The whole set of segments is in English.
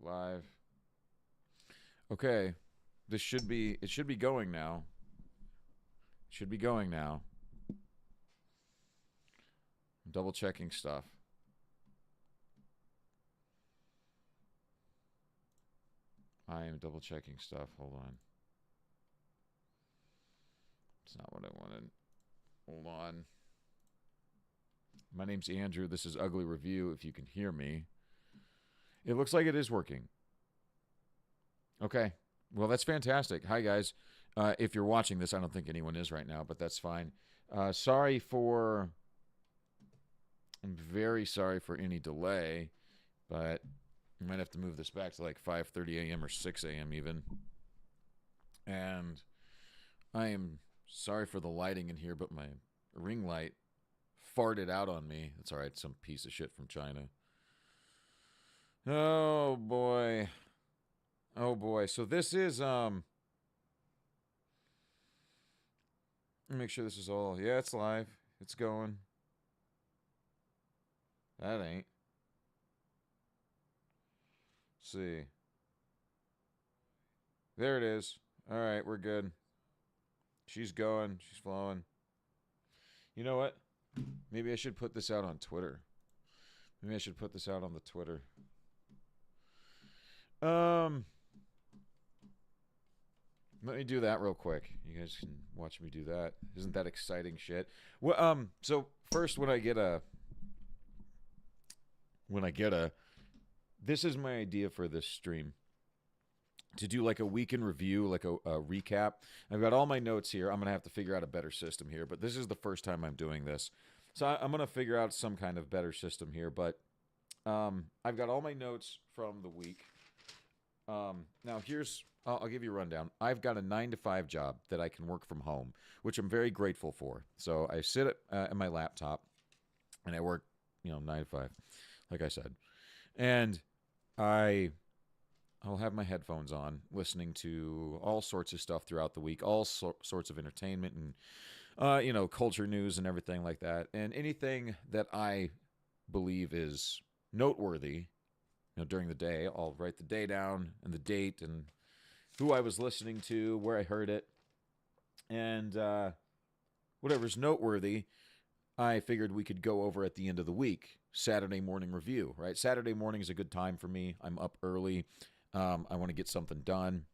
live. Okay. It should be going now. It should be going now. I'm double checking stuff. I am double checking stuff. Hold on. It's not what I wanted. Hold on. My name's Andrew. This is Ugly Review, if you can hear me. It looks like it is working. Okay. Well, that's fantastic. Hi, guys. If you're watching this, I don't think anyone is right now, but that's fine. Sorry for... I'm very sorry for any delay, but I might have to move this back to like 5:30 a.m. or 6 a.m. even. And I am sorry for the lighting in here, but my ring light farted out on me. That's all right. Some piece of shit from China. Oh, boy. Oh, boy. So this is, let me make sure this is all, yeah, it's live. It's going. That ain't. Let's see. There it is. All right, we're good. She's going. She's flowing. You know what? Maybe I should put this out on Twitter. Maybe I should put this out on the Twitter. Let me do that real quick. You guys can watch me do that. Isn't that exciting shit? Well, so first when I get a this is my idea for this stream. To do like a week in review, like a recap. I've got all my notes here. I'm going to have to figure out a better system here, but this is the first time I'm doing this. So I'm going to figure out some kind of better system here, but I've got all my notes from the week. Now here's, I'll give you a rundown. I've got a 9-to-5 job that I can work from home, which I'm very grateful for. So I sit at my laptop and I work, 9 to 5, like I said. And I'll have my headphones on, listening to all sorts of stuff throughout the week, all sorts of entertainment and, culture news and everything like that. And anything that I believe is noteworthy, during the day, I'll write the day down and the date and who I was listening to, where I heard it. And whatever's noteworthy, I figured we could go over at the end of the week. Saturday morning review, right? Saturday morning is a good time for me. I'm up early. I want to get something done.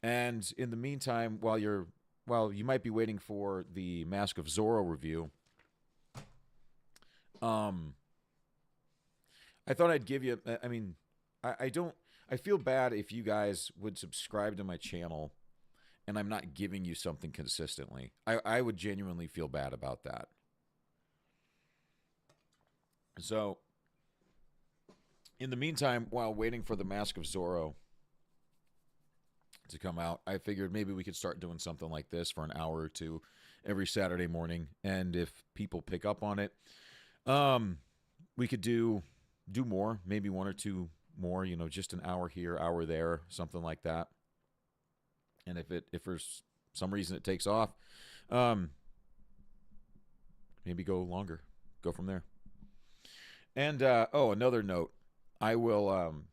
And in the meantime, while you might be waiting for the Mask of Zorro review, I thought I'd give you, I feel bad if you guys would subscribe to my channel and I'm not giving you something consistently. I would genuinely feel bad about that. So, in the meantime, while waiting for the Mask of Zorro to come out, I figured maybe we could start doing something like this for an hour or two every Saturday morning. And if people pick up on it, we could do more, maybe one or two more, just an hour here, hour there, something like that. And if for some reason it takes off, maybe go longer, go from there. And another note, I'll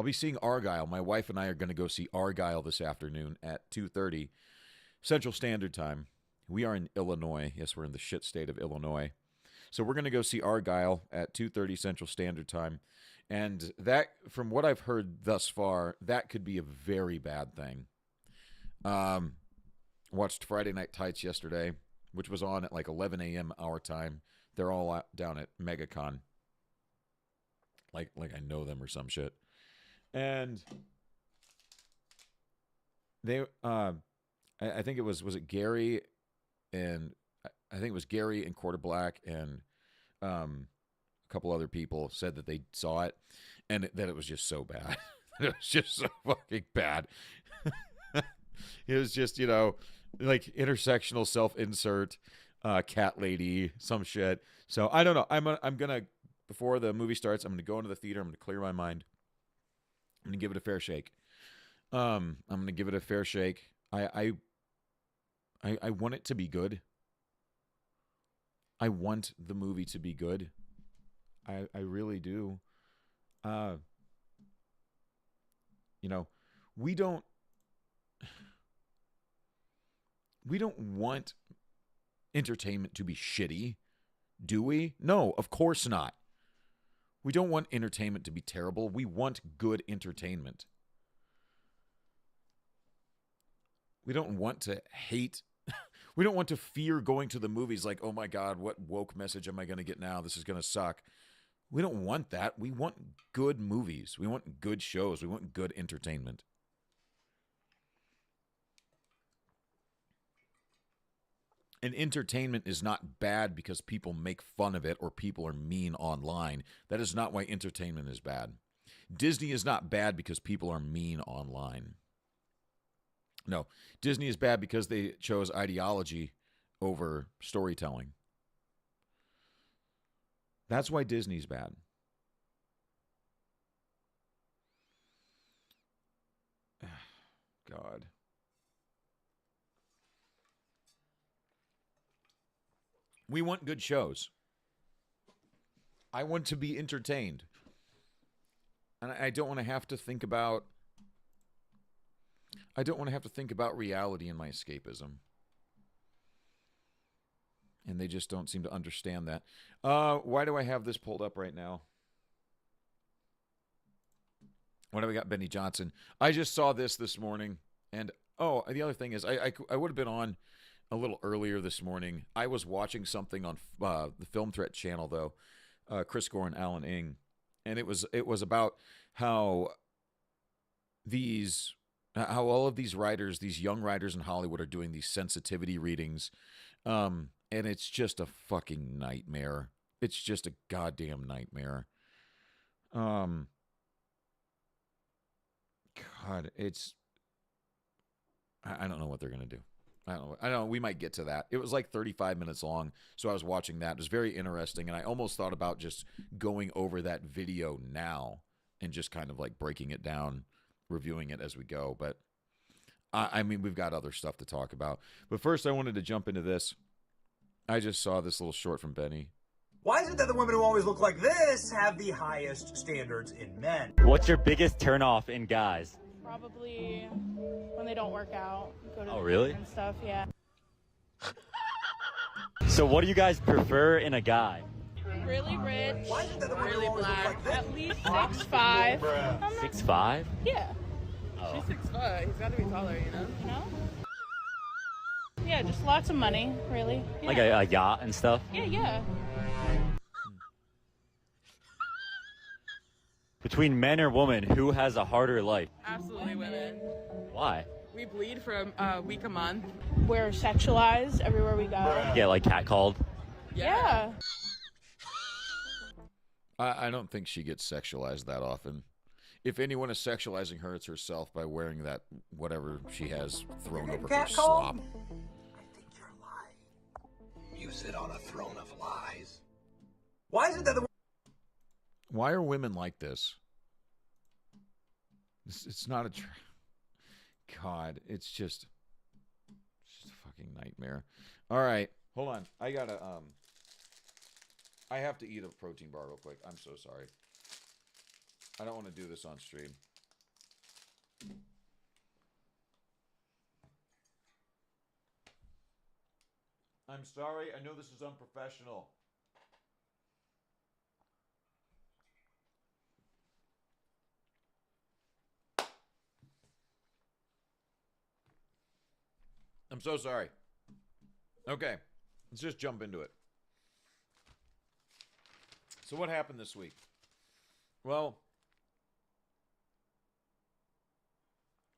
be seeing Argyle. My wife and I are going to go see Argyle this afternoon at 2:30 Central Standard Time. We are in Illinois. Yes, we're in the shit state of Illinois. So we're going to go see Argyle at 2:30 Central Standard Time. And that, from what I've heard thus far, that could be a very bad thing. Watched Friday Night Tights yesterday, which was on at like 11 a.m. our time. They're all out down at MegaCon. Like I know them or some shit. And they, I think it was it Gary and I think it was Gary and Quarter Black and a couple other people said that they saw it and that it was just so bad. It was just so fucking bad. It was just, like intersectional self-insert, cat lady, some shit. So I don't know. I'm gonna, before the movie starts, I'm gonna go into the theater. I'm gonna clear my mind. I'm gonna give it a fair shake. I'm gonna give it a fair shake. I want it to be good. I want the movie to be good. I really do. You know, we don't want entertainment to be shitty, do we? No, of course not. We don't want entertainment to be terrible. We want good entertainment. We don't want to hate. We don't want to fear going to the movies like, oh my God, what woke message am I going to get now? This is going to suck. We don't want that. We want good movies. We want good shows. We want good entertainment. And entertainment is not bad because people make fun of it or people are mean online. That is not why entertainment is bad. Disney is not bad because people are mean online. No, Disney is bad because they chose ideology over storytelling. That's why Disney's bad. God. We want good shows. I want to be entertained. And I don't want to have to think about reality in my escapism. And they just don't seem to understand that. Why do I have this pulled up right now? Why do we got Benny Johnson? I just saw this morning. And, the other thing is, I would have been on a little earlier this morning. I was watching something on the Film Threat channel, though, Chris Gore and Alan Ng. And it was about how all of these writers, these young writers in Hollywood are doing these sensitivity readings. And it's just a fucking nightmare. It's just a goddamn nightmare. God, it's... I don't know what they're going to do. I don't know. We might get to that. It was like 35 minutes long, so I was watching that. It was very interesting, and I almost thought about just going over that video now and just kind of like breaking it down, reviewing it as we go. But, I mean, we've got other stuff to talk about. But first, I wanted to jump into this. I just saw this little short from Benny. Why is it that the women who always look like this have the highest standards in men? What's your biggest turnoff in guys? Probably when they don't work out, go to the really? gym and stuff, yeah. So what do you guys prefer in a guy? Really rich, Why is it that the women really who always look black, like this? at least 6'5". 6'5"? Yeah, Oh. She's 6'5". He's got to be taller, you know? you know? Yeah, just lots of money, really. Yeah. Like a yacht and stuff? Yeah. Between men or women, who has a harder life? Absolutely women. Why? We bleed for a week a month. We're sexualized everywhere we go. Get like catcalled? Yeah. I don't think she gets sexualized that often. If anyone is sexualizing her, it's herself by wearing that whatever she has thrown over her slop. I think you're lying. You sit on a throne of lies. Why is it that the Why are women like this? It's not a... God, it's just a fucking nightmare. All right, hold on. I gotta... I have to eat a protein bar real quick. I'm so sorry. I don't want to do this on stream. I'm sorry. I know this is unprofessional. I'm so sorry. Okay, let's just jump into it. So what happened this week? Well,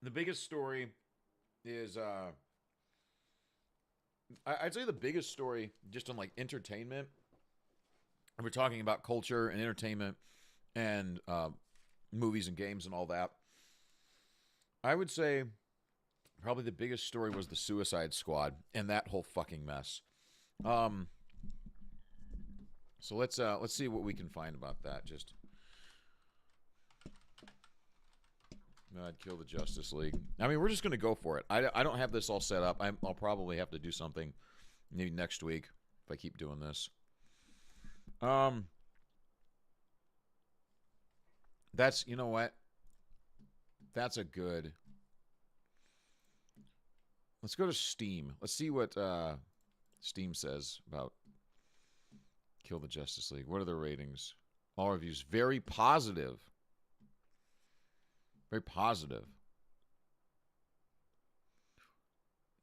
the biggest story is, I'd say the biggest story just on like entertainment. And we're talking about culture and entertainment and movies and games and all that. I would say probably the biggest story was the Suicide Squad and that whole fucking mess. So let's see what we can find about that. Just I'd kill the Justice League. I mean, we're just gonna go for it. I don't have this all set up. I'll probably have to do something maybe next week if I keep doing this. That's, you know what? That's a good. Let's go to Steam. Let's see what Steam says about Kill the Justice League. What are the ratings? All reviews very positive. Very positive.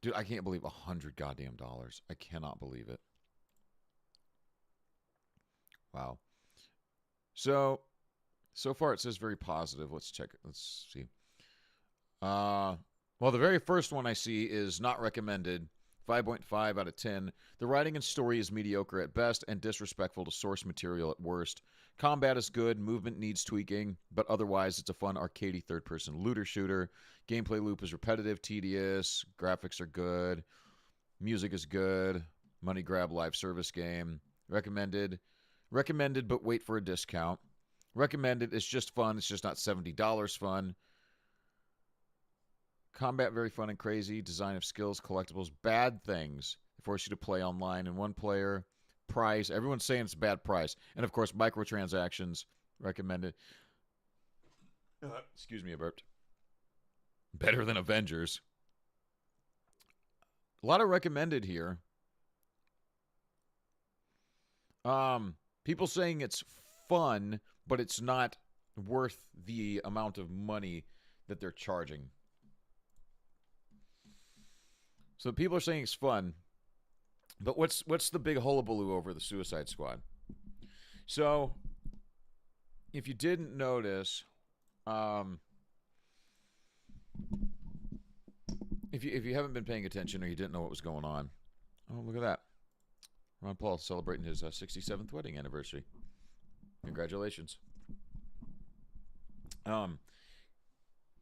Dude, I can't believe $100 goddamn dollars. I cannot believe it. Wow. So far it says very positive. Let's check it. Let's see. Well, the very first one I see is not recommended. 5.5 out of 10. The writing and story is mediocre at best and disrespectful to source material at worst. Combat is good, movement needs tweaking, but otherwise it's a fun arcadey third-person looter shooter. Gameplay loop is repetitive, tedious, graphics are good, music is good, money grab live service game. Recommended, but wait for a discount. Recommended, it's just fun, it's just not $70 fun. Combat very fun and crazy. Design of skills, collectibles, bad things. They force you to play online in one player. Price. Everyone's saying it's a bad price. And of course, microtransactions. Recommended. Excuse me, I burped. Better than Avengers. A lot of recommended here. People saying it's fun, but it's not worth the amount of money that they're charging. So people are saying it's fun, but what's the big hullabaloo over the Suicide Squad? So, if you didn't notice, if you haven't been paying attention or you didn't know what was going on, oh look at that, Ron Paul celebrating his 67th wedding anniversary. Congratulations.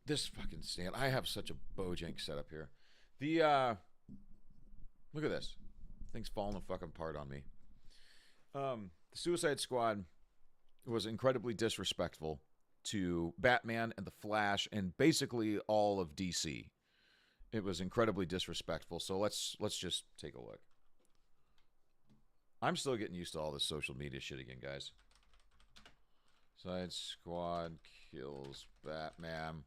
This fucking stand, I have such a Bojangles setup here. Look at this. Thing's falling the fucking apart on me. The Suicide Squad was incredibly disrespectful to Batman and the Flash and basically all of DC. It was incredibly disrespectful. So let's just take a look. I'm still getting used to all this social media shit again, guys. Suicide Squad kills Batman.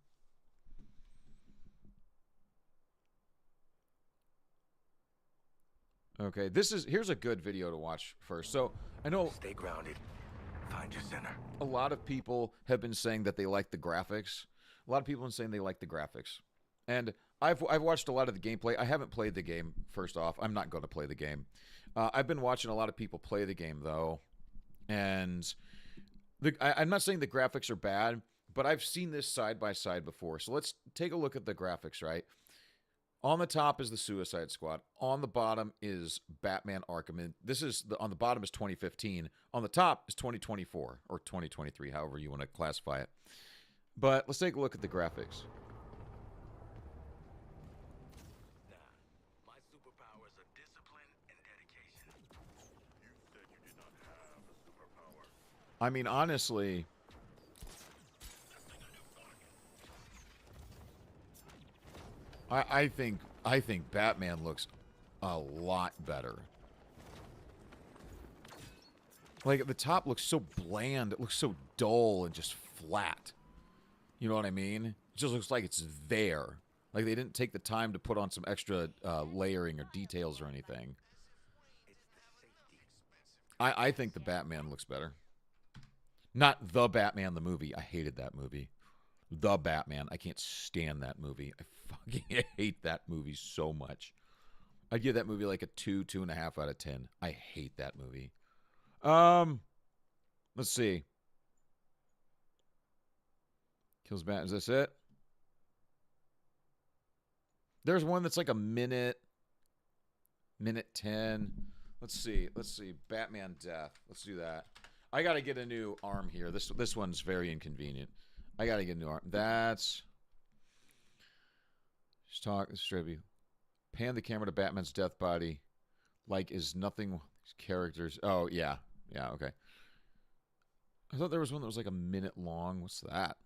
Okay, here's a good video to watch first. So I know Stay grounded. Find your center. a lot of people have been saying that they like the graphics. A lot of people have been saying they like the graphics. And I've watched a lot of the gameplay. I haven't played the game, first off. I'm not going to play the game. I've been watching a lot of people play the game, though. And I'm not saying the graphics are bad, but I've seen this side by side before. So let's take a look at the graphics, right? On the top is the Suicide Squad. On the bottom is Batman Arkham. And this is on the bottom is 2015. On the top is 2024 or 2023, however you want to classify it. But let's take a look at the graphics. My superpowers are discipline and dedication. You said you did not have a superpower. I mean, honestly, I think Batman looks a lot better. Like, the top looks so bland. It looks so dull and just flat. You know what I mean? It just looks like it's there. Like they didn't take the time to put on some extra layering or details or anything. I think the Batman looks better. Not The Batman, the movie. I hated that movie. The Batman. I can't stand that movie. I fucking hate that movie so much. I'd give that movie like a 2.5 out of 10. I hate that movie. Let's see. Kills Batman. Is this it? There's one that's like a minute 10. Let's see. Batman death. Let's do that. I got to get a new arm here. This one's very inconvenient. I got to get a new arm. That's... Just talk. Straight up. Pan the camera to Batman's death body. Like is nothing... Characters... Oh, yeah. Yeah, okay. I thought there was one that was like a minute long. What's that?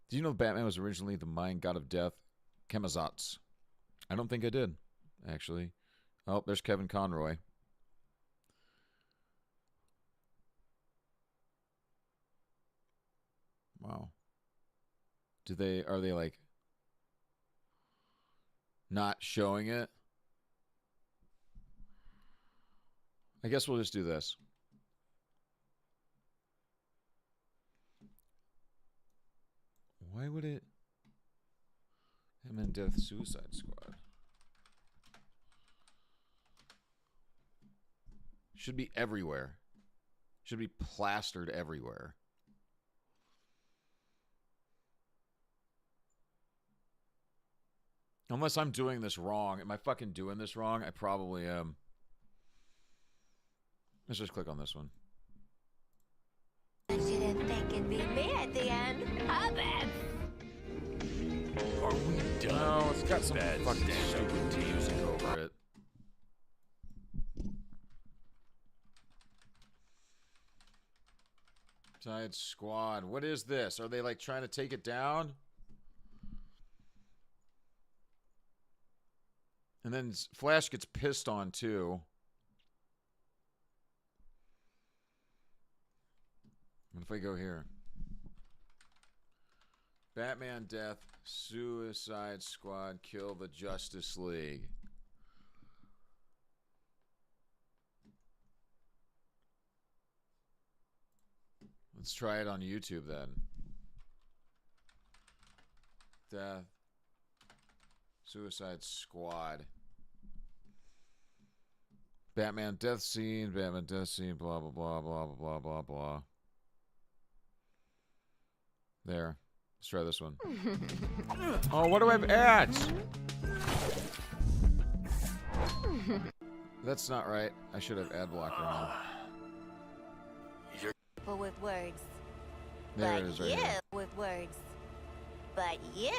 Did you know Batman was originally the Mayan god of death, Kemazatz? I don't think I did, actually. Oh, there's Kevin Conroy. Wow. Are they like not showing it? I guess we'll just do this. Why would it? Him and Death Suicide Squad. Should be everywhere. Should be plastered everywhere. Unless I'm doing this wrong. Am I fucking doing this wrong? I probably am. Let's just click on this one. I didn't think it'd be me at the end. Hubbub! Are we done? No, it's got some fucking stupid music over it. Suicide Squad. What is this? Are they like trying to take it down? And then Flash gets pissed on too. What if I go here? Batman death, Suicide Squad, kill the Justice League. Let's try it on YouTube then. Death, Suicide Squad. Batman death scene, blah, blah, blah, blah, blah, blah, blah. There. Let's try this one. Oh, what do I have ads? That's not right. I should have ad blocker on. But with words. There But it is right you here. with words. But you.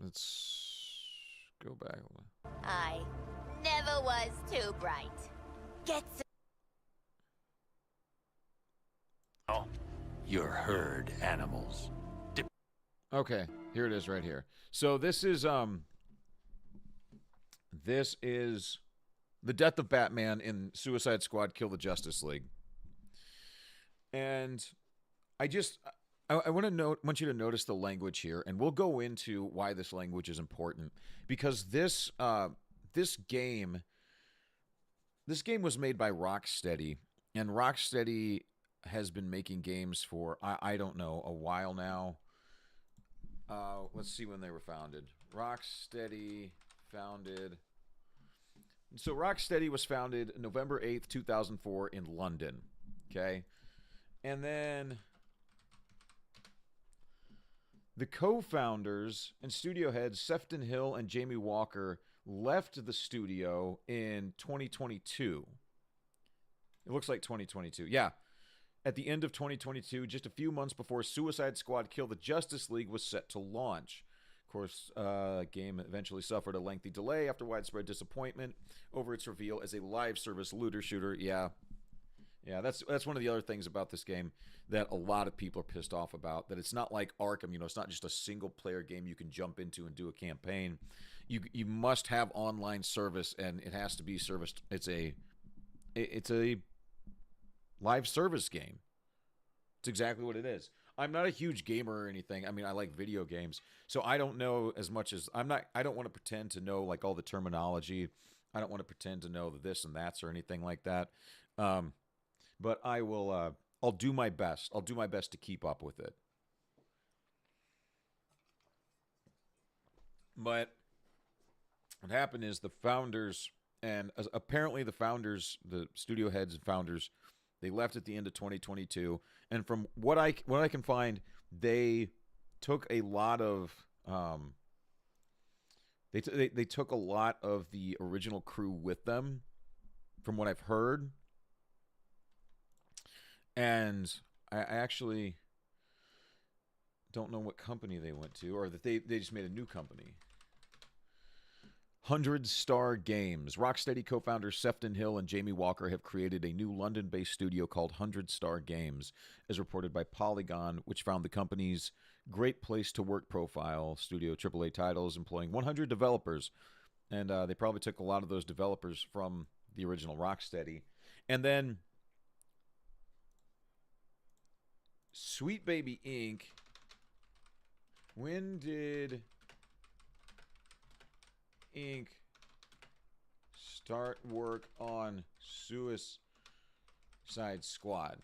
Let's go back a little. I never was too bright. Get Your herd animals. Okay, here it is right here. So this is the death of Batman in Suicide Squad Kill the Justice League. And I want you to notice the language here, and we'll go into why this language is important, because this game was made by Rocksteady, and Rocksteady has been making games for I don't know, a while now. Let's see when they were founded. Rocksteady founded. So Rocksteady was founded November 8th, 2004 in London. Okay? And then the co-founders and studio heads, Sefton Hill and Jamie Walker, left the studio in 2022. It looks like 2022. Yeah. At the end of 2022, just a few months before Suicide Squad Kill the Justice League was set to launch. Of course, game eventually suffered a lengthy delay after widespread disappointment over its reveal as a live service looter shooter. Yeah, that's one of the other things about this game that a lot of people are pissed off about. That it's not like Arkham. It's not just a single player game you can jump into and do a campaign. You must have online service, and it has to be serviced. It's a live service game. It's exactly what it is. I'm not a huge gamer or anything. I mean, I like video games, so I don't know as much as I don't want to pretend to know like all the terminology. I don't want to pretend to know the this and that's or anything like that. But I will. I'll do my best. I'll do my best to keep up with it. But what happened is the founders and apparently the founders, the studio heads and founders, they left at the end of 2022, and from what I can find, they took a lot of they took a lot of the original crew with them, from what I've heard. And I actually don't know what company they went to, or that they just made a new company. 100 Star Games. Rocksteady co-founders Sefton Hill and Jamie Walker have created a new London-based studio called 100 Star Games, as reported by Polygon, which found the company's Great Place to Work profile. Studio AAA titles employing 100 developers. And they probably took a lot of those developers from the original Rocksteady. And then Sweet Baby Inc. When did Inc. start work on Suicide Squad?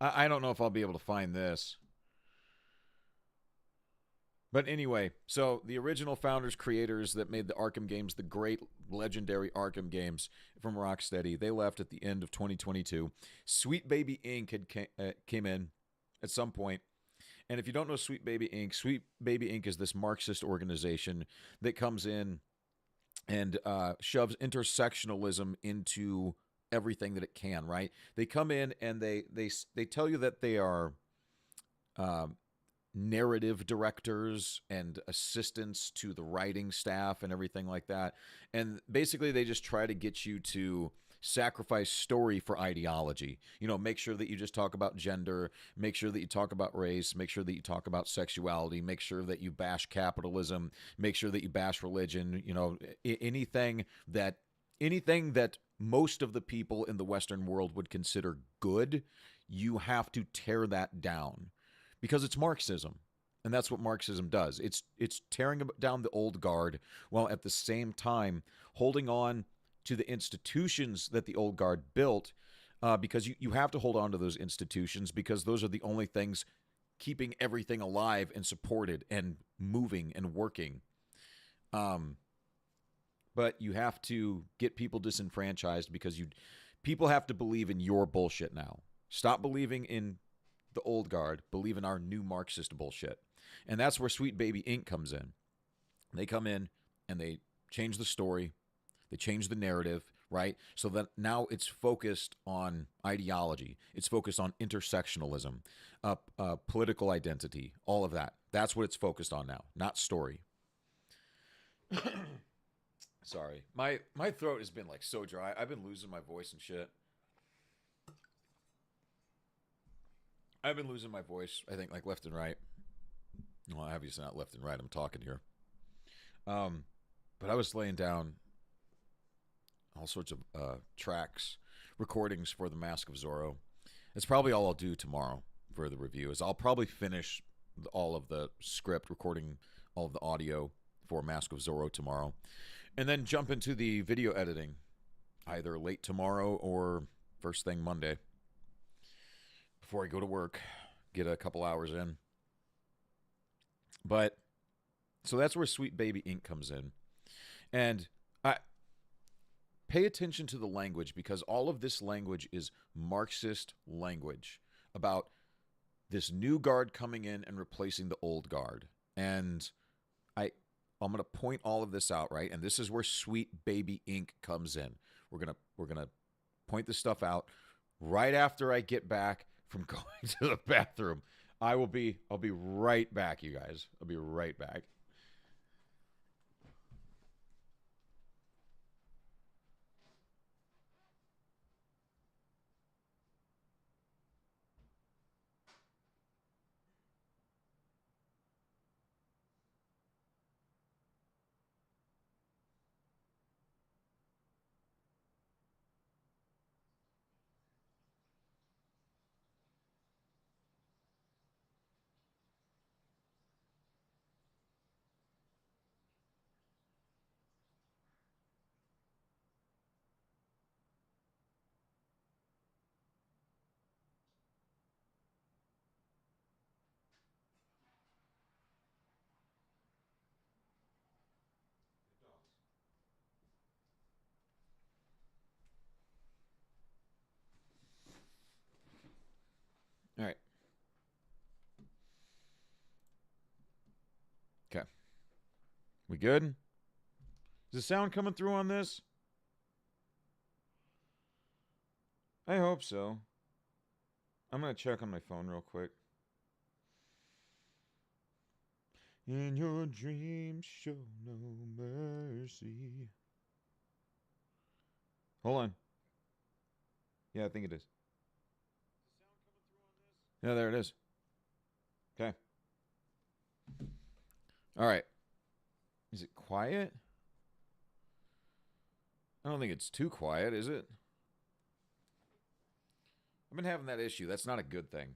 I don't know if I'll be able to find this. But anyway, so the original founders, creators that made the Arkham games, the great legendary Arkham games from Rocksteady, they left at the end of 2022. Sweet Baby Inc. came in at some point. And if you don't know Sweet Baby Inc. is this Marxist organization that comes in and shoves intersectionalism into everything that it can, right? They come in and they tell you that they are narrative directors and assistants to the writing staff and everything like that. And basically they just try to get you to sacrifice story for ideology. You know, make sure that you just talk about gender, make sure that you talk about race, make sure that you talk about sexuality, make sure that you bash capitalism, make sure that you bash religion, you know, anything that most of the people in the Western world would consider good, you have to tear that down. Because it's Marxism, and that's what Marxism does. It's tearing down the old guard while at the same time holding on to the institutions that the old guard built, because you have to hold on to those institutions because those are the only things keeping everything alive and supported and moving and working. But you have to get people disenfranchised because people have to believe in your bullshit now. Stop believing in the old guard, believe in our new Marxist bullshit. And that's where Sweet Baby Inc. comes in. They come in and they change the story, they change the narrative, right? So that now it's focused on ideology, it's focused on intersectionalism, political identity, all of that. That's what it's focused on now, not story. Sorry. My throat has been like so dry. I've been losing my voice and shit. I've been losing my voice, I think, like left and right. Well, obviously not left and right. I'm talking here. But I was laying down all sorts of tracks, recordings for The Mask of Zorro. It's probably all I'll do tomorrow for the review. Is I'll probably finish all of the script, recording all of the audio for Mask of Zorro tomorrow, and then jump into the video editing, either late tomorrow or first thing Monday. Before I go to work, get a couple hours in. But, so that's where Sweet Baby Inc. comes in. And pay attention to the language, because all of this language is Marxist language about this new guard coming in and replacing the old guard. And I'm going to point all of this out, right? And this is where Sweet Baby Inc. comes in. We're going to point this stuff out right after I get back from going to the bathroom. I'll be right back, you guys. I'll be right back. All right. Okay. We good? Is the sound coming through on this? I hope so. I'm going to check on my phone real quick. In your dreams, show no mercy. Hold on. Yeah, I think it is. Yeah, there it is. Okay. All right. Is it quiet? I don't think it's too quiet, is it? I've been having that issue. That's not a good thing.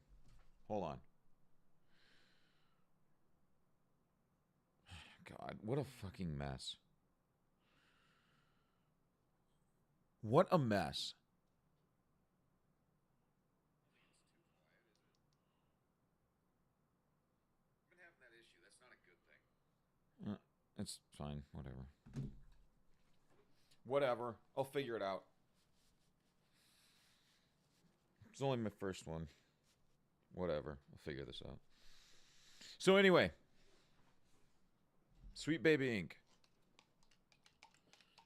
Hold on. God, what a fucking mess. What a mess. I've been having that issue. That's not a good thing. It's fine. Whatever. Whatever. I'll figure it out. It's only my first one. Whatever. I'll figure this out. So anyway. Sweet Baby Inc.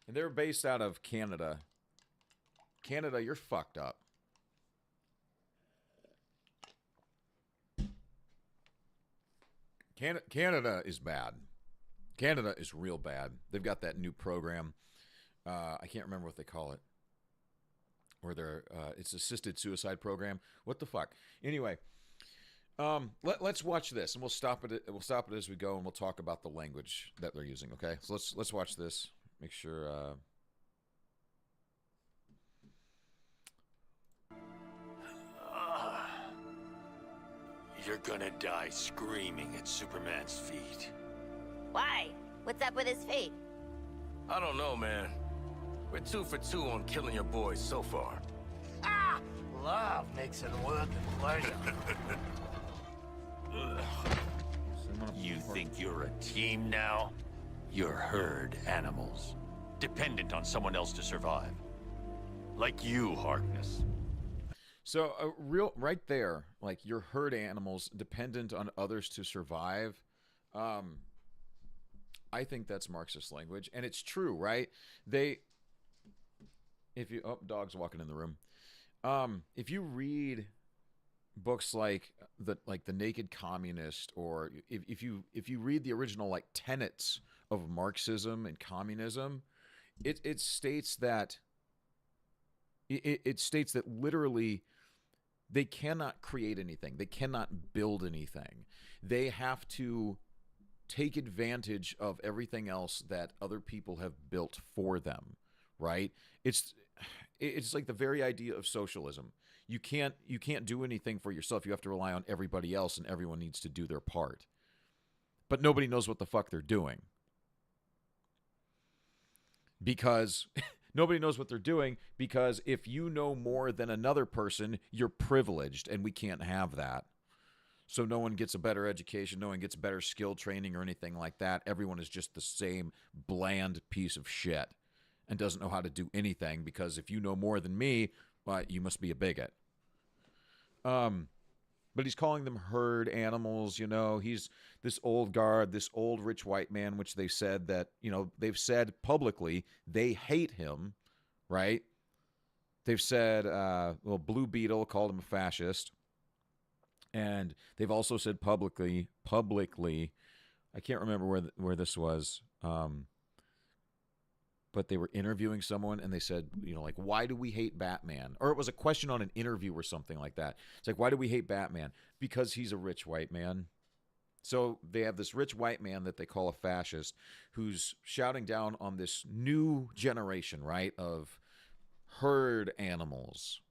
And they're based out of Canada. Canada, you're fucked up. Canada is bad. Canada is real bad. They've got that new program. I can't remember what they call it. Or it's assisted suicide program. What the fuck? Anyway, let's watch this, and we'll stop it. We'll stop it as we go, and we'll talk about the language that they're using. Okay, so let's watch this. Make sure. You're gonna die screaming at Superman's feet. Why? What's up with his feet? I don't know, man. We're 2 for 2 on killing your boys so far. Ah! Love makes it worth the pleasure. You think you're a team now? You're herd animals, dependent on someone else to survive. Like you, Harkness. So, right there, like you're herd animals dependent on others to survive. I think that's Marxist language, and it's true, right? Dog's walking in the room. If you read books like the Naked Communist, or if you read the original like tenets of Marxism and communism, it states that literally they cannot create anything. They cannot build anything. They have to take advantage of everything else that other people have built for them, right? It's like the very idea of socialism. You can't do anything for yourself. You have to rely on everybody else, and everyone needs to do their part. But nobody knows what the fuck they're doing. Because nobody knows what they're doing, because if you know more than another person, you're privileged, and we can't have that. So no one gets a better education, no one gets better skill training or anything like that. Everyone is just the same bland piece of shit and doesn't know how to do anything, because if you know more than me, well, you must be a bigot. But he's calling them herd animals, you know. He's this old guard, this old rich white man, which they said that, you know, they've said publicly they hate him, right? They've said, Blue Beetle called him a fascist. And they've also said publicly, I can't remember where this was, but they were interviewing someone, and they said, you know, like, why do we hate Batman? Or it was a question on an interview or something like that. It's like, why do we hate Batman? Because he's a rich white man. So they have this rich white man that they call a fascist, who's shouting down on this new generation, right, of herd animals.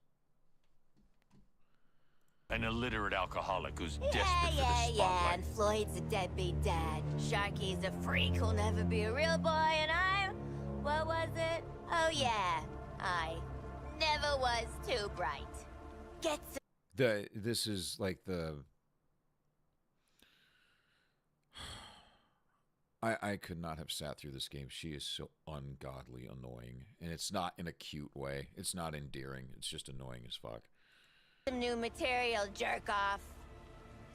An illiterate alcoholic who's desperate for the spotlight. Yeah, and Floyd's a deadbeat dad. Sharky's a freak who'll never be a real boy, and what was it? Oh yeah, I never was too bright. This is like I could not have sat through this game. She is so ungodly annoying, and it's not in a cute way. It's not endearing. It's just annoying as fuck. Some new material, jerk off.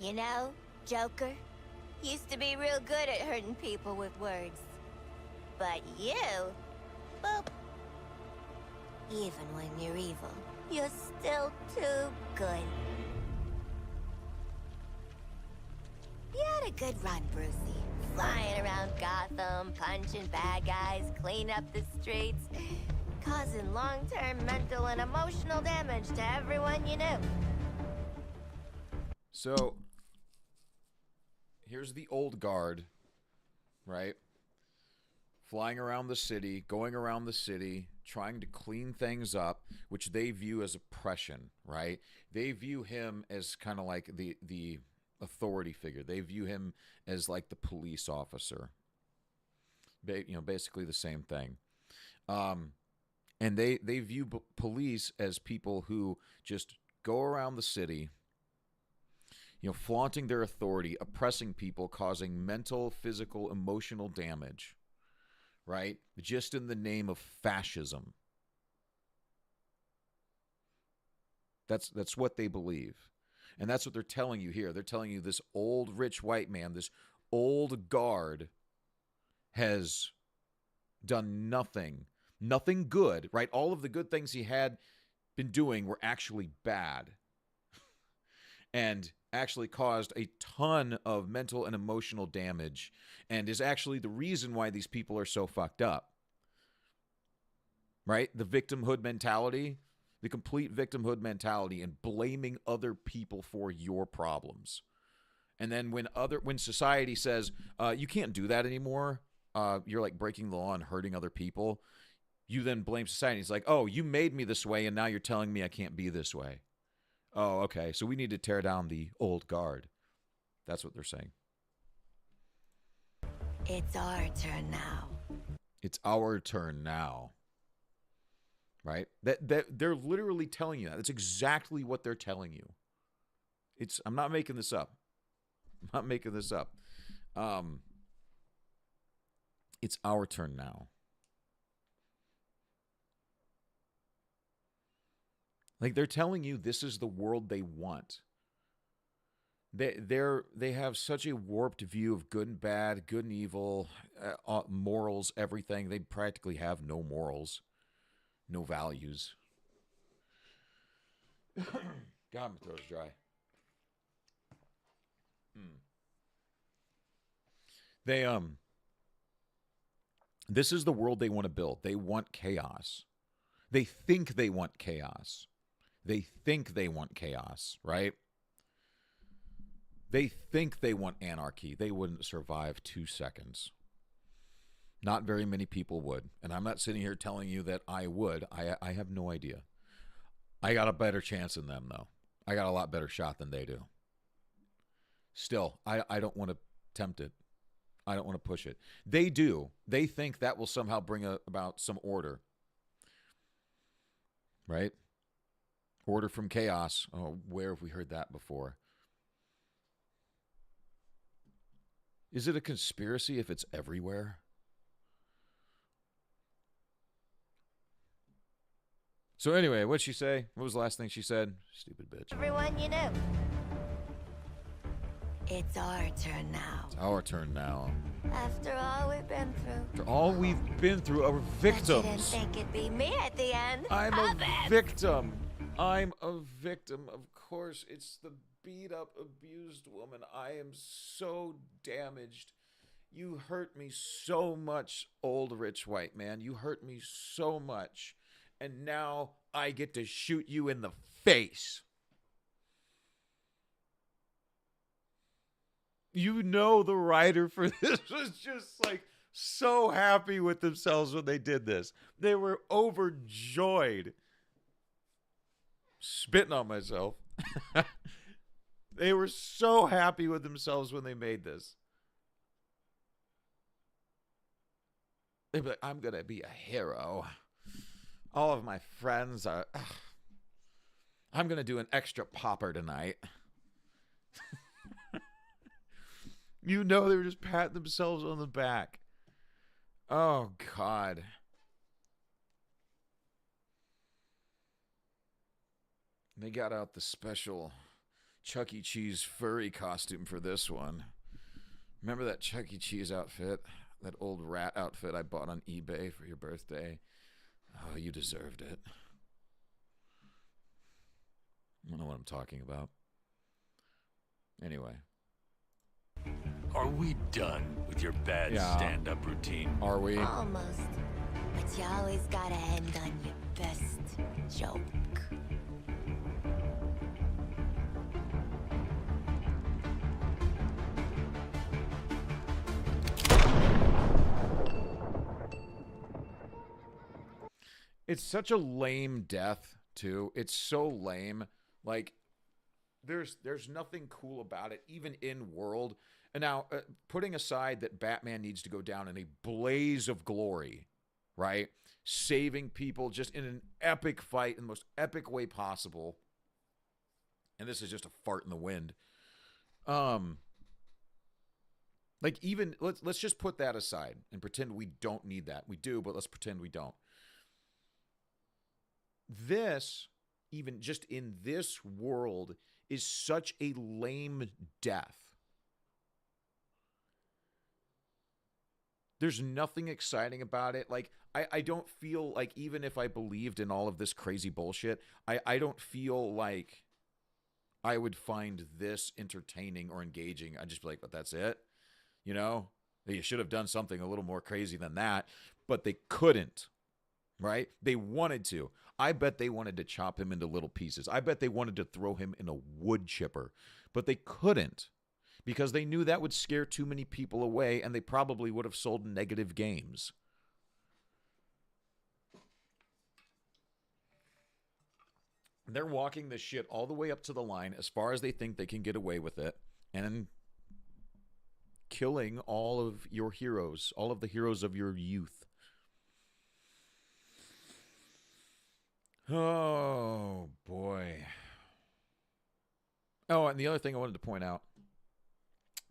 You know, Joker used to be real good at hurting people with words. But you, boop. Even when you're evil, you're still too good. You had a good run, Brucey. Flying around Gotham, punching bad guys, cleaning up the streets, causing long-term mental and emotional damage to everyone you knew. So, here's the old guard, right? Flying around the city, going around the city, trying to clean things up, which they view as oppression, right? They view him as kind of like the authority figure. They view him as like the police officer. Basically the same thing. And they view police as people who just go around the city, flaunting their authority, oppressing people, causing mental, physical, emotional damage, right? Just in the name of fascism. That's what they believe. And that's what they're telling you here. They're telling you this old rich white man, this old guard has done nothing good, right? All of the good things he had been doing were actually bad and actually caused a ton of mental and emotional damage and is actually the reason why these people are so fucked up, right? The victimhood mentality, the complete victimhood mentality, and blaming other people for your problems. And then when society says, you can't do that anymore, you're like breaking the law and hurting other people, you then blame society. It's like, oh, you made me this way, and now you're telling me I can't be this way. Oh, okay, so we need to tear down the old guard. That's what they're saying. It's our turn now. It's our turn now. Right? That they're literally telling you that. That's exactly what they're telling you. I'm not making this up. It's our turn now. Like, they're telling you this is the world they want. They have such a warped view of good and bad, good and evil, morals, everything. They practically have no morals, no values. God, my throat's dry. This is the world they want to build. They want chaos. They think they want chaos. They think they want chaos, right? They think they want anarchy. They wouldn't survive 2 seconds. Not very many people would. And I'm not sitting here telling you that I would. I have no idea. I got a better chance than them, though. I got a lot better shot than they do. Still, I don't want to tempt it. I don't want to push it. They do. They think that will somehow bring about some order. Right? Order from chaos. Oh, where have we heard that before? Is it a conspiracy if it's everywhere? So anyway, what'd she say? What was the last thing she said? Stupid bitch. Everyone you know. It's our turn now. It's our turn now. After all we've been through. After all we've been through, our victims. But you didn't think it'd be me at the end. I'm a victim. I'm a victim. Of course, it's the beat up, abused woman. I am so damaged. You hurt me so much, old rich white man. You hurt me so much. And now I get to shoot you in the face. You know, the writer for this was just like so happy with themselves when they did this. They were overjoyed. Spitting on myself. They were so happy with themselves when they made this. They'd be like, I'm going to be a hero. All of my friends are... I'm going to do an extra popper tonight. You know, they were just patting themselves on the back. Oh, God. They got out the special Chuck E. Cheese furry costume for this one. Remember that Chuck E. Cheese outfit? That old rat outfit I bought on eBay for your birthday? Oh, you deserved it. I don't know what I'm talking about. Anyway. Are we done with your bad stand-up routine? Are we? Almost. But you always gotta end on your best joke. It's such a lame death, too. It's so lame. Like, there's nothing cool about it, even in world. And now, putting aside that Batman needs to go down in a blaze of glory, right? Saving people just in an epic fight in the most epic way possible. And this is just a fart in the wind. Like, even let's just put that aside and pretend we don't need that. We do, but let's pretend we don't. This, even just in this world, is such a lame death. There's nothing exciting about it. Like, I don't feel like, even if I believed in all of this crazy bullshit, I don't feel like I would find this entertaining or engaging. I'd just be like, but that's it? You know? You should have done something a little more crazy than that. But they couldn't. Right? They wanted to. I bet they wanted to chop him into little pieces. I bet they wanted to throw him in a wood chipper. But they couldn't. Because they knew that would scare too many people away, and they probably would have sold negative games. They're walking this shit all the way up to the line as far as they think they can get away with it, and killing all of your heroes, all of the heroes of your youth. Oh, boy. Oh, and the other thing I wanted to point out,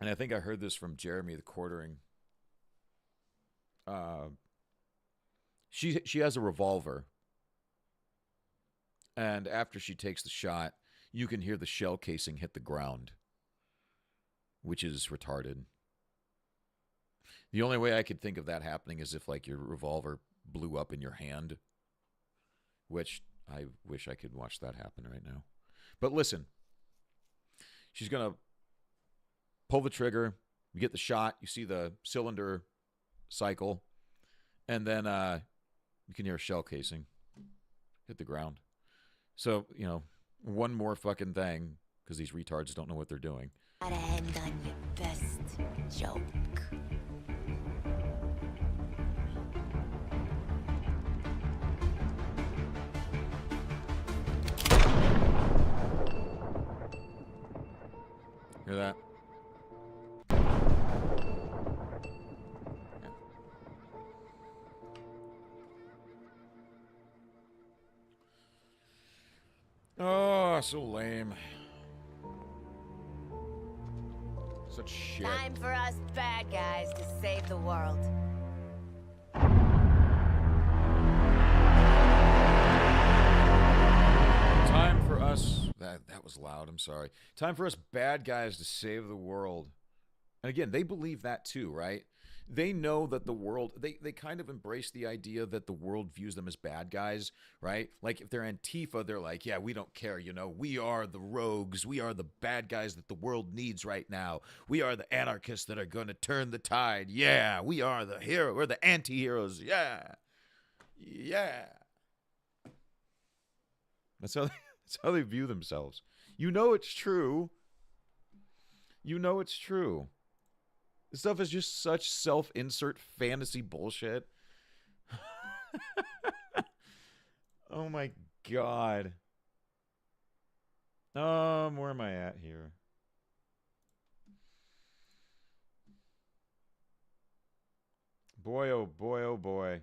and I think I heard this from Jeremy the Quartering. She has a revolver. And after she takes the shot, you can hear the shell casing hit the ground. Which is retarded. The only way I could think of that happening is if, like, your revolver blew up in your hand. Which I wish I could watch that happen right now. But listen. She's going to pull the trigger, you get the shot, you see the cylinder cycle, and then you can hear a shell casing hit the ground. So, you know, one more fucking thing, because these retards don't know what they're doing. Gotta end on your best joke. Hear that? Oh, so lame. Such shit. Time for us bad guys to save the world. Time for us... That was loud, I'm sorry. Time for us bad guys to save the world. And again, they believe that too, right? They know that the world... They kind of embrace the idea that the world views them as bad guys, right? Like, if they're Antifa, they're like, yeah, we don't care, you know? We are the rogues. We are the bad guys that the world needs right now. We are the anarchists that are going to turn the tide. Yeah, we are the hero. We're the anti-heroes. Yeah. Yeah. That's how they view themselves. You know it's true. You know it's true. This stuff is just such self-insert fantasy bullshit. Oh my god. Where am I at here? Boy, oh boy, oh boy.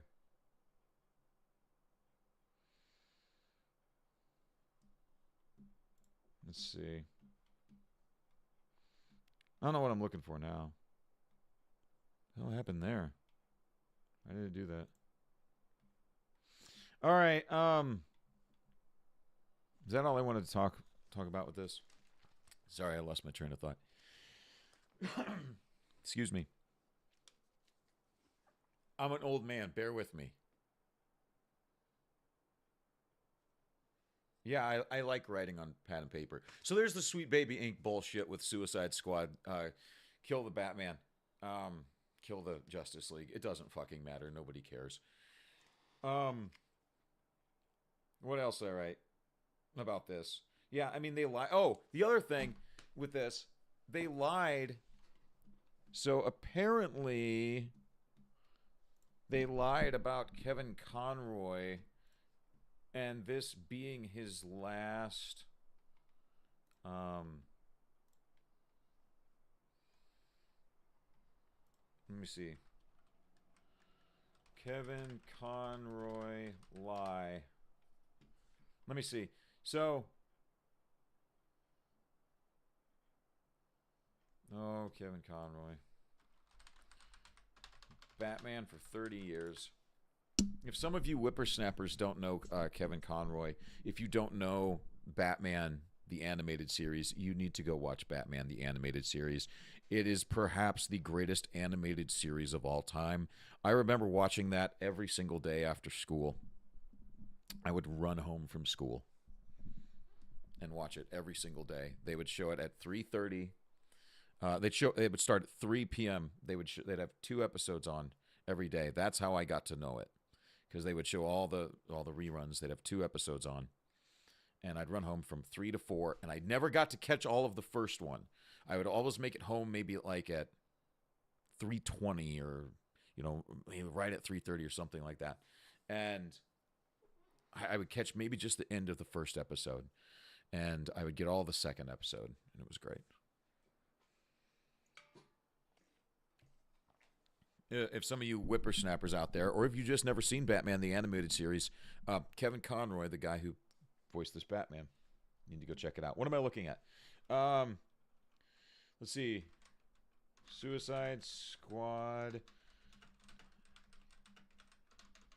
Let's see. I don't know what I'm looking for now. What happened there? I didn't do that. All right. Is that all I wanted to talk about with this? Sorry, I lost my train of thought. Excuse me. I'm an old man. Bear with me. Yeah, I like writing on pad and paper. So there's the Sweet Baby Inc. bullshit with Suicide Squad. Kill the Batman. Kill the Justice League. It doesn't fucking matter. Nobody cares. What else did I write about this? Yeah, I mean, they lied. Oh, the other thing with this, they lied. So apparently, they lied about Kevin Conroy And this being his last let me see. Kevin Conroy lie. Let me see. So, oh, Kevin Conroy. Batman for 30 years. If some of you whippersnappers don't know Kevin Conroy, if you don't know Batman, the animated series, you need to go watch Batman, the animated series. It is perhaps the greatest animated series of all time. I remember watching that every single day after school. I would run home from school and watch it every single day. They would show it at 3:30. They would start at 3 p.m. They'd have 2 episodes on every day. That's how I got to know it, because they would show all the reruns. They'd have 2 episodes on, and I'd run home from 3 to 4, and I never got to catch all of the first one. I would always make it home maybe like at 3:20 or, you know, maybe right at 3:30 or something like that. And I would catch maybe just the end of the first episode, and I would get all the second episode, and it was great. If some of you whippersnappers out there, or if you just never seen Batman the animated series, Kevin Conroy, the guy who voiced this Batman, you need to go check it out. What am I looking at? Let's see. Suicide Squad.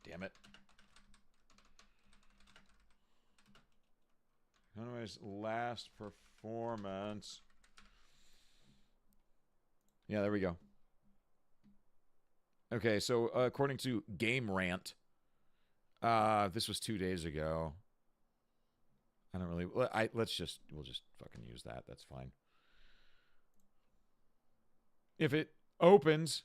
Damn it. Conroy's last performance. Yeah, there we go. Okay, so according to Game Rant, this was 2 days ago. I don't really. We'll just fucking use that. That's fine. If it opens,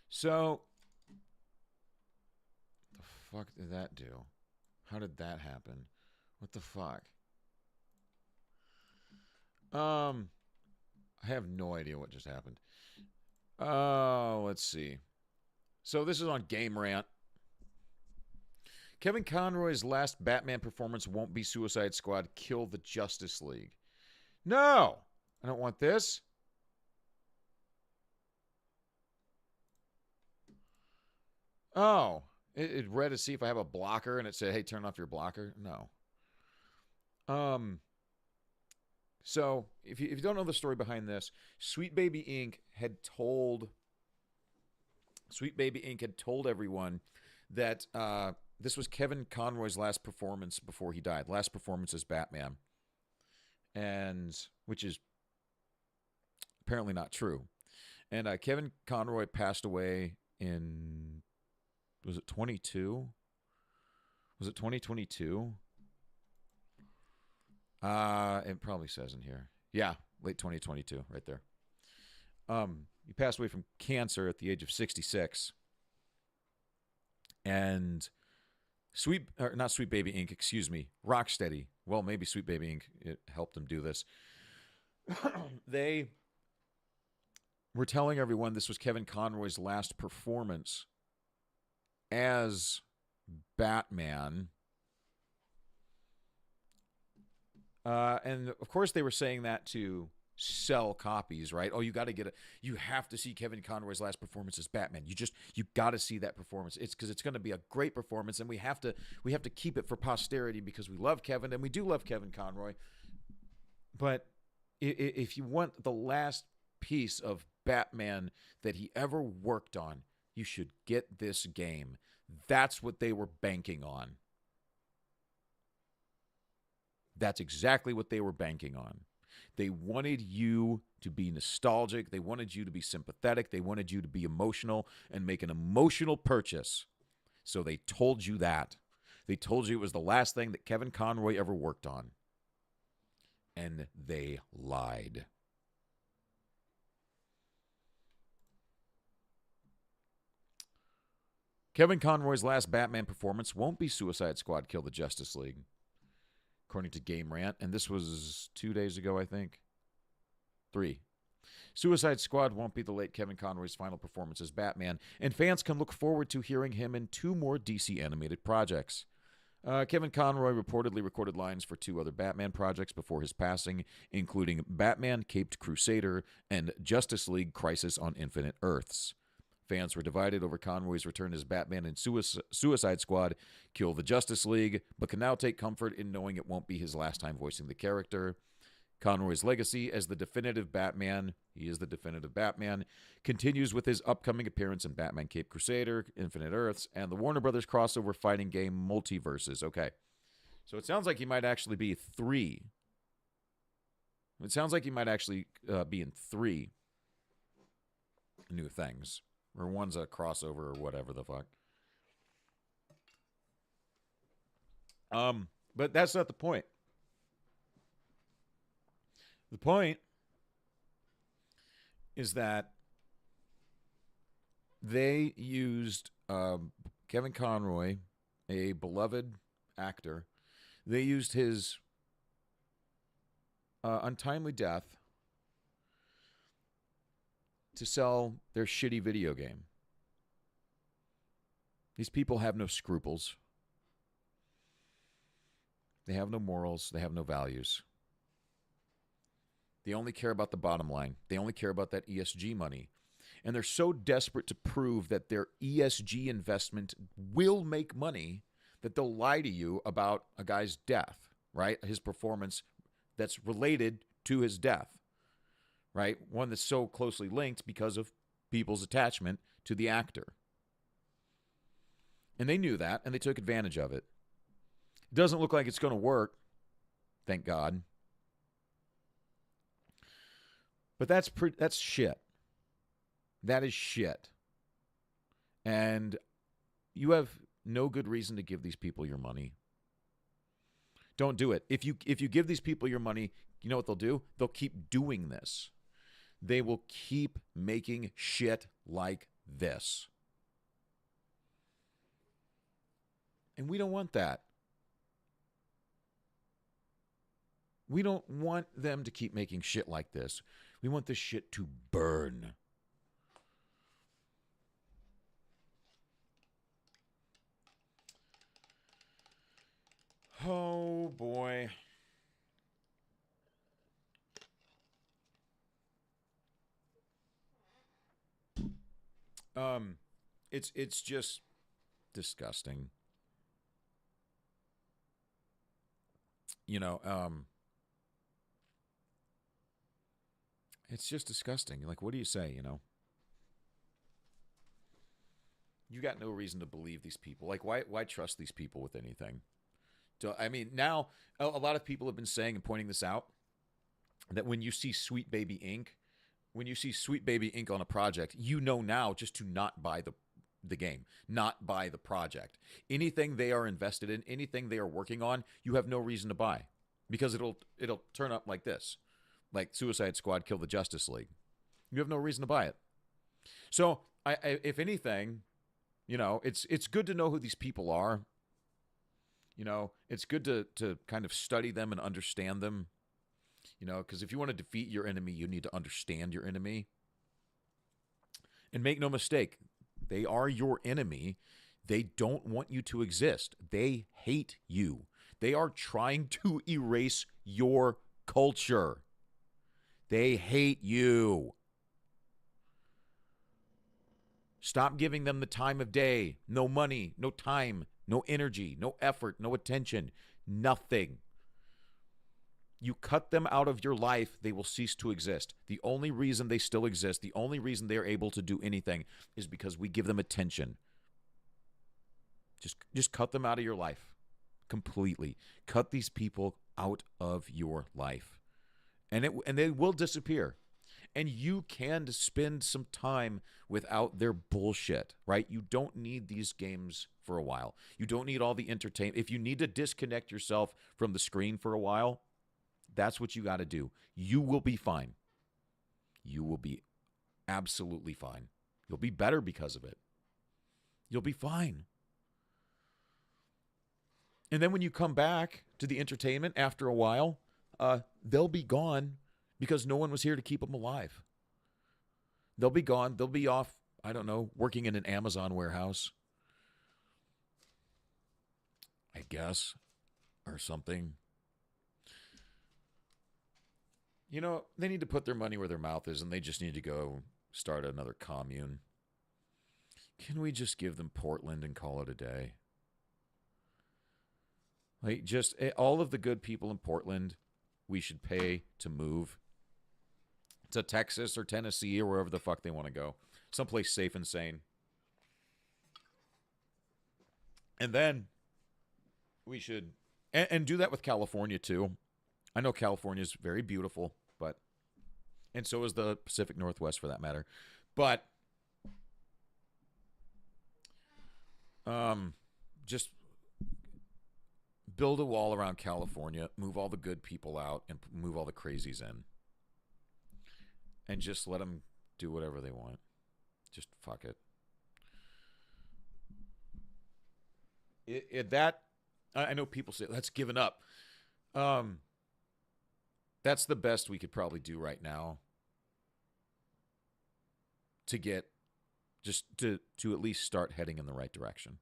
so the fuck did that do? How did that happen? What the fuck? I have no idea what just happened. Oh, let's see. So this is on Game Rant. Kevin Conroy's last Batman performance won't be Suicide Squad, kill the Justice League. No! I don't want this. Oh. It read to see if I have a blocker, and it said, hey, turn off your blocker. No. So, if you don't know the story behind this, Sweet Baby Inc. had told everyone that this was Kevin Conroy's last performance before he died. Last performance as Batman. And which is apparently not true. And Kevin Conroy passed away in, was it 22? Was it 2022? It probably says in here. Yeah, late 2022, right there. He passed away from cancer at the age of 66. And not Sweet Baby Inc., excuse me, Rocksteady. Well, maybe Sweet Baby Inc. It helped him do this. They were telling everyone this was Kevin Conroy's last performance as Batman. And of course they were saying that to sell copies, right? Oh, you have to see Kevin Conroy's last performance as Batman. You got to see that performance. It's because it's going to be a great performance, and we have to keep it for posterity because we love Kevin, and we do love Kevin Conroy. But if you want the last piece of Batman that he ever worked on, you should get this game. That's what they were banking on. That's exactly what they were banking on. They wanted you to be nostalgic. They wanted you to be sympathetic. They wanted you to be emotional and make an emotional purchase. So they told you that. They told you it was the last thing that Kevin Conroy ever worked on. And they lied. Kevin Conroy's last Batman performance won't be Suicide Squad, Kill the Justice League, according to Game Rant. And this was 2 days ago, I think. 3. Suicide Squad won't be the late Kevin Conroy's final performance as Batman, and fans can look forward to hearing him in 2 more DC animated projects. Kevin Conroy reportedly recorded lines for 2 other Batman projects before his passing, including Batman Caped Crusader and Justice League Crisis on Infinite Earths. Fans were divided over Conroy's return as Batman in Suicide Squad Kill the Justice League, but can now take comfort in knowing it won't be his last time voicing the character. Conroy's legacy as the definitive Batman, he is the definitive Batman, continues with his upcoming appearance in Batman Caped Crusader, Infinite Earths, and the Warner Brothers crossover fighting game Multiverses. Okay, so it sounds like he might actually be 3. It sounds like he might actually be in 3 new things. Or one's a crossover or whatever the fuck. But that's not the point. The point is that they used Kevin Conroy, a beloved actor. They used his untimely death to sell their shitty video game. These people have no scruples. They have no morals. They have no values. They only care about the bottom line. They only care about that ESG money. And they're so desperate to prove that their ESG investment will make money that they'll lie to you about a guy's death, right? His performance that's related to his death, right? One that's so closely linked because of people's attachment to the actor. And they knew that, and they took advantage of it. It doesn't look like it's going to work, thank God. But that's shit. That is shit. And you have no good reason to give these people your money. Don't do it. If you give these people your money, you know what they'll do? They'll keep doing this. They will keep making shit like this. And we don't want that. We don't want them to keep making shit like this. We want this shit to burn. Oh, boy. It's just disgusting. You know, it's just disgusting. Like, what do you say, you know? You got no reason to believe these people. Like, why trust these people with anything? I mean, now, a lot of people have been saying and pointing this out, that when you see Sweet Baby Inc., on a project, you know now just to not buy the game, not buy the project. Anything they are invested in, anything they are working on, you have no reason to buy. Because it'll turn up like this. Like Suicide Squad Kill the Justice League. You have no reason to buy it. So, if anything, you know, it's good to know who these people are. You know, it's good to kind of study them and understand them. You know, because if you want to defeat your enemy, you need to understand your enemy. And make no mistake, they are your enemy. They don't want you to exist. They hate you. They are trying to erase your culture. They hate you. Stop giving them the time of day. No money, no time, no energy, no effort, no attention, nothing. You cut them out of your life, they will cease to exist. The only reason they still exist, the only reason they're able to do anything is because we give them attention. Just cut them out of your life completely. Cut these people out of your life. And they will disappear. And you can spend some time without their bullshit, right? You don't need these games for a while. You don't need all the entertainment. If you need to disconnect yourself from the screen for a while, that's what you got to do. You will be fine. You will be absolutely fine. You'll be better because of it. You'll be fine. And then when you come back to the entertainment after a while, they'll be gone because no one was here to keep them alive. They'll be gone. They'll be off, I don't know, working in an Amazon warehouse, I guess, or something. You know, they need to put their money where their mouth is, and they just need to go start another commune. Can we just give them Portland and call it a day? Like, just all of the good people in Portland, we should pay to move to Texas or Tennessee or wherever the fuck they want to go. Someplace safe and sane. And then we should, and do that with California too. I know California is very beautiful, but, and so is the Pacific Northwest for that matter. But, just build a wall around California, move all the good people out, and move all the crazies in. And just let them do whatever they want. Just fuck it. I know people say, that's giving up. That's the best we could probably do right now to get, just to at least start heading in the right direction.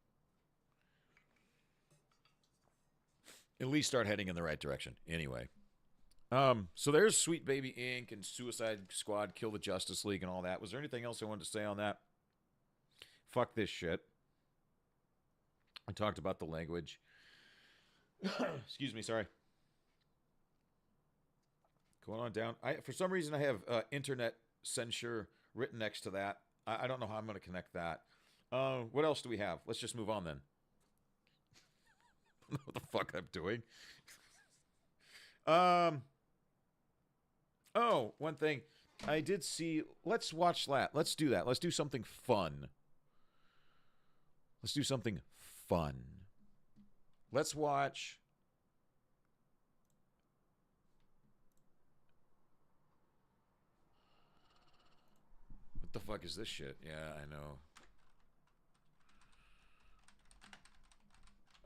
At least start heading in the right direction. Anyway. So there's Sweet Baby Inc. and Suicide Squad, Kill the Justice League and all that. Was there anything else I wanted to say on that? Fuck this shit. I talked about the language. Excuse me, sorry. Going on down. For some reason, I have internet censure written next to that. I don't know how I'm going to connect that. What else do we have? Let's just move on then. I don't know what the fuck I'm doing. Oh, one thing. I did see... Let's watch that. Let's do that. Let's do something fun. Let's do something fun. Let's watch... What the fuck is this shit? Yeah, I know.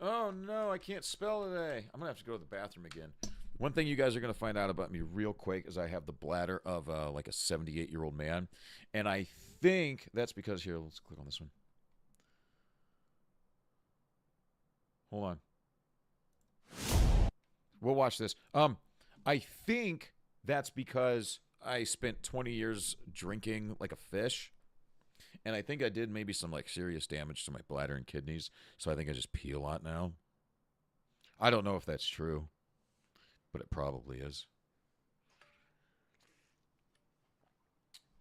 Oh, no, I can't spell today. I'm going to have to go to the bathroom again. One thing you guys are going to find out about me real quick is I have the bladder of like a 78-year-old man. And I think that's because... Here, let's click on this one. Hold on. We'll watch this. I think that's because I spent 20 years drinking like a fish. And I think I did maybe some like serious damage to my bladder and kidneys. So I think I just pee a lot now. I don't know if that's true, but it probably is.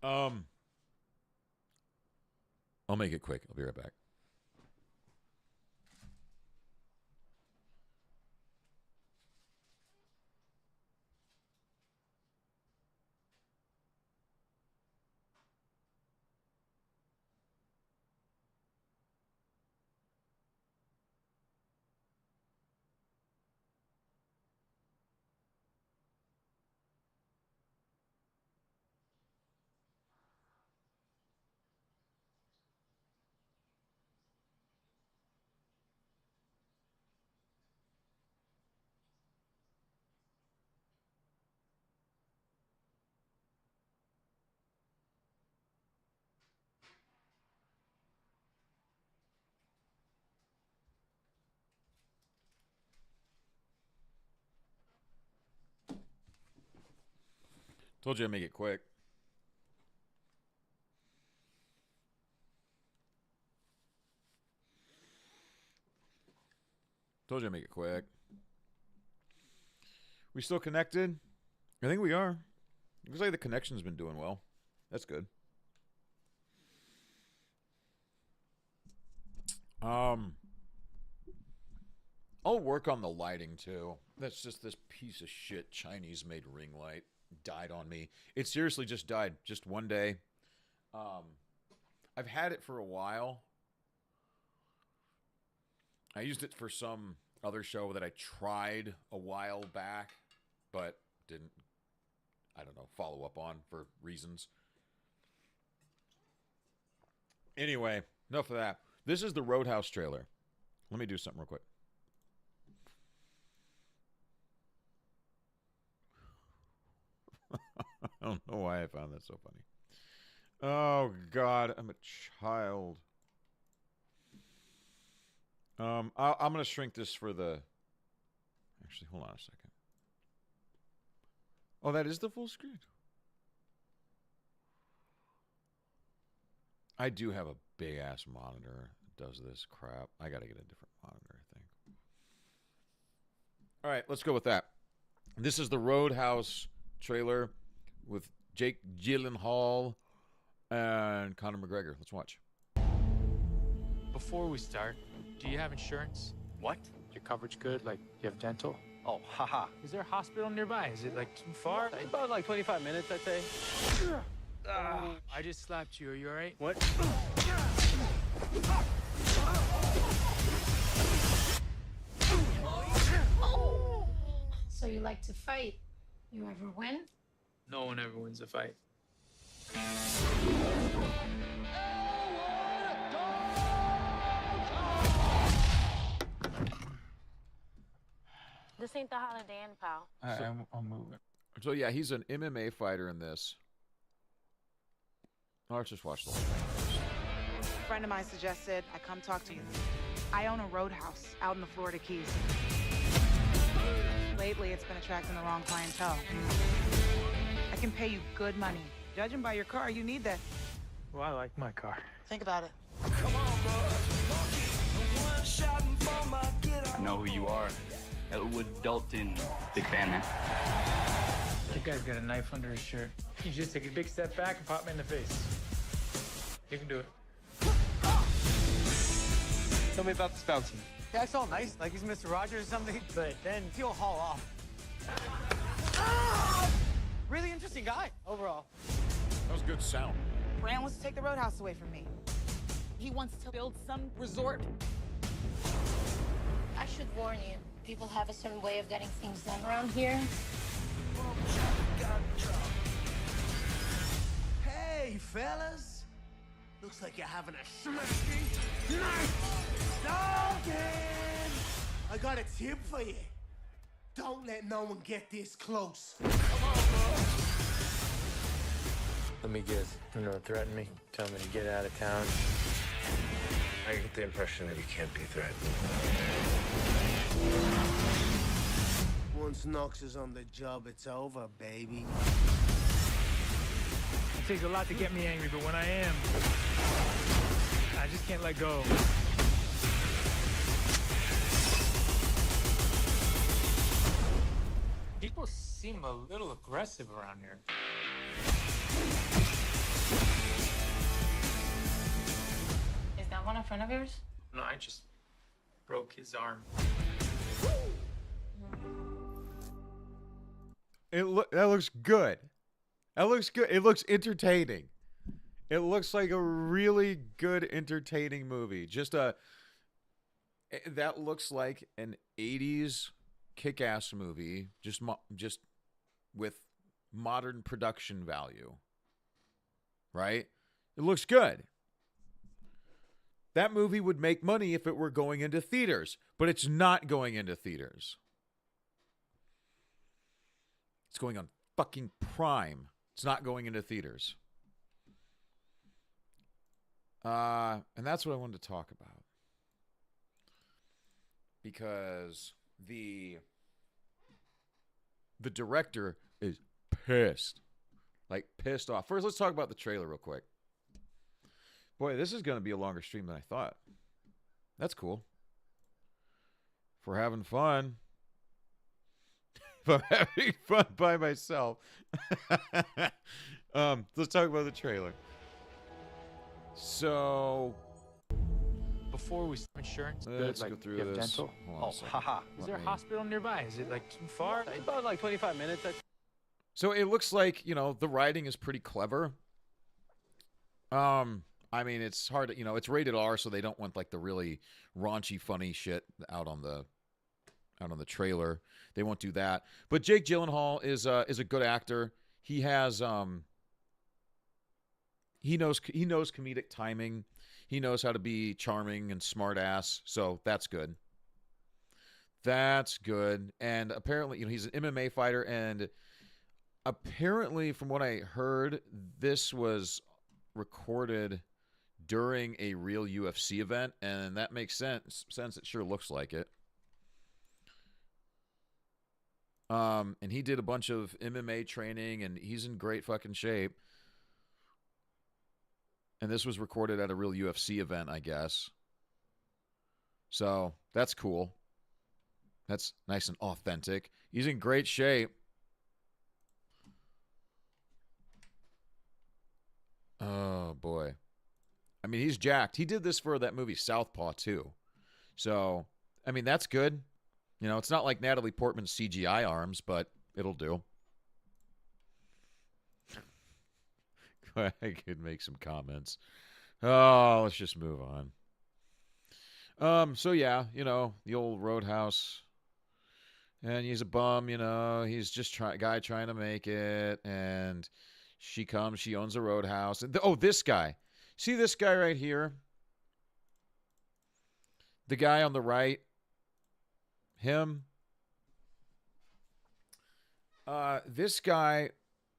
I'll make it quick. I'll be right back. Told you I'd make it quick. Told you I'd make it quick. We still connected? I think we are. Looks like the connection's been doing well. That's good. I'll work on the lighting too. That's just this piece of shit Chinese-made ring light. Died on me. It seriously just died. Just one day. I've had it for a while. I used it for some other show that I tried a while back, but didn't, I don't know, follow up on for reasons. Anyway, enough of that. This is the Roadhouse trailer. Let me do something real quick. I don't know why I found that so funny. Oh God, I'm a child. I'm gonna shrink this for the. Actually, hold on a second. Oh, that is the full screen. I do have a big ass monitor that does this crap. I gotta get a different monitor, I think. All right, let's go with that. This is the Roadhouse trailer with Jake Gyllenhaal and Conor McGregor. Let's watch. Before we start, do you have insurance? What? Your coverage good? Like, you have dental? Oh, haha. Is there a hospital nearby? Is it, like, too far? About like 25 minutes, I'd say. I just slapped you. Are you all right? What? So you like to fight? You ever win? No one ever wins a fight. This ain't the Holiday Inn, pal. I'm moving. So yeah, he's an MMA fighter in this. Oh, let's just watch the whole thing. A friend of mine suggested I come talk to you. I own a roadhouse out in the Florida Keys. Lately, it's been attracting the wrong clientele. I can pay you good money. Judging by your car, you need that. Well, I like my car. Think about it. I know who you are. Elwood Dalton. Big fan, man. That guy's got a knife under his shirt. You just take a big step back and pop me in the face. You can do it. Tell me about this bouncer. Yeah, it's all nice, like he's Mr. Rogers or something, but then he'll haul off. Really interesting guy, overall. That was good sound. Brand wants to take the roadhouse away from me. He wants to build some resort. I should warn you. People have a certain way of getting things done around here. Hey, fellas. Looks like you're having a smashing night. Dalton! I got a tip for you. Don't let no one get this close. Let me guess. You're gonna threaten me? Tell me to get out of town? I get the impression that you can't be threatened. Once Knox is on the job, it's over, baby. It takes a lot to get me angry, but when I am, I just can't let go. People seem a little aggressive around here. Is that one a friend of yours? No, I just broke his arm. That looks good. That looks good. It looks entertaining. It looks like a really good, entertaining movie. That looks like an 80s kick-ass movie, just with modern production value. Right? It looks good. That movie would make money if it were going into theaters, but it's not going into theaters. It's going on fucking Prime. It's not going into theaters. And that's what I wanted to talk about. Because the director is pissed. Like, pissed off. First, let's talk about the trailer real quick. Boy, this is going to be a longer stream than I thought. That's cool. If we're having fun. If I'm having fun by myself. Let's talk about the trailer. So, Before we start, insurance let's good? go Like, through you have this. dental? Hold on a Oh, second. haha. Is Let there a me- hospital nearby? Is it, like, too far? About like 25 minutes, I'd say. So it looks like, the writing is pretty clever. I mean, it's hard to, it's rated R, so they don't want like the really raunchy, funny shit out on the trailer. They won't do that. But Jake Gyllenhaal is a good actor. He has he knows comedic timing. He knows how to be charming and smart ass. So that's good. That's good. And apparently, he's an MMA fighter, and apparently, from what I heard, this was recorded during a real UFC event, and that makes sense. It sure looks like it. And he did a bunch of MMA training, and he's in great fucking shape. And this was recorded at a real UFC event, I guess. So that's cool. That's nice and authentic. He's in great shape. Oh, boy. I mean, he's jacked. He did this for that movie Southpaw, too. So, I mean, that's good. You know, it's not like Natalie Portman's CGI arms, but it'll do. I could make some comments. Oh, let's just move on. So yeah, you know, the old Roadhouse. And he's a bum, you know. He's just guy trying to make it. And she comes, she owns a Roadhouse. And this guy. See this guy right here? The guy on the right. Him. This guy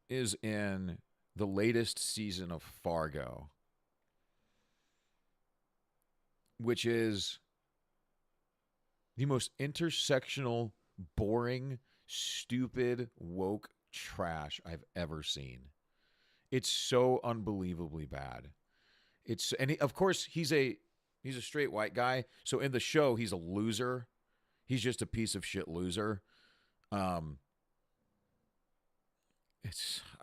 is in the latest season of Fargo, which is the most intersectional, boring, stupid, woke trash I've ever seen. It's so unbelievably bad. Of course, he's a straight white guy, so in the show he's a loser. He's just a piece of shit loser. I'm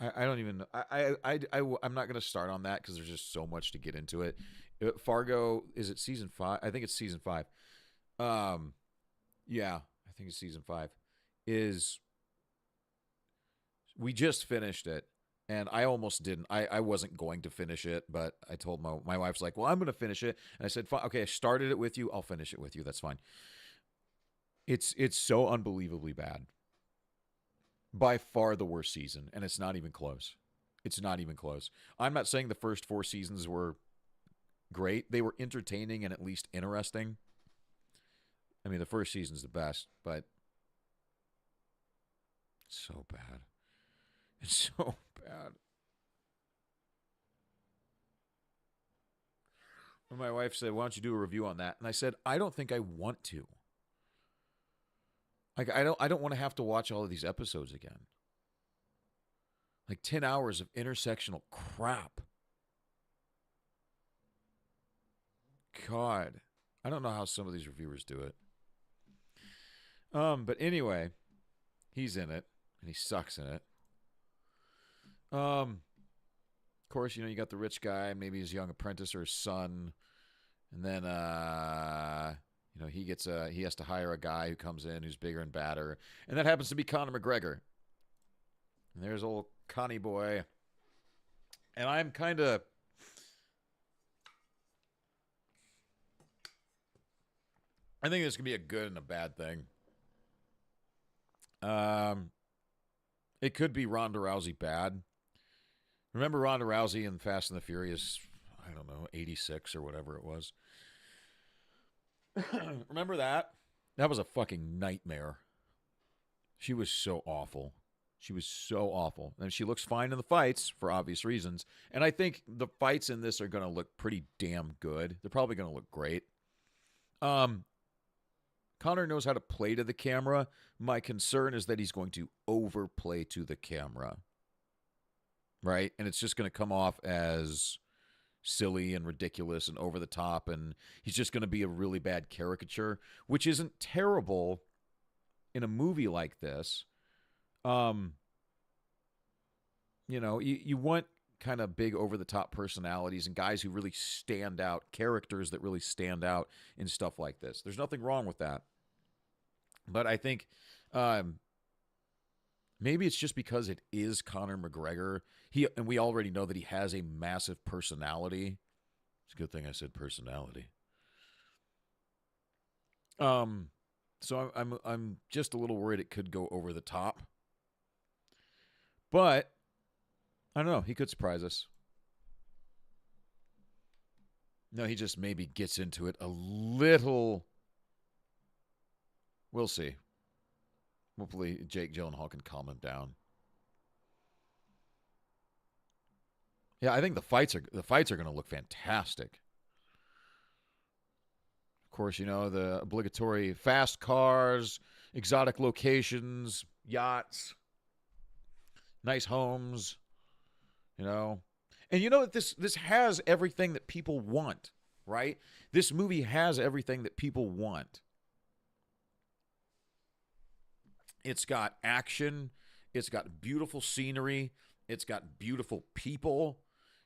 not going to start on that because there's just so much to get into it. Fargo, is it season 5? I think it's season 5. Yeah, I think it's season 5. We just finished it, and I almost didn't. I wasn't going to finish it, but I told my wife's like, well, I'm going to finish it. And I said, okay, I started it with you. I'll finish it with you. That's fine. It's so unbelievably bad. By far the worst season, and it's not even close. It's not even close. I'm not saying the first 4 seasons were great. They were entertaining and at least interesting. I mean, the first season's the best, but it's so bad. It's so bad. And my wife said, why don't you do a review on that? And I said, I don't think I want to. Like, I don't want to have to watch all of these episodes again. Like 10 hours of intersectional crap. God. I don't know how some of these reviewers do it. But anyway, he's in it, and he sucks in it. Of course, you know, you got the rich guy, maybe his young apprentice or his son, and then you know, he has to hire a guy who comes in who's bigger and badder, and that happens to be Conor McGregor. And there's old Connie boy, and I'm kind of I think this could be a good and a bad thing. It could be Ronda Rousey bad. Remember Ronda Rousey in Fast and the Furious, I don't know, 86 or whatever it was. Remember that? That was a fucking nightmare. She was so awful. She was so awful. And she looks fine in the fights for obvious reasons. And I think the fights in this are going to look pretty damn good. They're probably going to look great. Conor knows how to play to the camera. My concern is that he's going to overplay to the camera. Right? And it's just going to come off as silly and ridiculous and over the top, and he's just going to be a really bad caricature, which isn't terrible in a movie like this. You know, you want kind of big over the top personalities and guys who really stand out, characters that really stand out in stuff like this. There's nothing wrong with that. But I think maybe it's just because it is Conor McGregor. And we already know that he has a massive personality. It's a good thing I said personality. So I'm just a little worried it could go over the top. But I don't know. He could surprise us. No, he just maybe gets into it a little. We'll see. Hopefully Jake Gyllenhaal can calm him down. Yeah, I think the fights are going to look fantastic. Of course, you know, the obligatory fast cars, exotic locations, yachts, nice homes, you know. And you know that this has everything that people want, right? This movie has everything that people want. It's got action, it's got beautiful scenery, it's got beautiful people.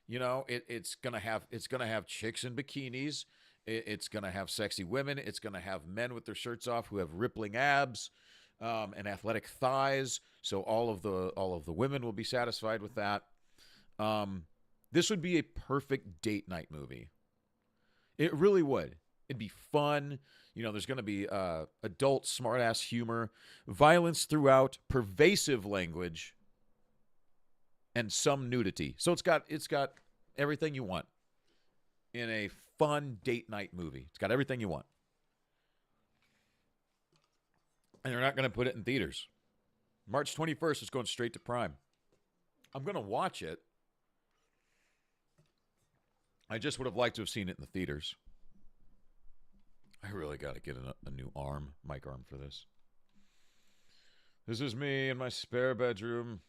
You know, it's gonna have chicks in bikinis. It's gonna have sexy women. It's gonna have men with their shirts off who have rippling abs and athletic thighs. So all of the women will be satisfied with that. This would be a perfect date night movie. It really would. It'd be fun. You know, there's going to be adult smart-ass humor, violence throughout, pervasive language, and some nudity. So it's got everything you want in a fun date night movie. It's got everything you want. And they're not going to put it in theaters. March 21st is going straight to Prime. I'm going to watch it. I just would have liked to have seen it in the theaters. I really got to get a new mic arm for this. This is me in my spare bedroom.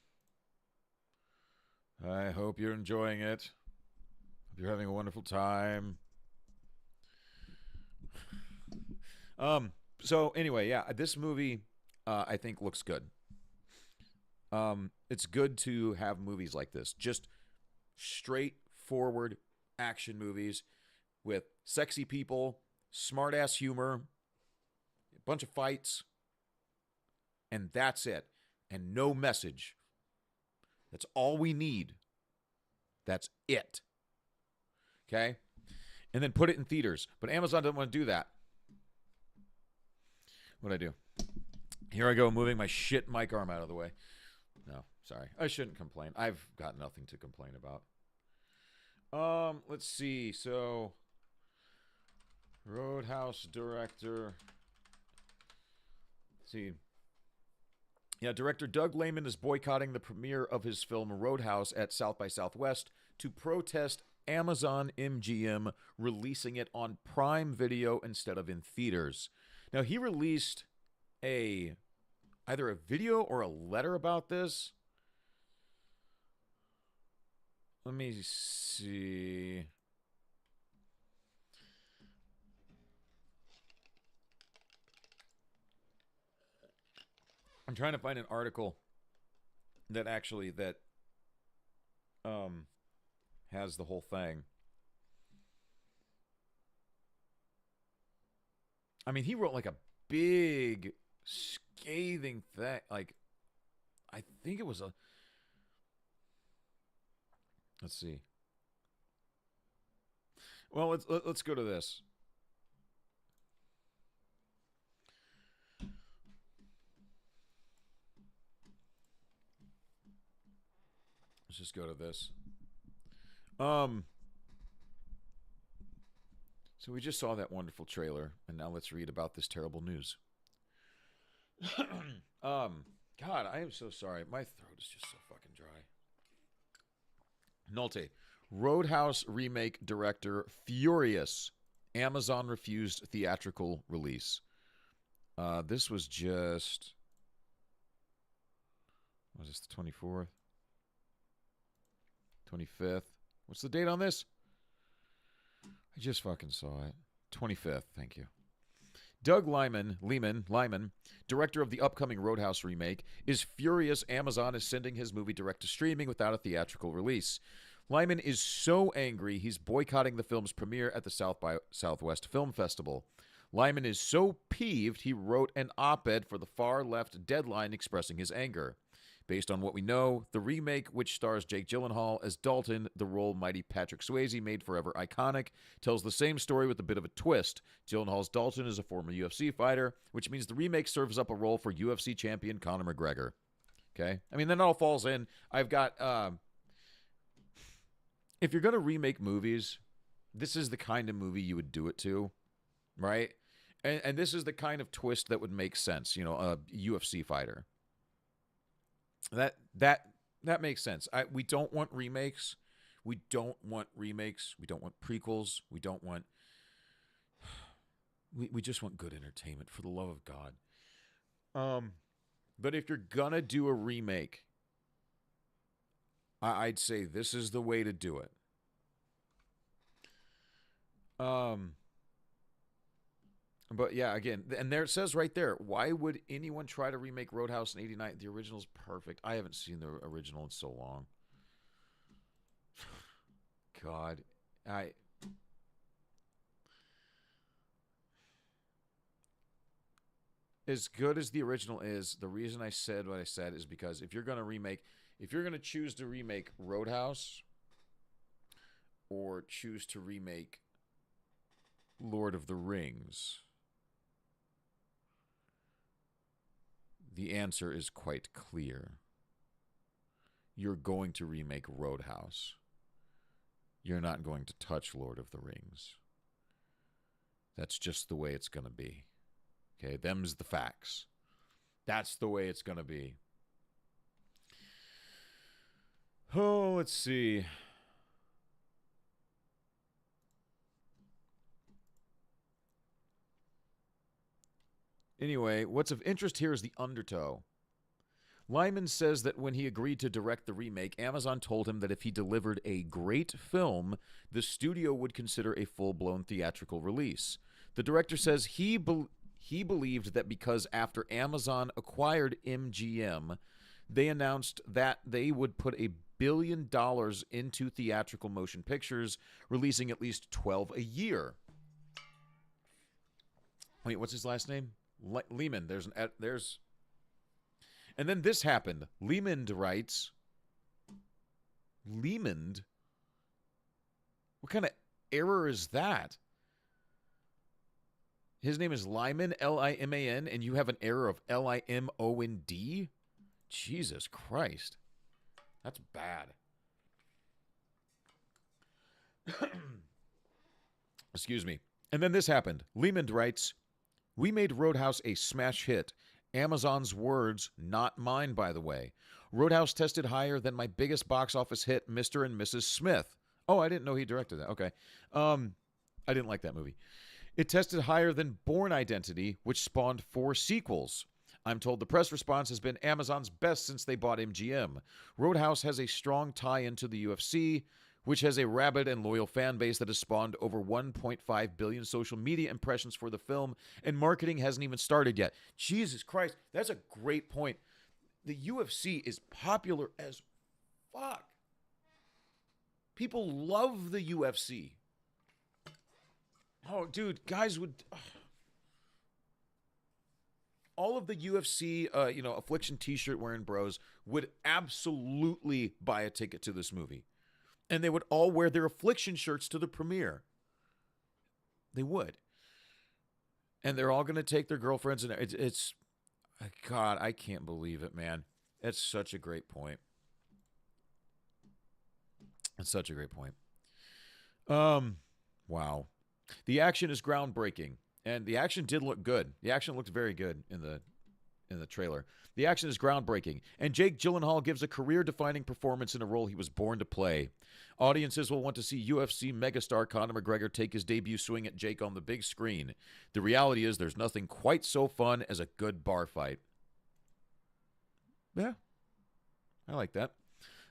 I hope you're enjoying it. Hope you're having a wonderful time. So anyway, yeah, this movie I think looks good. It's good to have movies like this. Just straightforward action movies with sexy people, smart-ass humor, a bunch of fights, and that's it. And no message. That's all we need. That's it. Okay? And then put it in theaters. But Amazon doesn't want to do that. What'd I do? Here I go, moving my shit mic arm out of the way. No, sorry. I shouldn't complain. I've got nothing to complain about. Let's see. So, Roadhouse director. Let's see. Yeah, director Doug Liman is boycotting the premiere of his film Roadhouse at South by Southwest to protest Amazon MGM releasing it on Prime Video instead of in theaters. Now, he released either a video or a letter about this. Let me see. I'm trying to find an article that actually has the whole thing. I mean, he wrote like a big scathing thing. Like, I think it was a... Let's see. Well, let's go to this. Let's just go to this. So we just saw that wonderful trailer, and now let's read about this terrible news. God, I am so sorry. My throat is just so fucking dry. Nolte. Roadhouse remake director furious. Amazon refused theatrical release. This was just... Was this the 24th? 25th? What's the date on this? I just fucking saw it. 25th, thank you. Doug Liman, director of the upcoming Roadhouse remake, is furious Amazon is sending his movie direct to streaming without a theatrical release. Liman is so angry he's boycotting the film's premiere at the South by Southwest Film Festival. Liman is so peeved he wrote an op-ed for the far-left Deadline expressing his anger. Based on what we know, the remake, which stars Jake Gyllenhaal as Dalton, the role mighty Patrick Swayze made forever iconic, tells the same story with a bit of a twist. Gyllenhaal's Dalton is a former UFC fighter, which means the remake serves up a role for UFC champion Conor McGregor. Okay? I mean, that all falls in. I've got... if you're going to remake movies, this is the kind of movie you would do it to, right? And this is the kind of twist that would make sense, you know, a UFC fighter. That makes sense. We don't want remakes We don't want remakes. We don't want prequels. We don't want... We just want good entertainment, for the love of God. But if you're gonna do a remake, I'd say this is the way to do it. But yeah, again, and there it says right there, why would anyone try to remake Roadhouse in '89? The original's perfect. I haven't seen the original in so long. God, as good as the original is, the reason I said what I said is because if you're going to choose to remake Roadhouse or choose to remake Lord of the Rings, the answer is quite clear. You're going to remake Roadhouse. You're not going to touch Lord of the Rings. That's just the way it's going to be. Okay, them's the facts. That's the way it's going to be. Oh, let's see. Anyway, what's of interest here is the undertow. Lyman says that when he agreed to direct the remake, Amazon told him that if he delivered a great film, the studio would consider a full-blown theatrical release. The director says he believed that because after Amazon acquired MGM, they announced that they would put $1 billion into theatrical motion pictures, releasing at least 12 a year. Wait, what's his last name? Lehman. There's... And then this happened. Lehman writes... Lehman? What kind of error is that? His name is Lyman, Liman, and you have an error of Limond? Jesus Christ. That's bad. Excuse me. And then this happened. Lehman writes, "We made Roadhouse a smash hit. Amazon's words, not mine, by the way. Roadhouse tested higher than my biggest box office hit, Mr. and Mrs. Smith." Oh, I didn't know he directed that. Okay. I didn't like that movie. "It tested higher than Bourne Identity, which spawned 4 sequels. I'm told the press response has been Amazon's best since they bought MGM. Roadhouse has a strong tie-in to the UFC, which has a rabid and loyal fan base that has spawned over 1.5 billion social media impressions for the film, and marketing hasn't even started yet." Jesus Christ, that's a great point. The UFC is popular as fuck. People love the UFC. Oh, dude, guys would... all of the UFC, Affliction t-shirt wearing bros would absolutely buy a ticket to this movie. And they would all wear their Affliction shirts to the premiere. They would. And they're all going to take their girlfriends, and it's God, I can't believe it, man. That's such a great point. It's such a great point. Wow. The action is groundbreaking, and the action did look good. The action looked very good in the trailer. The action is groundbreaking, and Jake Gyllenhaal gives a career-defining performance in a role he was born to play. Audiences will want to see UFC megastar Conor McGregor take his debut swing at Jake on the big screen. The reality is there's nothing quite so fun as a good bar fight. Yeah, I like that.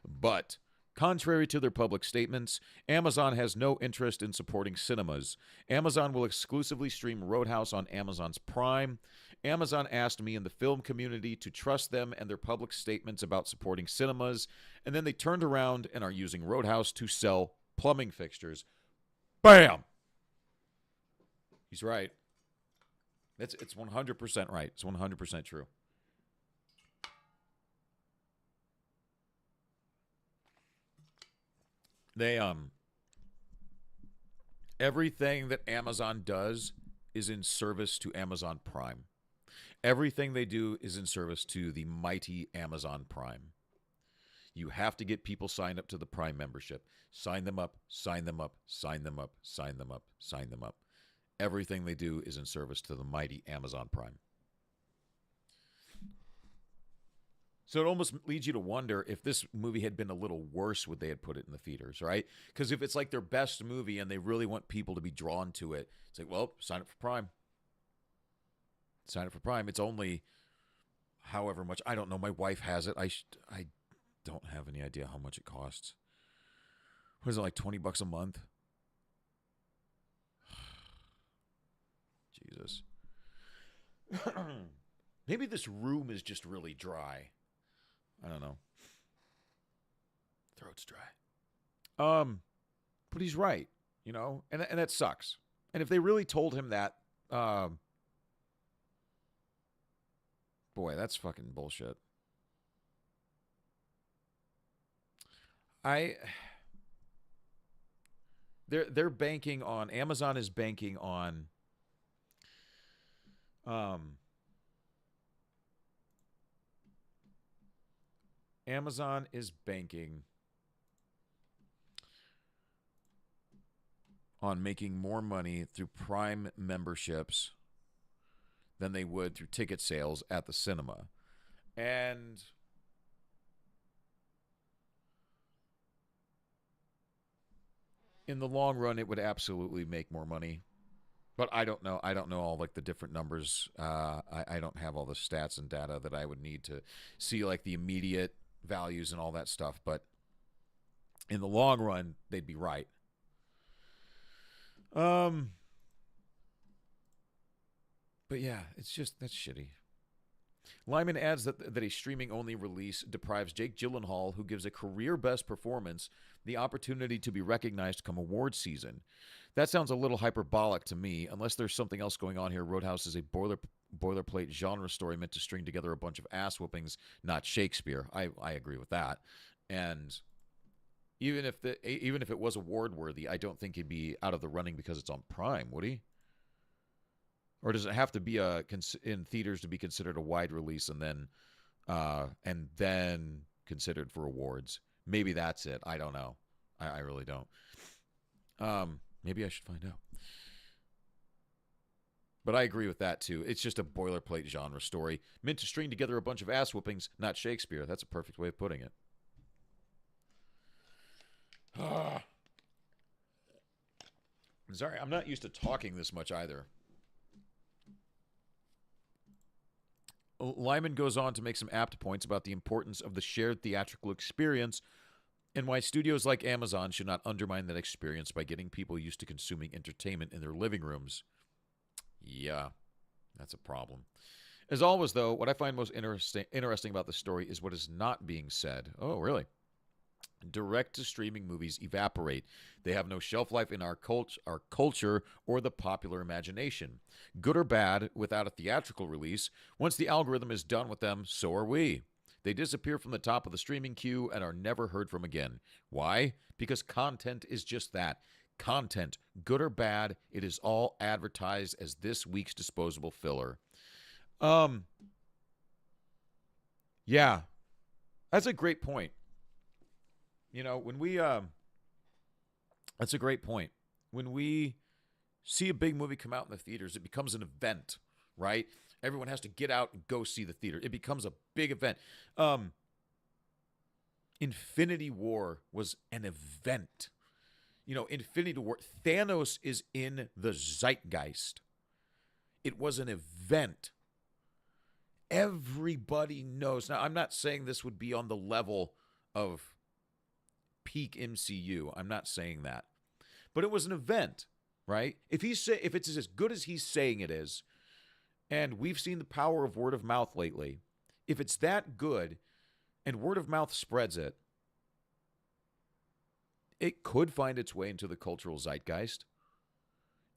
But contrary to their public statements, Amazon has no interest in supporting cinemas. Amazon will exclusively stream Roadhouse on Amazon's Prime. Amazon asked me and the film community to trust them and their public statements about supporting cinemas, and then they turned around and are using Roadhouse to sell plumbing fixtures. Bam! He's right. It's 100% right. It's 100% true. They everything that Amazon does is in service to Amazon Prime. Everything they do is in service to the mighty Amazon Prime. You have to get people signed up to the Prime membership. Sign them up, sign them up, sign them up, sign them up, sign them up. Everything they do is in service to the mighty Amazon Prime. So it almost leads you to wonder if this movie had been a little worse, would they had put it in the theaters, right? Because if it's like their best movie and they really want people to be drawn to it, it's like, well, sign up for Prime. Sign up for Prime. It's only however much. I don't know. My wife has it. I don't have any idea how much it costs. What is it, like $20 a month? Jesus. Maybe this room is just really dry. I don't know. Throat's dry. But he's right, you know, and that sucks. And if they really told him that, boy, that's fucking bullshit. They're banking on, Amazon is banking on Amazon is banking on making more money through Prime memberships than they would through ticket sales at the cinema. And in the long run, it would absolutely make more money. But I don't know. I don't know all like the different numbers. I don't have all the stats and data that I would need to see like the immediate values and all that stuff. But in the long run, they'd be right. But yeah, it's just, that's shitty. Lyman adds that a streaming-only release deprives Jake Gyllenhaal, who gives a career-best performance, the opportunity to be recognized come awards season. That sounds a little hyperbolic to me. Unless there's something else going on here, Roadhouse is a boilerplate genre story meant to string together a bunch of ass whoopings, not Shakespeare. I agree with that. And even if it was award-worthy, I don't think he'd be out of the running because it's on Prime, would he? Or does it have to be in theaters to be considered a wide release and then considered for awards? Maybe that's it. I don't know. I really don't. Maybe I should find out. But I agree with that too. It's just a boilerplate genre story meant to string together a bunch of ass whoopings, not Shakespeare. That's a perfect way of putting it. Sorry, I'm not used to talking this much either. Lyman goes on to make some apt points about the importance of the shared theatrical experience and why studios like Amazon should not undermine that experience by getting people used to consuming entertainment in their living rooms. Yeah, that's a problem. As always, though, what I find most interesting about the story is what is not being said. Oh, really? Direct-to-streaming movies evaporate. They have no shelf life in our culture or the popular imagination. Good or bad, without a theatrical release, once the algorithm is done with them, so are we. They disappear from the top of the streaming queue and are never heard from again. Why? Because content is just that. Content. Good or bad, it is all advertised as this week's disposable filler. Yeah. That's a great point. You know, when we, that's a great point. When we see a big movie come out in the theaters, it becomes an event, right? Everyone has to get out and go see the theater. It becomes a big event. Infinity War was an event. You know, Infinity War, Thanos is in the zeitgeist. It was an event. Everybody knows. Now, I'm not saying this would be on the level of peak MCU. I'm not saying that. But it was an event, right? If it's as good as he's saying it is, and we've seen the power of word of mouth lately, if it's that good and word of mouth spreads it, it could find its way into the cultural zeitgeist,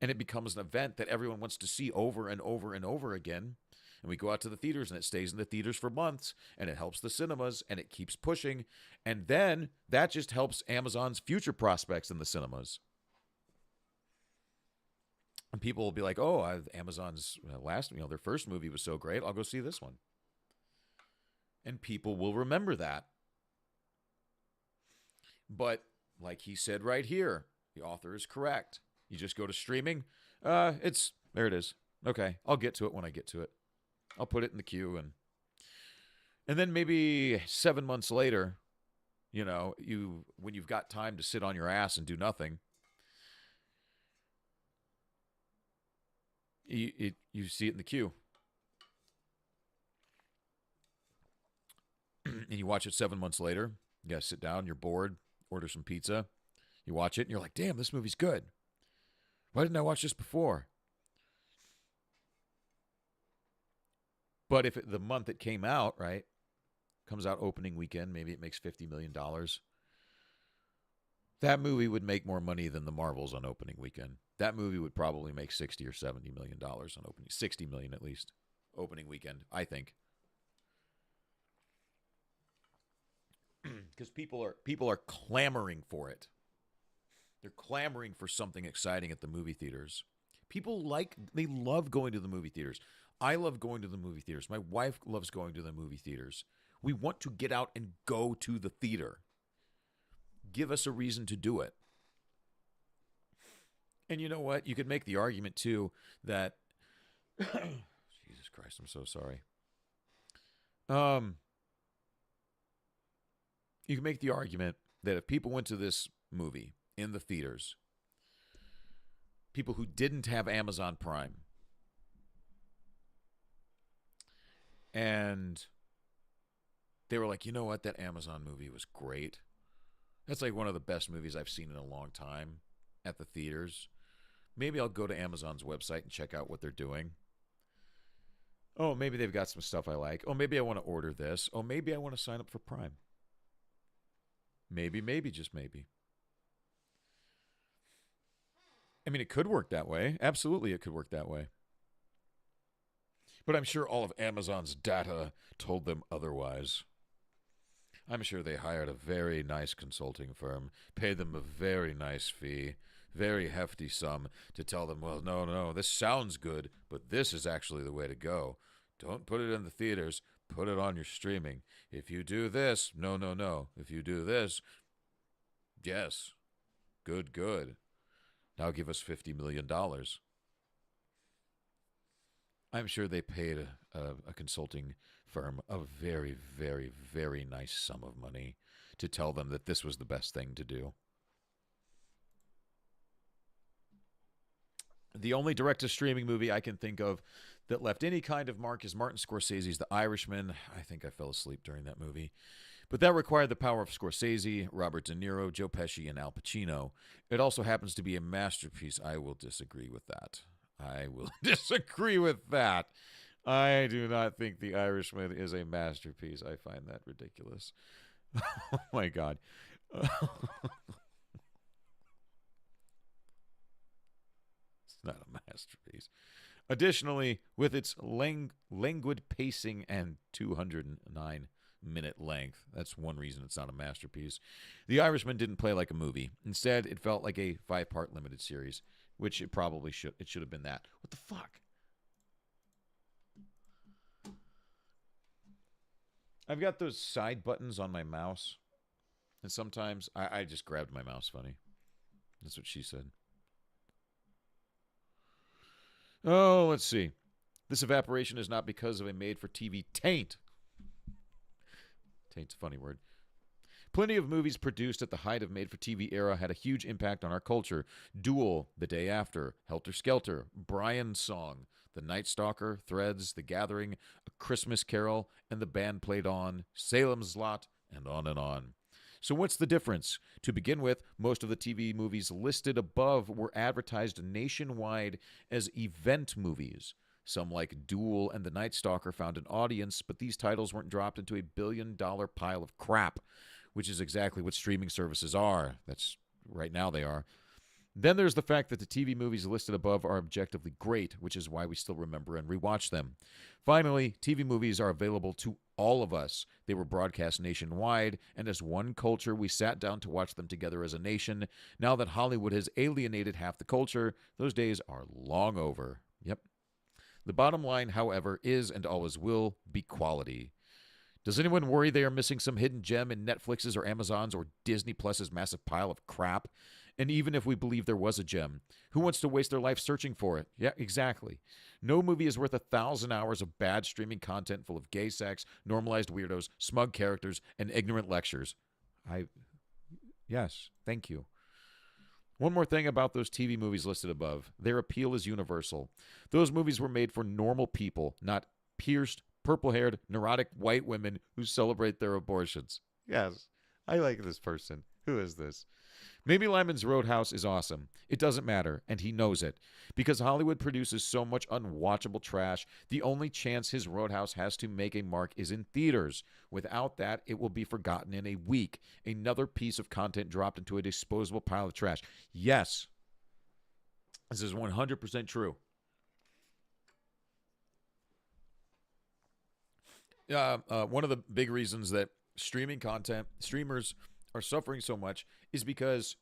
and it becomes an event that everyone wants to see over and over and over again. And we go out to the theaters, and it stays in the theaters for months, and it helps the cinemas, and it keeps pushing. And then that just helps Amazon's future prospects in the cinemas. And people will be like, oh, Amazon's their first movie was so great, I'll go see this one. And people will remember that. But like he said right here, the author is correct. You just go to streaming. There it is. Okay, I'll get to it when I get to it. I'll put it in the queue, And then maybe 7 months later, when you've got time to sit on your ass and do nothing, you see it in the queue. And you watch it 7 months later. You gotta sit down, you're bored, order some pizza. You watch it, and you're like, damn, this movie's good. Why didn't I watch this before? But if the month it came out, right, comes out opening weekend, maybe it makes $50 million. That movie would make more money than the Marvels on opening weekend. That movie would probably make $60 or $70 million on opening, $60 million at least, opening weekend, I think. Because people are clamoring for it. They're clamoring for something exciting at the movie theaters. They love going to the movie theaters. I love going to the movie theaters. My wife loves going to the movie theaters. We want to get out and go to the theater. Give us a reason to do it. And you know what? You could make the argument, too, that... Jesus Christ, I'm so sorry. You can make the argument that if people went to this movie in the theaters, people who didn't have Amazon Prime, and they were like, you know what, that Amazon movie was great. That's like one of the best movies I've seen in a long time at the theaters. Maybe I'll go to Amazon's website and check out what they're doing. Oh, maybe they've got some stuff I like. Oh, maybe I want to order this. Oh, maybe I want to sign up for Prime. Maybe, just maybe. I mean, it could work that way. Absolutely, it could work that way. But I'm sure all of Amazon's data told them otherwise. I'm sure they hired a very nice consulting firm, paid them a very nice fee, very hefty sum, to tell them, well, no, this sounds good, but this is actually the way to go. Don't put it in the theaters. Put it on your streaming. If you do this, no. If you do this, yes. Good. Now give us $50 million. I'm sure they paid a consulting firm a very, very, very nice sum of money to tell them that this was the best thing to do. The only direct-to-streaming movie I can think of that left any kind of mark is Martin Scorsese's The Irishman. I think I fell asleep during that movie. But that required the power of Scorsese, Robert De Niro, Joe Pesci, and Al Pacino. It also happens to be a masterpiece. I will disagree with that. I do not think The Irishman is a masterpiece. I find that ridiculous. Oh, my God. It's not a masterpiece. Additionally, with its languid pacing and 209-minute length, that's one reason it's not a masterpiece, The Irishman didn't play like a movie. Instead, it felt like a 5-part limited series, which it probably should. It should have been that. What the fuck? I've got those side buttons on my mouse, and sometimes I just grabbed my mouse funny. That's what she said. Oh, let's see. This evaporation is not because of a made-for-TV taint. Taint's a funny word. Plenty of movies produced at the height of made-for-TV era had a huge impact on our culture. Duel, The Day After, Helter Skelter, Brian's Song, The Night Stalker, Threads, The Gathering, A Christmas Carol, and The Band Played On, Salem's Lot, and on and on. So what's the difference? To begin with, most of the TV movies listed above were advertised nationwide as event movies. Some like Duel and The Night Stalker found an audience, but these titles weren't dropped into a billion-dollar pile of crap, which is exactly what streaming services are. That's right now they are. Then there's the fact that the TV movies listed above are objectively great, which is why we still remember and rewatch them. Finally, TV movies are available to all of us. They were broadcast nationwide, and as one culture, we sat down to watch them together as a nation. Now that Hollywood has alienated half the culture, those days are long over. Yep. The bottom line, however, is and always will be quality. Does anyone worry they are missing some hidden gem in Netflix's or Amazon's or Disney Plus's massive pile of crap? And even if we believe there was a gem, who wants to waste their life searching for it? Yeah, exactly. No movie is worth 1,000 hours of bad streaming content full of gay sex, normalized weirdos, smug characters, and ignorant lectures. Yes, thank you. One more thing about those TV movies listed above. Their appeal is universal. Those movies were made for normal people, not pierced, purple-haired, neurotic white women who celebrate their abortions. Yes, I like this person. Who is this? Maybe Lyman's Roadhouse is awesome. It doesn't matter, and he knows it. Because Hollywood produces so much unwatchable trash, the only chance his Roadhouse has to make a mark is in theaters. Without that, it will be forgotten in a week. Another piece of content dropped into a disposable pile of trash. Yes, this is 100% true. One of the big reasons that streamers are suffering so much is because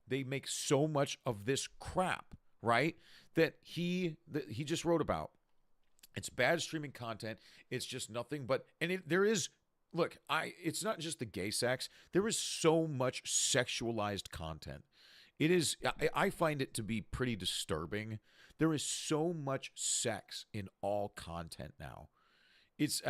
they make so much of this crap, right? That he just wrote about. It's bad streaming content. It's just nothing but, and there is, look, it's not just the gay sex. There is so much sexualized content. It is, I find it to be pretty disturbing. There is so much sex in all content now. It's,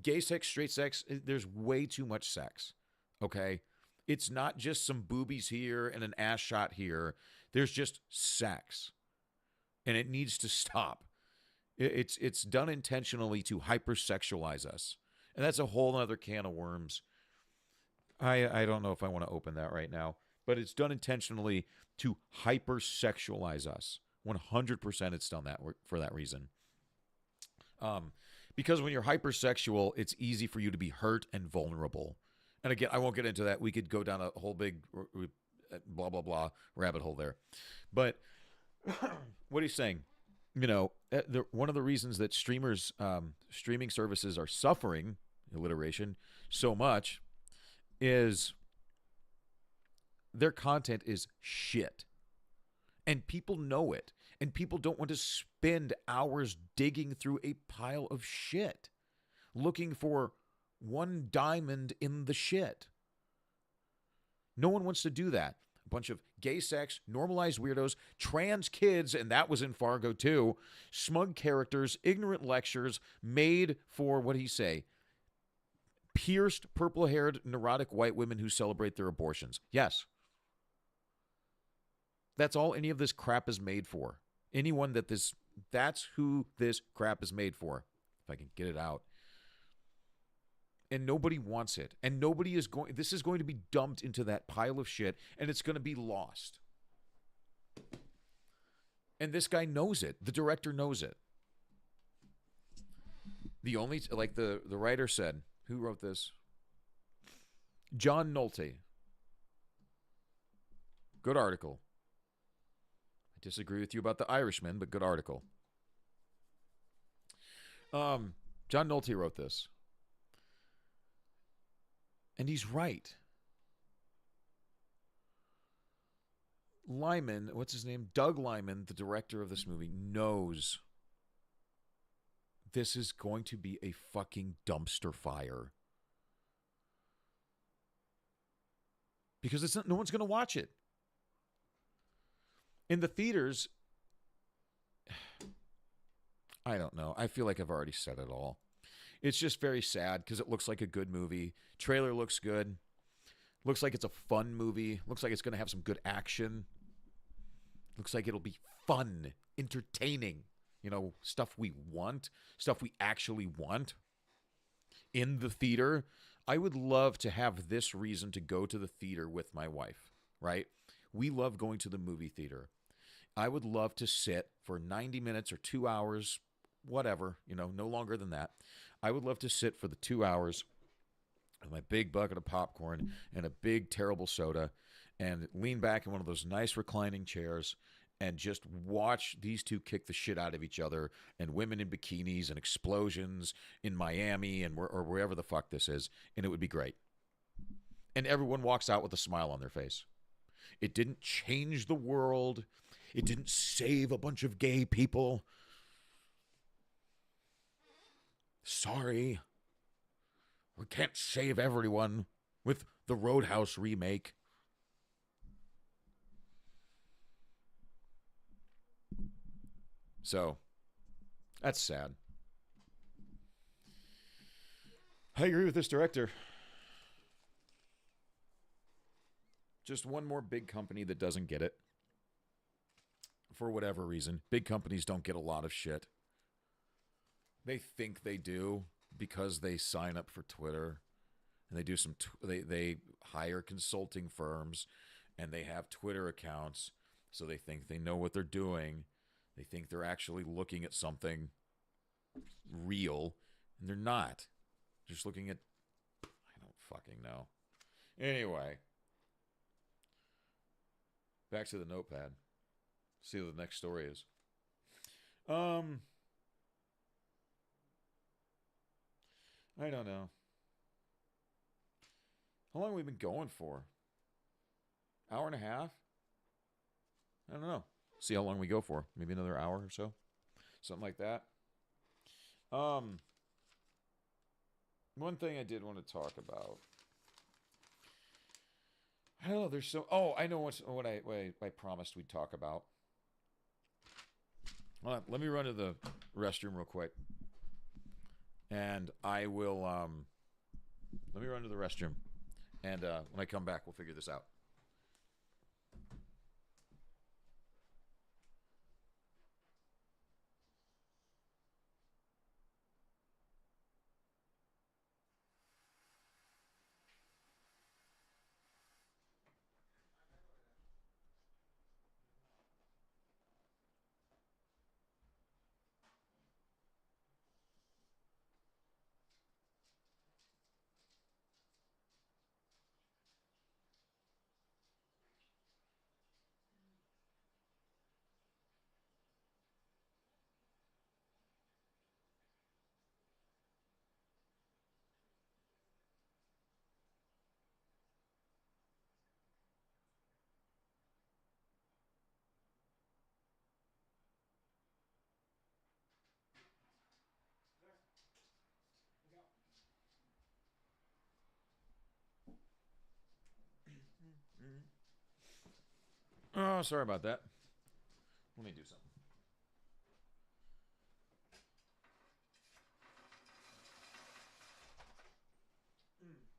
gay sex, straight sex, there's way too much sex. Okay, it's not just some boobies here and an ass shot here. There's just sex, and it needs to stop. It's done intentionally to hypersexualize us, and that's a whole other can of worms. I don't know if I want to open that right now, but it's done intentionally to hypersexualize us. 100% it's done that for that reason. Because when you're hypersexual, it's easy for you to be hurt and vulnerable. And again, I won't get into that. We could go down a whole big blah, blah, blah rabbit hole there. But what he's saying, you know, one of the reasons that streaming services are suffering, alliteration, so much is their content is shit. And people know it. And people don't want to spend hours digging through a pile of shit, looking for one diamond in the shit. No one wants to do that. A bunch of gay sex, normalized weirdos, trans kids, and that was in Fargo too, smug characters, ignorant lectures made for, what did he say? Pierced, purple-haired, neurotic white women who celebrate their abortions. Yes. That's all any of this crap is made for. Anyone that's who this crap is made for. If I can get it out. And nobody wants it. And this is going to be dumped into that pile of shit, and it's going to be lost. And this guy knows it. The director knows it. Like the writer said, who wrote this? John Nolte. Good article. I disagree with you about The Irishman, but good article. John Nolte wrote this. And he's right. Lyman, what's his name? Doug Lyman, the director of this movie, knows this is going to be a fucking dumpster fire. Because no one's going to watch it. In the theaters, I don't know. I feel like I've already said it all. It's just very sad because it looks like a good movie. Trailer looks good. Looks like it's a fun movie. Looks like it's going to have some good action. Looks like it'll be fun, entertaining. You know, stuff we want, stuff we actually want in the theater. I would love to have this reason to go to the theater with my wife, right? We love going to the movie theater. I would love to sit for 90 minutes or 2 hours, whatever, you know, no longer than that. I would love to sit for the 2 hours with my big bucket of popcorn and a big, terrible soda and lean back in one of those nice reclining chairs and just watch these two kick the shit out of each other, and women in bikinis and explosions in Miami or wherever the fuck this is, and it would be great. And everyone walks out with a smile on their face. It didn't change the world. It didn't save a bunch of gay people. Sorry. We can't save everyone with the Roadhouse remake. So that's sad. I agree with this director. Just one more big company that doesn't get it. For whatever reason. Big companies don't get a lot of shit. They think they do because they sign up for Twitter. And they do some... They hire consulting firms. And they have Twitter accounts. So they think they know what they're doing. They think they're actually looking at something real. And they're not. They're just looking at... I don't fucking know. Anyway... Back to the notepad. See what the next story is. I don't know. How long have we been going for? Hour and a half? I don't know. See how long we go for. Maybe another hour or so. Something like that. One thing I did want to talk about. I don't know. There's so. Oh, I know what I promised we'd talk about. Hold on, let me run to the restroom real quick, and I will. Let me run to the restroom, and when I come back, we'll figure this out. Oh, sorry about that. Let me do something.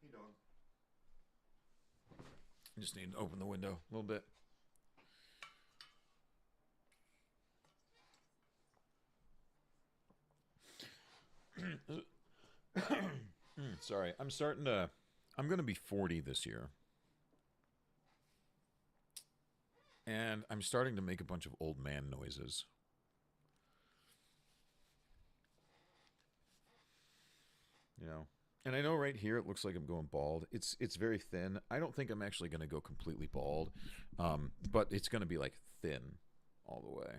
Hey, dog. I just need to open the window a little bit. Sorry, I'm going to be 40 this year. And I'm starting to make a bunch of old man noises. You know, and I know right here it looks like I'm going bald. It's very thin. I don't think I'm actually going to go completely bald, but it's going to be like thin all the way.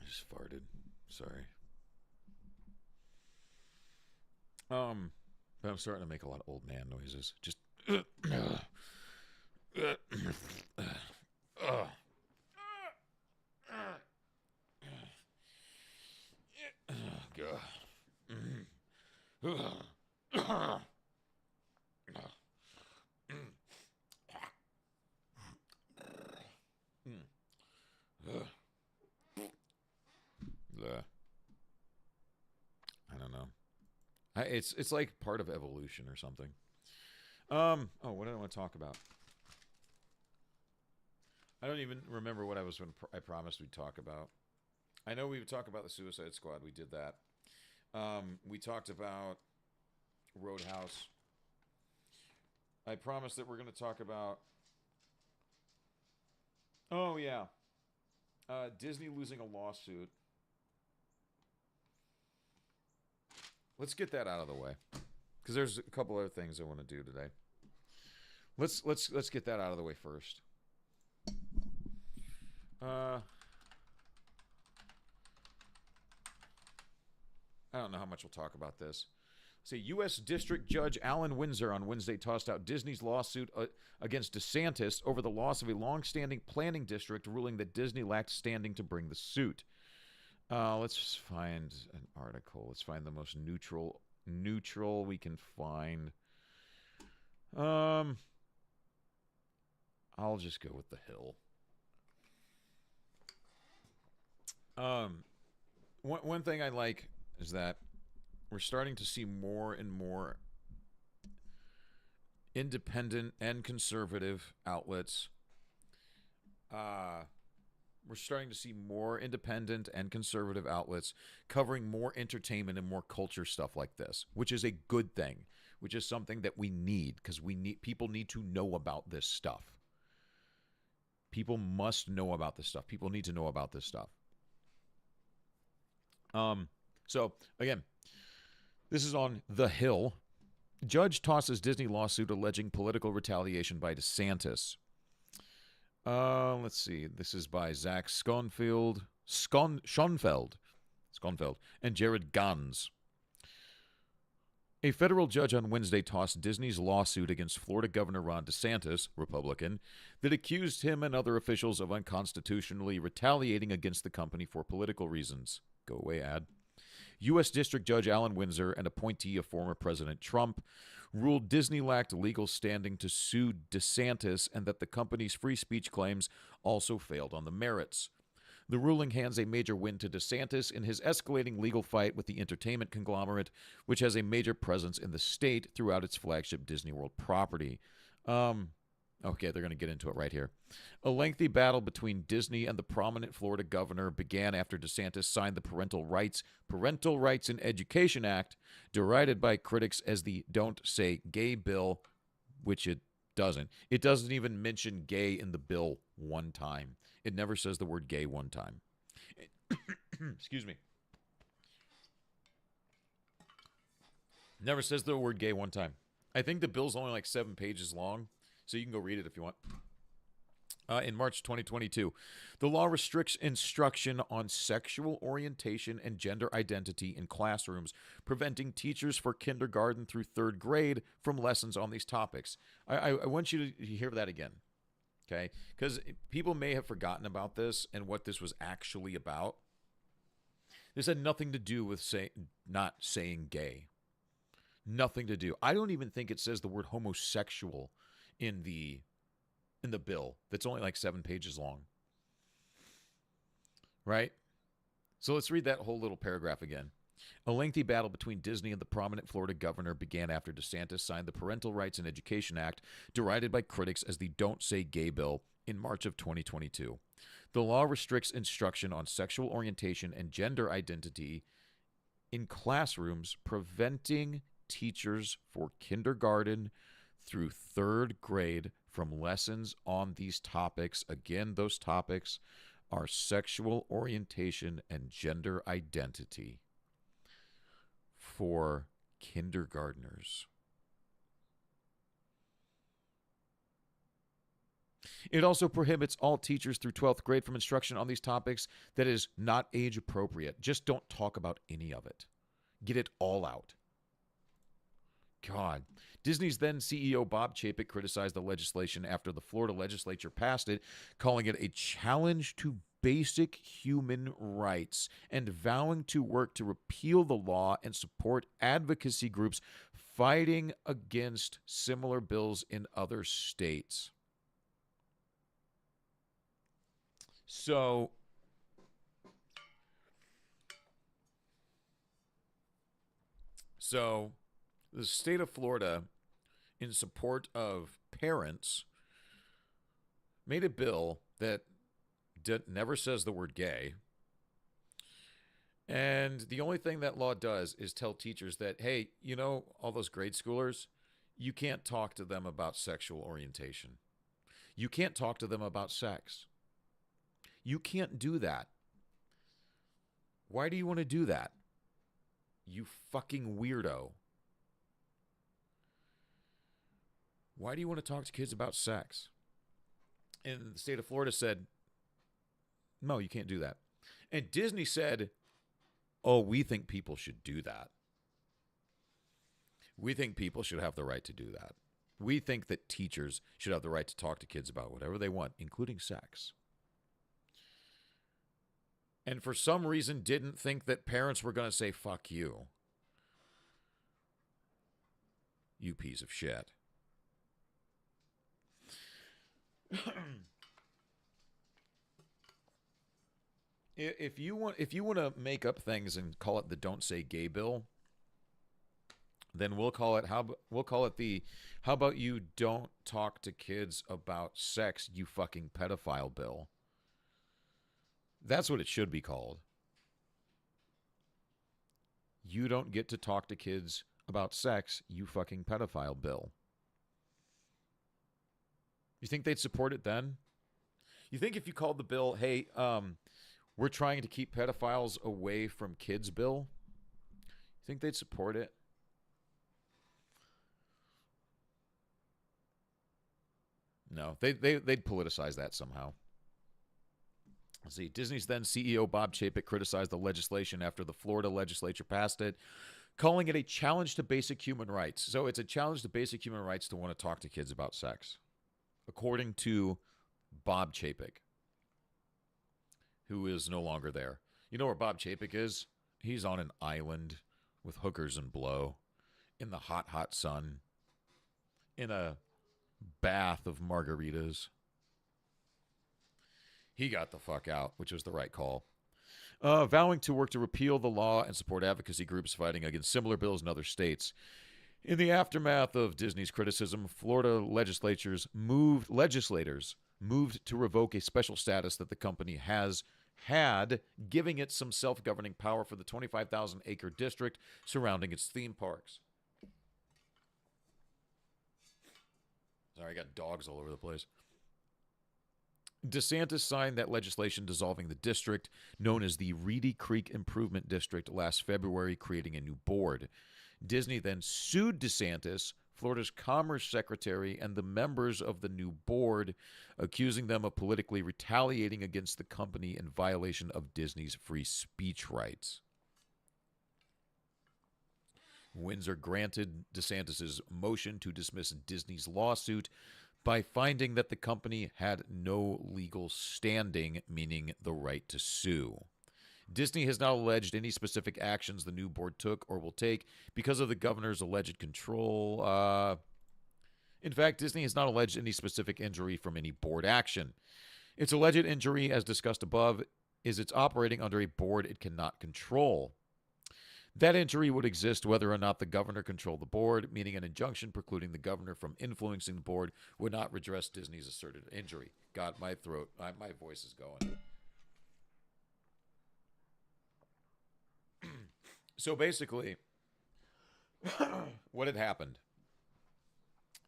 I just farted. Sorry. But I'm starting to make a lot of old man noises. Just. I don't know. It's like part of evolution or something. Oh, what did I want to talk about? I don't even remember what I promised we'd talk about. I know we would talk about the Suicide Squad. We did that. We talked about Roadhouse. I promised that we're going to talk about... Oh, yeah. Disney losing a lawsuit. Let's get that out of the way. Because there's a couple other things I want to do today. Let's get that out of the way first. I don't know how much we'll talk about this. Say, U.S. District Judge Alan Windsor on Wednesday tossed out Disney's lawsuit against DeSantis over the loss of a long-standing planning district, ruling that Disney lacked standing to bring the suit. Let's just find an article. Let's find the most neutral we can find. I'll just go with The Hill. One thing I like is that we're starting to see more and more independent and conservative outlets. We're starting to see more independent and conservative outlets covering more entertainment and more culture stuff like this, which is a good thing, which is something that we need, because people need to know about this stuff. People must know about this stuff. People need to know about this stuff. So again, this is on The Hill. Judge tosses Disney lawsuit alleging political retaliation by DeSantis. Let's see. This is by Zach Schonfeld, and Jared Gans. A federal judge on Wednesday tossed Disney's lawsuit against Florida Governor Ron DeSantis, Republican, that accused him and other officials of unconstitutionally retaliating against the company for political reasons. Go away, ad. U.S. District Judge Alan Windsor, an appointee of former President Trump, ruled Disney lacked legal standing to sue DeSantis and that the company's free speech claims also failed on the merits. The ruling hands a major win to DeSantis in his escalating legal fight with the entertainment conglomerate, which has a major presence in the state throughout its flagship Disney World property. Okay, they're going to get into it right here. A lengthy battle between Disney and the prominent Florida governor began after DeSantis signed the Parental Rights in Education Act, derided by critics as the Don't Say Gay bill, which it doesn't. It doesn't even mention gay in the bill one time. It never says the word gay one time. Excuse me. Never says the word gay one time. I think the bill's only like 7 pages long, so you can go read it if you want. In March 2022, the law restricts instruction on sexual orientation and gender identity in classrooms, preventing teachers for kindergarten through 3rd grade from lessons on these topics. I want you to hear that again, okay? Because people may have forgotten about this and what this was actually about. This had nothing to do with not saying gay. Nothing to do. I don't even think it says the word homosexual in the bill. That's only like 7 pages long. Right? So let's read that whole little paragraph again. A lengthy battle between Disney and the prominent Florida governor began after DeSantis signed the Parental Rights in Education Act, derided by critics as the Don't Say Gay bill, in March of 2022. The law restricts instruction on sexual orientation and gender identity in classrooms, preventing teachers for kindergarten through 3rd grade from lessons on these topics. Again, those topics are sexual orientation and gender identity for kindergartners. It also prohibits all teachers through 12th grade from instruction on these topics that is not age appropriate. Just don't talk about any of it. Get it all out. God. Disney's then CEO Bob Chapek criticized the legislation after the Florida legislature passed it, calling it a challenge to basic human rights and vowing to work to repeal the law and support advocacy groups fighting against similar bills in other states. So the state of Florida, in support of parents, made a bill that never says the word gay. And the only thing that law does is tell teachers that, hey, you know, all those grade schoolers, you can't talk to them about sexual orientation. You can't talk to them about sex. You can't do that. Why do you want to do that? You fucking weirdo. Why do you want to talk to kids about sex? And the state of Florida said, no, you can't do that. And Disney said, oh, we think people should do that. We think people should have the right to do that. We think that teachers should have the right to talk to kids about whatever they want, including sex. And for some reason didn't think that parents were going to say, fuck you. You piece of shit. If you want to make up things and call it the "Don't Say Gay" bill, then we'll call it the "How about you don't talk to kids about sex, you fucking pedophile" bill. That's what it should be called. You don't get to talk to kids about sex, you fucking pedophile bill. You think they'd support it then? You think if you called the bill, hey, we're trying to keep pedophiles away from kids bill, you think they'd support it? No, they'd politicize that somehow. Let's see. Disney's then CEO Bob Chapek criticized the legislation after the Florida legislature passed it, calling it a challenge to basic human rights. So it's a challenge to basic human rights to want to talk to kids about sex, according to Bob Chapek, who is no longer there. You know where Bob Chapek is? He's on an island with hookers and blow in the hot, hot sun in a bath of margaritas. He got the fuck out, which was the right call. Vowing to work to repeal the law and support advocacy groups fighting against similar bills in other states. In the aftermath of Disney's criticism, Florida legislators moved to revoke a special status that the company has had, giving it some self-governing power for the 25,000-acre district surrounding its theme parks. Sorry, I got dogs all over the place. DeSantis signed that legislation dissolving the district, known as the Reedy Creek Improvement District, last February, creating a new board. Disney then sued DeSantis, Florida's Commerce Secretary, and the members of the new board, accusing them of politically retaliating against the company in violation of Disney's free speech rights. Windsor granted DeSantis' motion to dismiss Disney's lawsuit by finding that the company had no legal standing, meaning the right to sue. Disney has not alleged any specific actions the new board took or will take because of the governor's alleged control. In fact, Disney has not alleged any specific injury from any board action. Its alleged injury, as discussed above, is it's operating under a board it cannot control. That injury would exist whether or not the governor controlled the board, meaning an injunction precluding the governor from influencing the board would not redress Disney's asserted injury. God, my throat, my voice is going. So basically, what had happened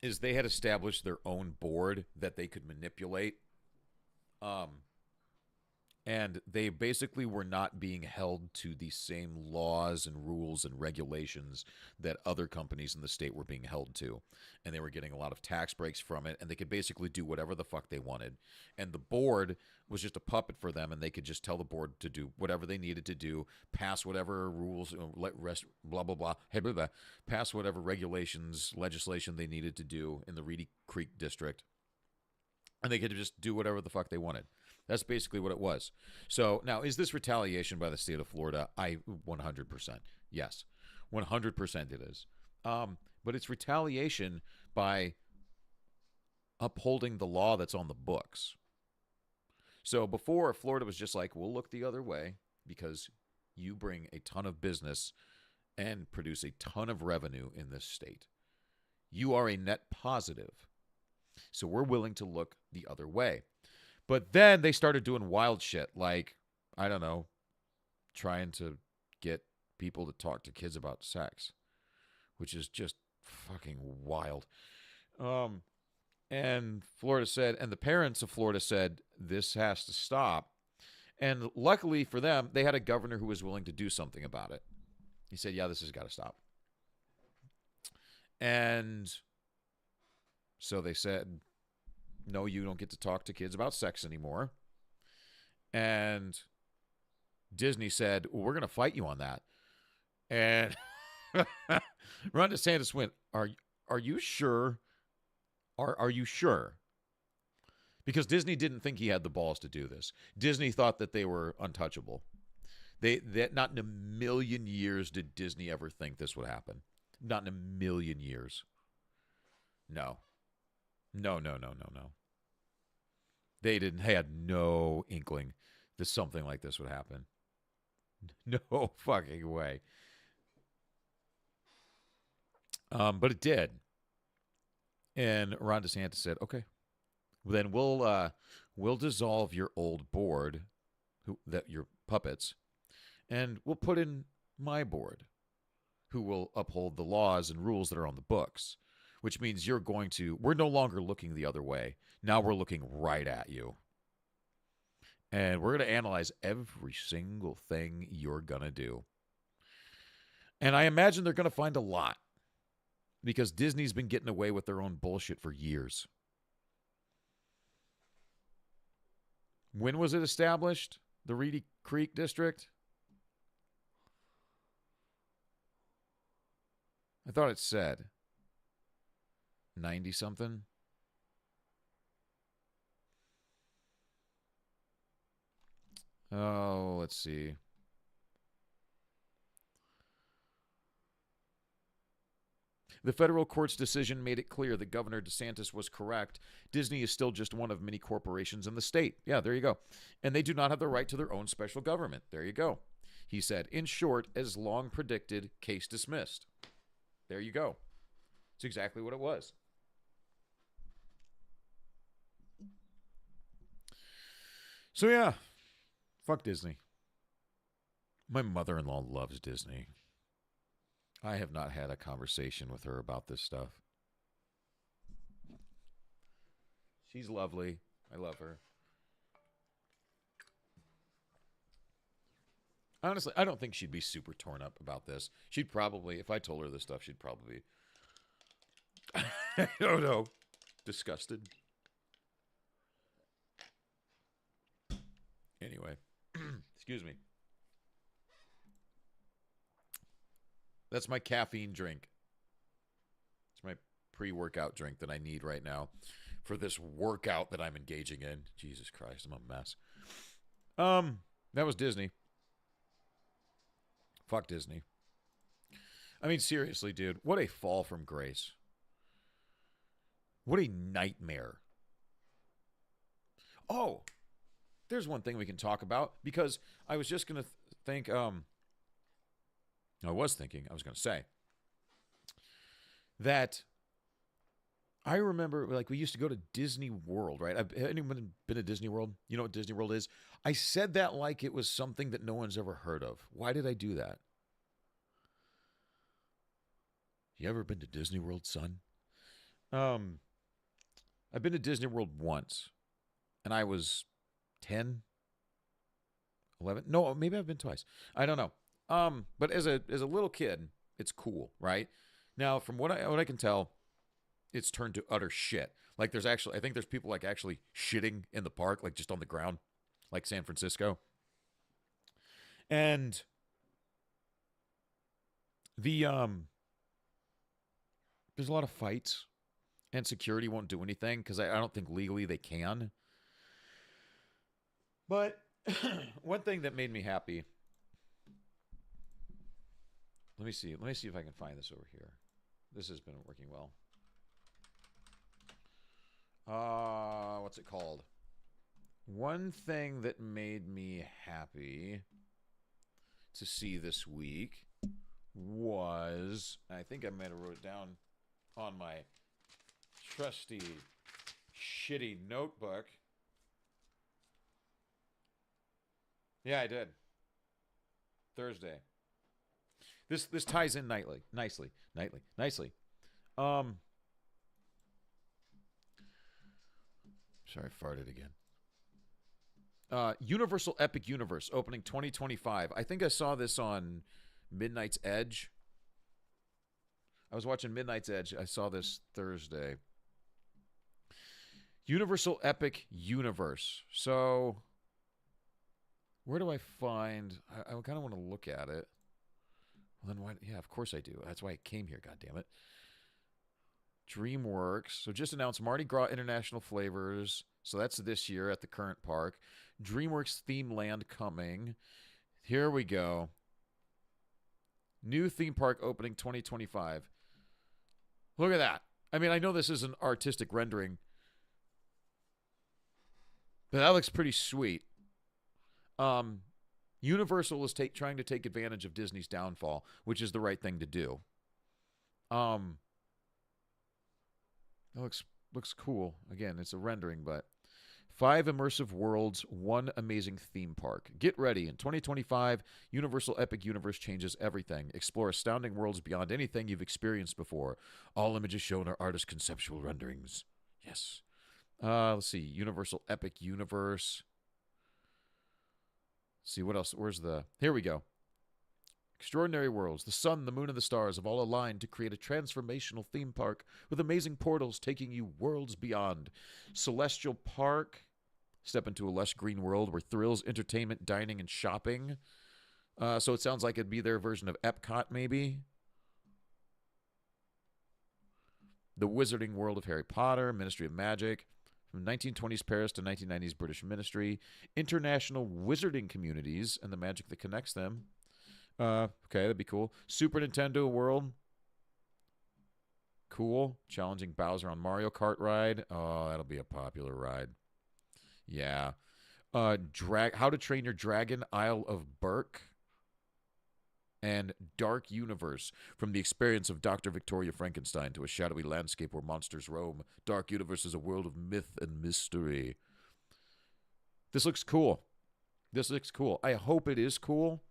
is they had established their own board that they could manipulate. And they basically were not being held to the same laws and rules and regulations that other companies in the state were being held to. And they were getting a lot of tax breaks from it, and they could basically do whatever the fuck they wanted. And the board was just a puppet for them, and they could just tell the board to do whatever they needed to do, pass whatever rules, blah, blah, blah, blah, blah, pass whatever regulations, legislation they needed to do in the Reedy Creek District. And they could just do whatever the fuck they wanted. That's basically what it was. So now, is this retaliation by the state of Florida? 100%. Yes, 100% it is. But it's retaliation by upholding the law that's on the books. So before, Florida was just like, we'll look the other way because you bring a ton of business and produce a ton of revenue in this state. You are a net positive. So we're willing to look the other way. But then they started doing wild shit like, I don't know, trying to get people to talk to kids about sex, which is just fucking wild. And Florida said, and the parents of Florida said, this has to stop. And luckily for them, they had a governor who was willing to do something about it. He said, yeah, this has got to stop. And so they said, no, you don't get to talk to kids about sex anymore. And Disney said, well, we're going to fight you on that. And Ron DeSantis went, are you sure? Are you sure? Because Disney didn't think he had the balls to do this. Disney thought that they were untouchable. That not in a million years did Disney ever think this would happen. Not in a million years. No. No. They had no inkling that something like this would happen. No fucking way. But it did. And Ron DeSantis said, okay, then we'll dissolve your old board, your puppets, and we'll put in my board, who will uphold the laws and rules that are on the books, which means we're no longer looking the other way. Now we're looking right at you. And we're going to analyze every single thing you're going to do. And I imagine they're going to find a lot, because Disney's been getting away with their own bullshit for years. When was it established? The Reedy Creek District? I thought it said 90-something. Oh, let's see. The federal court's decision made it clear that Governor DeSantis was correct. Disney is still just one of many corporations in the state. Yeah, there you go. And they do not have the right to their own special government. There you go. He said, in short, as long predicted, case dismissed. There you go. It's exactly what it was. So yeah, fuck Disney. My mother-in-law loves Disney. I have not had a conversation with her about this stuff. She's lovely. I love her. Honestly, I don't think she'd be super torn up about this. She'd probably, if I told her this stuff, she'd probably be, I don't know, disgusted. Anyway, excuse me. That's my caffeine drink. It's my pre-workout drink that I need right now for this workout that I'm engaging in. Jesus Christ, I'm a mess. That was Disney. Fuck Disney. I mean, seriously, dude, what a fall from grace. What a nightmare. Oh, there's one thing we can talk about, because I was just going to think, I was going to say that I remember, like, we used to go to Disney World, right? Have anyone been to Disney World? You know what Disney World is? I said that like it was something that no one's ever heard of. Why did I do that? You ever been to Disney World, son? I've been to Disney World once, and I was 10, 11. No, maybe I've been twice. I don't know. But as a little kid, it's cool, right? Now, from what I can tell, it's turned to utter shit. Like, I think there's people like actually shitting in the park, like just on the ground, like San Francisco. And there's a lot of fights, and security won't do anything because I don't think legally they can. But one thing that made me happy. Let me see if I can find this over here. This has been working well. What's it called? One thing that made me happy to see this week was, I think I might have wrote it down on my trusty shitty notebook. Yeah, I did. Thursday. This ties in nicely. Sorry, I farted again. Universal Epic Universe opening 2025. I think I saw this on Midnight's Edge. I was watching Midnight's Edge. I saw this Thursday. Universal Epic Universe. So, where do I find... I kind of want to look at it. Well, then why... Yeah, of course I do. That's why I came here, goddammit. DreamWorks. So just announced Mardi Gras International Flavors. So that's this year at the current park. DreamWorks Theme Land coming. Here we go. New theme park opening 2025. Look at that. I mean, I know this is an artistic rendering, but that looks pretty sweet. Universal is trying to take advantage of Disney's downfall, which is the right thing to do. That looks cool. Again, it's a rendering, but 5 immersive worlds, 1 amazing theme park. Get ready. In 2025, Universal Epic Universe changes everything. Explore astounding worlds beyond anything you've experienced before. All images shown are artist conceptual renderings. Yes. Let's see. Universal Epic Universe. Let's see what else. Here we go. Extraordinary worlds. The sun, the moon, and the stars have all aligned to create a transformational theme park with amazing portals taking you worlds beyond. Celestial Park. Step into a lush green world where thrills, entertainment, dining, and shopping. So it sounds like it'd be their version of Epcot, maybe. The Wizarding World of Harry Potter. Ministry of Magic. From 1920s Paris to 1990s British Ministry. International wizarding communities and the magic that connects them. Okay, that'd be cool. Super Nintendo World. Cool. Challenging Bowser on Mario Kart ride. Oh, that'll be a popular ride. Yeah. How to Train Your Dragon, Isle of Berk. And Dark Universe. From the experience of Dr. Victoria Frankenstein to a shadowy landscape where monsters roam. Dark Universe is a world of myth and mystery. This looks cool. This looks cool. I hope it is cool.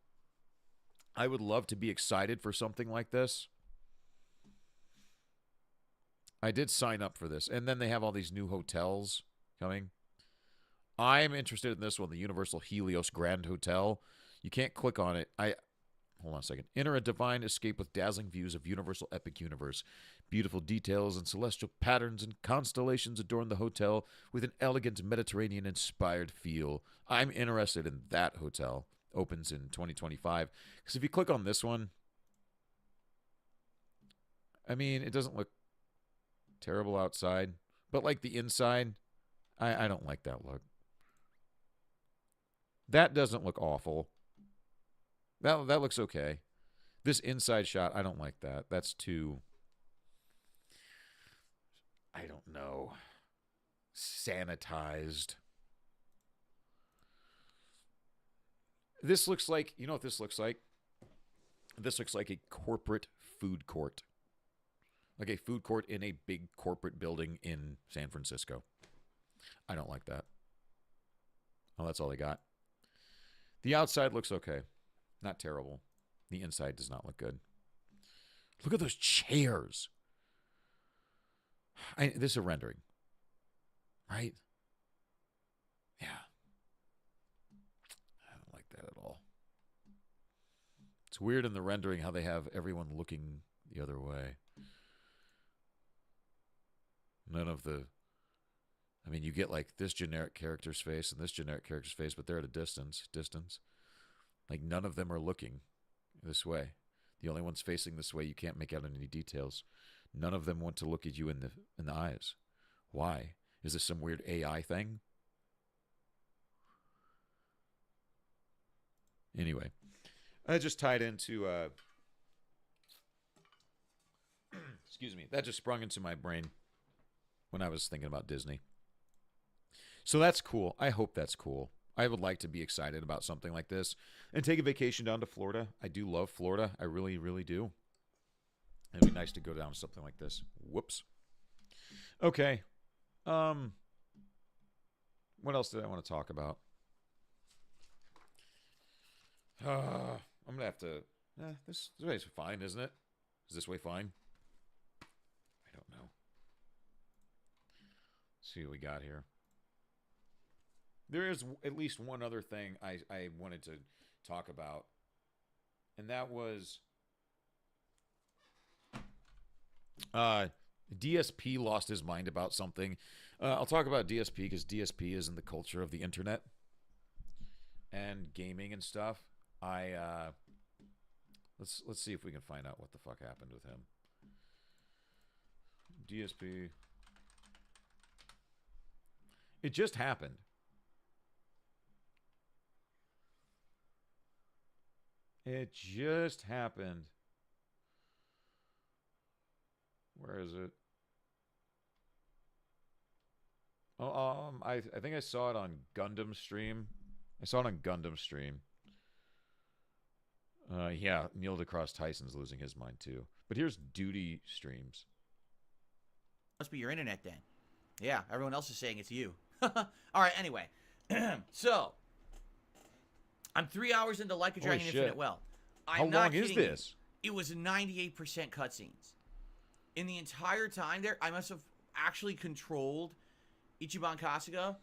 I would love to be excited for something like this. I did sign up for this. And then they have all these new hotels coming. I'm interested in this one, the Universal Helios Grand Hotel. You can't click on it. Hold on a second. Enter a divine escape with dazzling views of Universal Epic Universe. Beautiful details and celestial patterns and constellations adorn the hotel with an elegant Mediterranean-inspired feel. I'm interested in that hotel. Opens in 2025. Because if you click on this one, I mean, it doesn't look terrible outside. But like the inside, I don't like that look. That doesn't look awful. That looks okay. This inside shot, I don't like that. That's too, I don't know, sanitized. This looks like, you know what this looks like? This looks like a corporate food court. Like a food court in a big corporate building in San Francisco. I don't like that. Oh, that's all they got. The outside looks okay. Not terrible. The inside does not look good. Look at those chairs. This is a rendering. Right? Yeah. I don't like that at all. It's weird in the rendering how they have everyone looking the other way. None of the... I mean, you get like this generic character's face and this generic character's face, but they're at a distance. Like none of them are looking this way. The only one's facing this way. You can't make out any details. None of them want to look at you in the eyes. Why? Is this some weird AI thing? Anyway, I just tied into excuse me. That just sprung into my brain when I was thinking about Disney. So that's cool. I hope that's cool. I would like to be excited about something like this and take a vacation down to Florida. I do love Florida. I really, really do. It'd be nice to go down to something like this. Whoops. Okay. What else did I want to talk about? I'm going to have to... this way's fine, isn't it? Is this way fine? I don't know. Let's see what we got here. There is at least one other thing I wanted to talk about, and that was DSP lost his mind about something. I'll talk about DSP because DSP is in the culture of the internet and gaming and stuff. Let's see if we can find out what the fuck happened with him. DSP. It just happened. It just happened. Where is it? Oh, I think I saw it on Gundam stream I saw it on Gundam stream. Yeah, Neil deGrasse Tyson's losing his mind too. But here's Duty streams. Must be your internet then. Yeah, everyone else is saying it's you. All right, anyway. So, I'm 3 hours into Like a Dragon Infinite Well. How long is this? It was 98% cutscenes. In the entire time there, I must have actually controlled Ichiban Kasuga.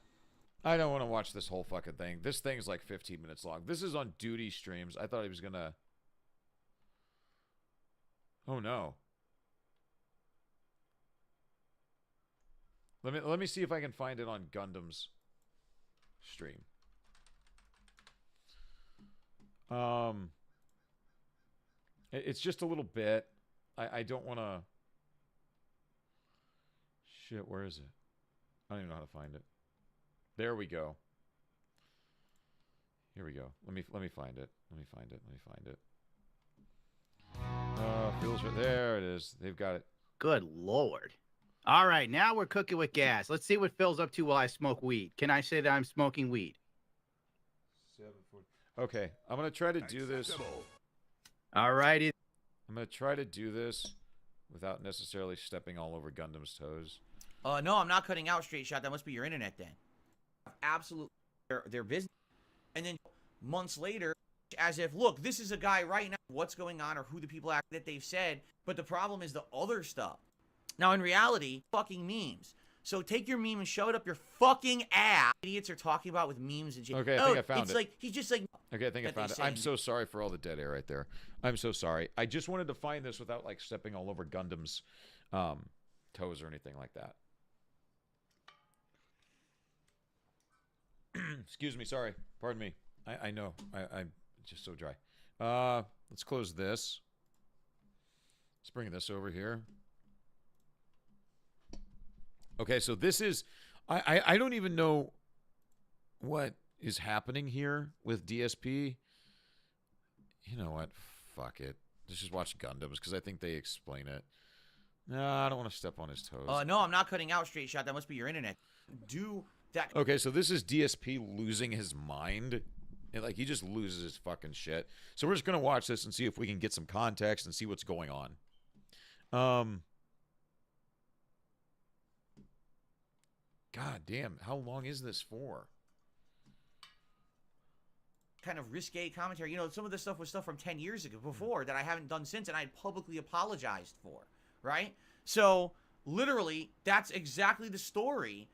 I don't want to watch this whole fucking thing. This thing's like 15 minutes long. This is on Duty streams. I thought he was gonna... Oh no. Let me see if I can find it on Gundam's stream. It's just a little bit. I don't want to... Shit, where is it? I don't even know how to find it. There we go. Here we go. Let me find it. Let me find it. Phil's right there. It is. They've got it. Good Lord. All right, now we're cooking with gas. Let's see what Phil's up to while I smoke weed. Can I say that I'm smoking weed? 740. Okay, I'm gonna try to do this. All righty. I'm gonna try to do this without necessarily stepping all over Gundam's toes. No, I'm not cutting out Straight Shot. That must be your internet then. Absolutely, their business. And then months later, as if, look, this is a guy right now. What's going on, or who the people are that they've said. But the problem is the other stuff. Now, in reality, fucking memes. So take your meme and shove it up your fucking ass. Idiots are talking about with memes and shit. Okay, I think I found it's it. like, he's just like... Okay, I think I found it. I'm so sorry for all the dead air right there. I'm so sorry. I just wanted to find this without, like, stepping all over Gundam's toes or anything like that. Excuse me, sorry. Pardon me. I know. I'm just so dry. Let's close this. Let's bring this over here. Okay, so this is... I don't even know what is happening here with DSP. You know what? Fuck it. Let's just watch Gundams, because I think they explain it. No, I don't want to step on his toes. No, I'm not cutting out Straight Shot. That must be your internet. Do that... Okay, so this is DSP losing his mind. And, like, he just loses his fucking shit. So we're just going to watch this and see if we can get some context and see what's going on. God damn, how long is this for? Kind of risque commentary. You know, some of this stuff was stuff from 10 years ago before that I haven't done since, and I publicly apologized for, right? So, literally, that's exactly the story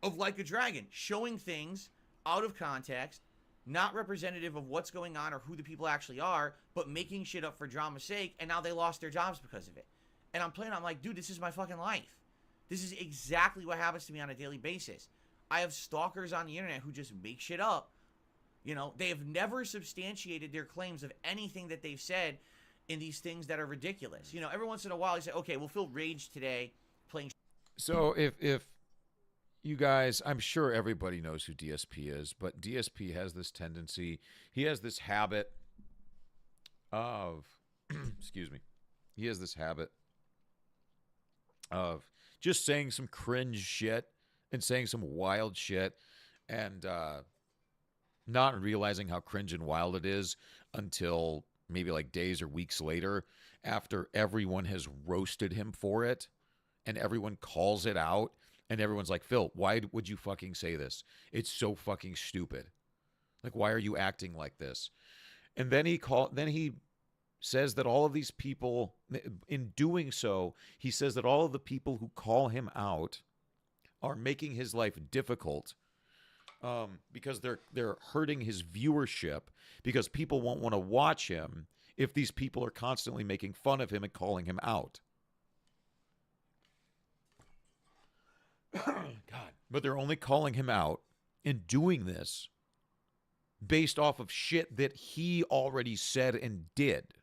of Like a Dragon. Showing things out of context, not representative of what's going on or who the people actually are, but making shit up for drama's sake, and now they lost their jobs because of it. And I'm playing, I'm like, dude, this is my fucking life. This is exactly what happens to me on a daily basis. I have stalkers on the internet who just make shit up. You know, they have never substantiated their claims of anything that they've said in these things that are ridiculous. You know, every once in a while, you say, okay, we'll feel rage today playing. So if you guys, I'm sure everybody knows who DSP is, but DSP has this tendency, he has this habit of, excuse me, he has this habit of just saying some cringe shit and saying some wild shit and not realizing how cringe and wild it is until maybe like days or weeks later after everyone has roasted him for it and everyone calls it out and everyone's like, Phil, why would you fucking say this? It's so fucking stupid. Like, why are you acting like this? And then he says that all of these people, in doing so, he says that all of the people who call him out are making his life difficult because they're hurting his viewership, because people won't want to watch him if these people are constantly making fun of him and calling him out. God. But they're only calling him out and doing this based off of shit that he already said and did.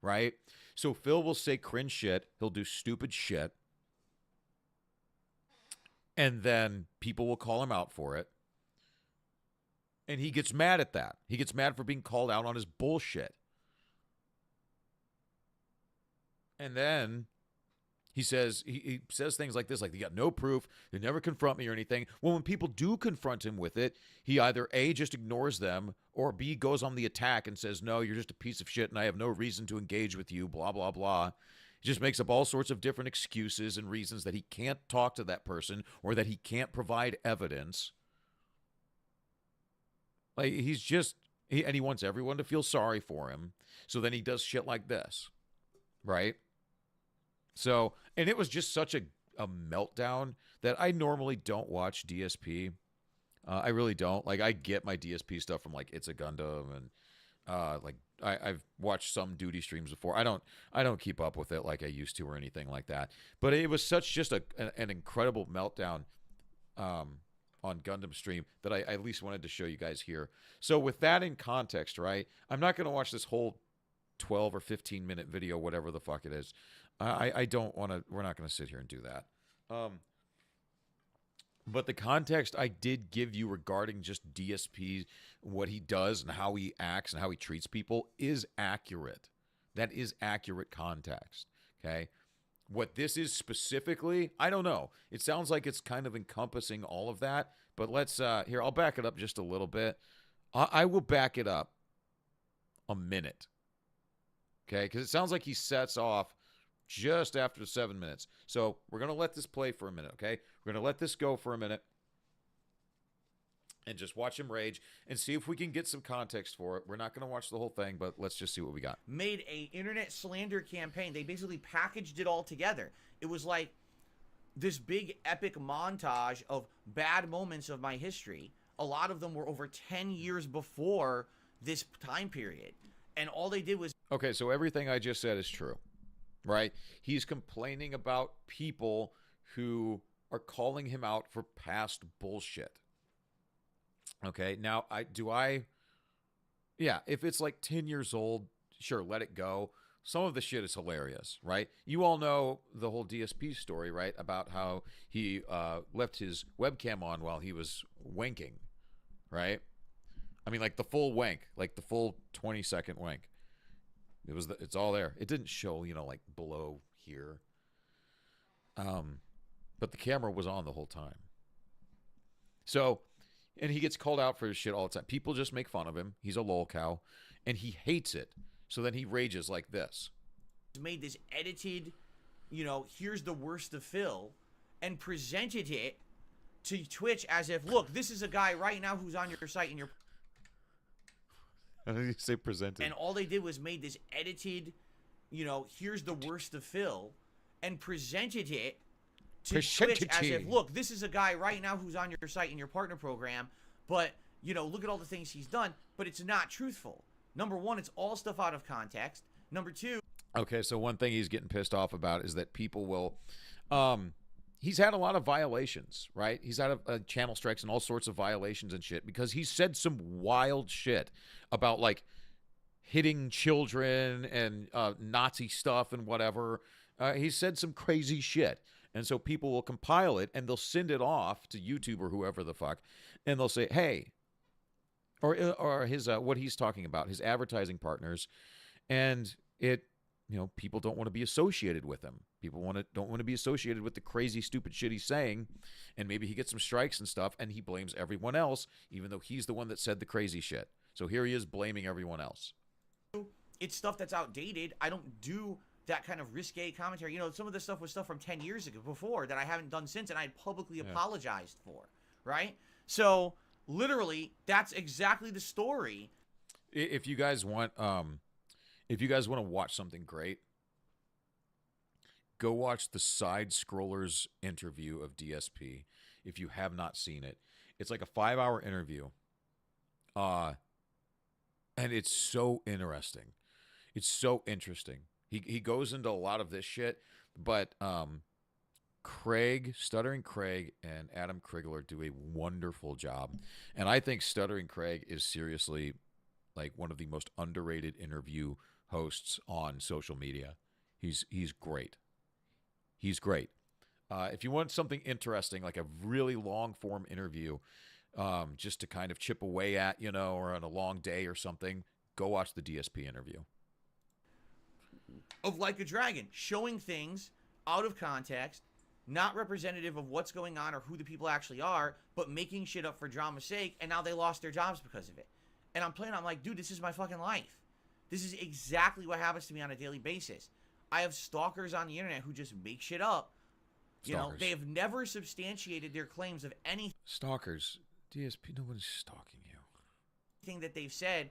Right? So Phil will say cringe shit. He'll do stupid shit. And then people will call him out for it. And he gets mad at that. He gets mad for being called out on his bullshit. And then He says he says things like this, like, "You got no proof. They never confront me or anything." Well, when people do confront him with it, he either A, just ignores them, or B, goes on the attack and says, "No, you're just a piece of shit and I have no reason to engage with you, blah, blah, blah." He just makes up all sorts of different excuses and reasons that he can't talk to that person or that he can't provide evidence. Like, he's just, and he wants everyone to feel sorry for him. So then he does shit like this, right? So, and it was just such a meltdown that I normally don't watch DSP. I really don't. Like, I get my DSP stuff from, like, It's a Gundam and like I've watched some duty streams before. I don't keep up with it like I used to or anything like that. But it was such just an incredible meltdown on Gundam stream that I at least wanted to show you guys here. So with that in context, right? I'm not going to watch this whole 12 or 15 minute video, whatever the fuck it is. I don't want to. We're not going to sit here and do that. But the context I did give you regarding just DSP, what he does and how he acts and how he treats people is accurate. That is accurate context. Okay. What this is specifically, I don't know. It sounds like it's kind of encompassing all of that. But let's, here, I'll back it up just a little bit. I will back it up a minute. Okay. Because it sounds like he sets off just after 7 minutes. So we're going to let this play for a minute, okay? We're going to let this go for a minute and just watch him rage and see if we can get some context for it. We're not going to watch the whole thing, but let's just see what we got. Made a internet slander campaign. They basically packaged it all together. It was like this big epic montage of bad moments of my history. A lot of them were over 10 years before this time period. And all they did was... Okay, so everything I just said is true. Right? He's complaining about people who are calling him out for past bullshit. Okay, now yeah, if it's like 10 years old, sure, let it go. Some of the shit is hilarious, right? You all know the whole DSP story, right? About how he left his webcam on while he was wanking, right? I mean, like the full wank, like the full 20-second wank. It's all there. It didn't show, like below here. But the camera was on the whole time. So, and he gets called out for his shit all the time. People just make fun of him. He's a lol cow. And he hates it. So then he rages like this. Made this edited, here's the worst of Phil, and presented it to Twitch as if, look, this is a guy right now who's on your site and you're... How did you say presented? And all they did was made this edited, here's the worst of Phil, and presented it to Twitch as if, look, this is a guy right now who's on your site in your partner program, but, look at all the things he's done, but it's not truthful. Number one, it's all stuff out of context. Number two... Okay, so one thing he's getting pissed off about is that people will... he's had a lot of violations, right? He's had channel strikes and all sorts of violations and shit because he said some wild shit about, like, hitting children and Nazi stuff and whatever. He said some crazy shit. And so people will compile it and they'll send it off to YouTube or whoever the fuck. And they'll say, hey, or his, what he's talking about, his advertising partners. And it, people don't want to be associated with him. People don't want to be associated with the crazy, stupid shit he's saying. And maybe he gets some strikes and stuff and he blames everyone else, even though he's the one that said the crazy shit. So here he is blaming everyone else. It's stuff that's outdated. I don't do that kind of risque commentary. Some of this stuff was stuff from 10 years ago before that I haven't done since and I publicly apologized for, right? So literally, that's exactly the story. If you guys want to watch something great, go watch the Side Scrollers interview of DSP if you have not seen it. It's like a 5-hour interview. And it's so interesting. It's so interesting. He goes into a lot of this shit, but Stuttering Craig and Adam Krigler do a wonderful job. And I think Stuttering Craig is seriously like one of the most underrated interview hosts on social media. He's great. He's great. If you want something interesting, like a really long form interview, just to kind of chip away at, or on a long day or something, go watch the DSP interview. Of Like a Dragon, showing things out of context, not representative of what's going on or who the people actually are, but making shit up for drama's sake, and now they lost their jobs because of it. And I'm like, dude, this is my fucking life. This is exactly what happens to me on a daily basis. I have stalkers on the internet who just make shit up. You know, they have never substantiated their claims of anything. Stalkers. DSP, nobody's stalking you. Thing that they've said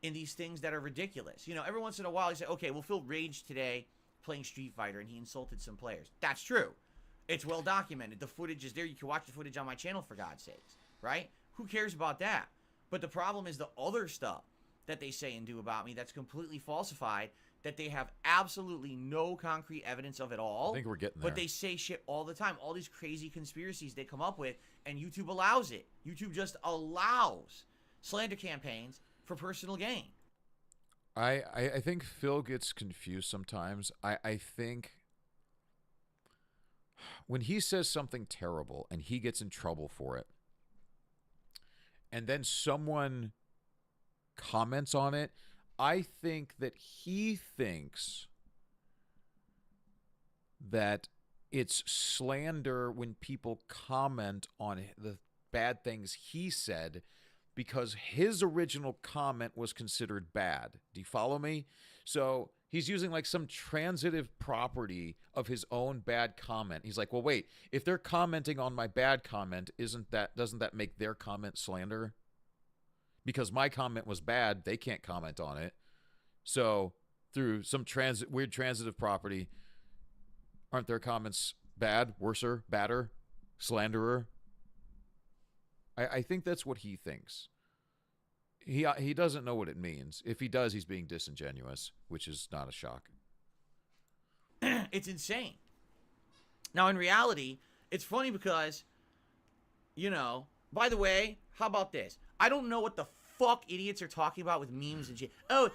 in these things that are ridiculous. You know, every once in a while you say, okay, well, Phil raged today playing Street Fighter and he insulted some players. That's true. It's well documented. The footage is there. You can watch the footage on my channel, for God's sakes, right? Who cares about that? But the problem is the other stuff that they say and do about me that's completely falsified, that they have absolutely no concrete evidence of at all. I think we're getting there. But they say shit all the time. All these crazy conspiracies they come up with, and YouTube allows it. YouTube just allows slander campaigns for personal gain. I think Phil gets confused sometimes. I think when he says something terrible and he gets in trouble for it, and then someone comments on it, I think that he thinks that it's slander when people comment on the bad things he said because his original comment was considered bad. Do you follow me? So he's using like some transitive property of his own bad comment. He's like, well, wait, if they're commenting on my bad comment, doesn't that make their comment slander? Because my comment was bad, they can't comment on it. So through some weird transitive property, aren't their comments bad, worser, badder, slanderer? I think that's what he thinks. He doesn't know what it means. If he does, he's being disingenuous, which is not a shock. It's insane. Now, in reality, it's funny because, you know, by the way, how about this? I don't know what the fuck idiots are talking about with memes and shit. Oh,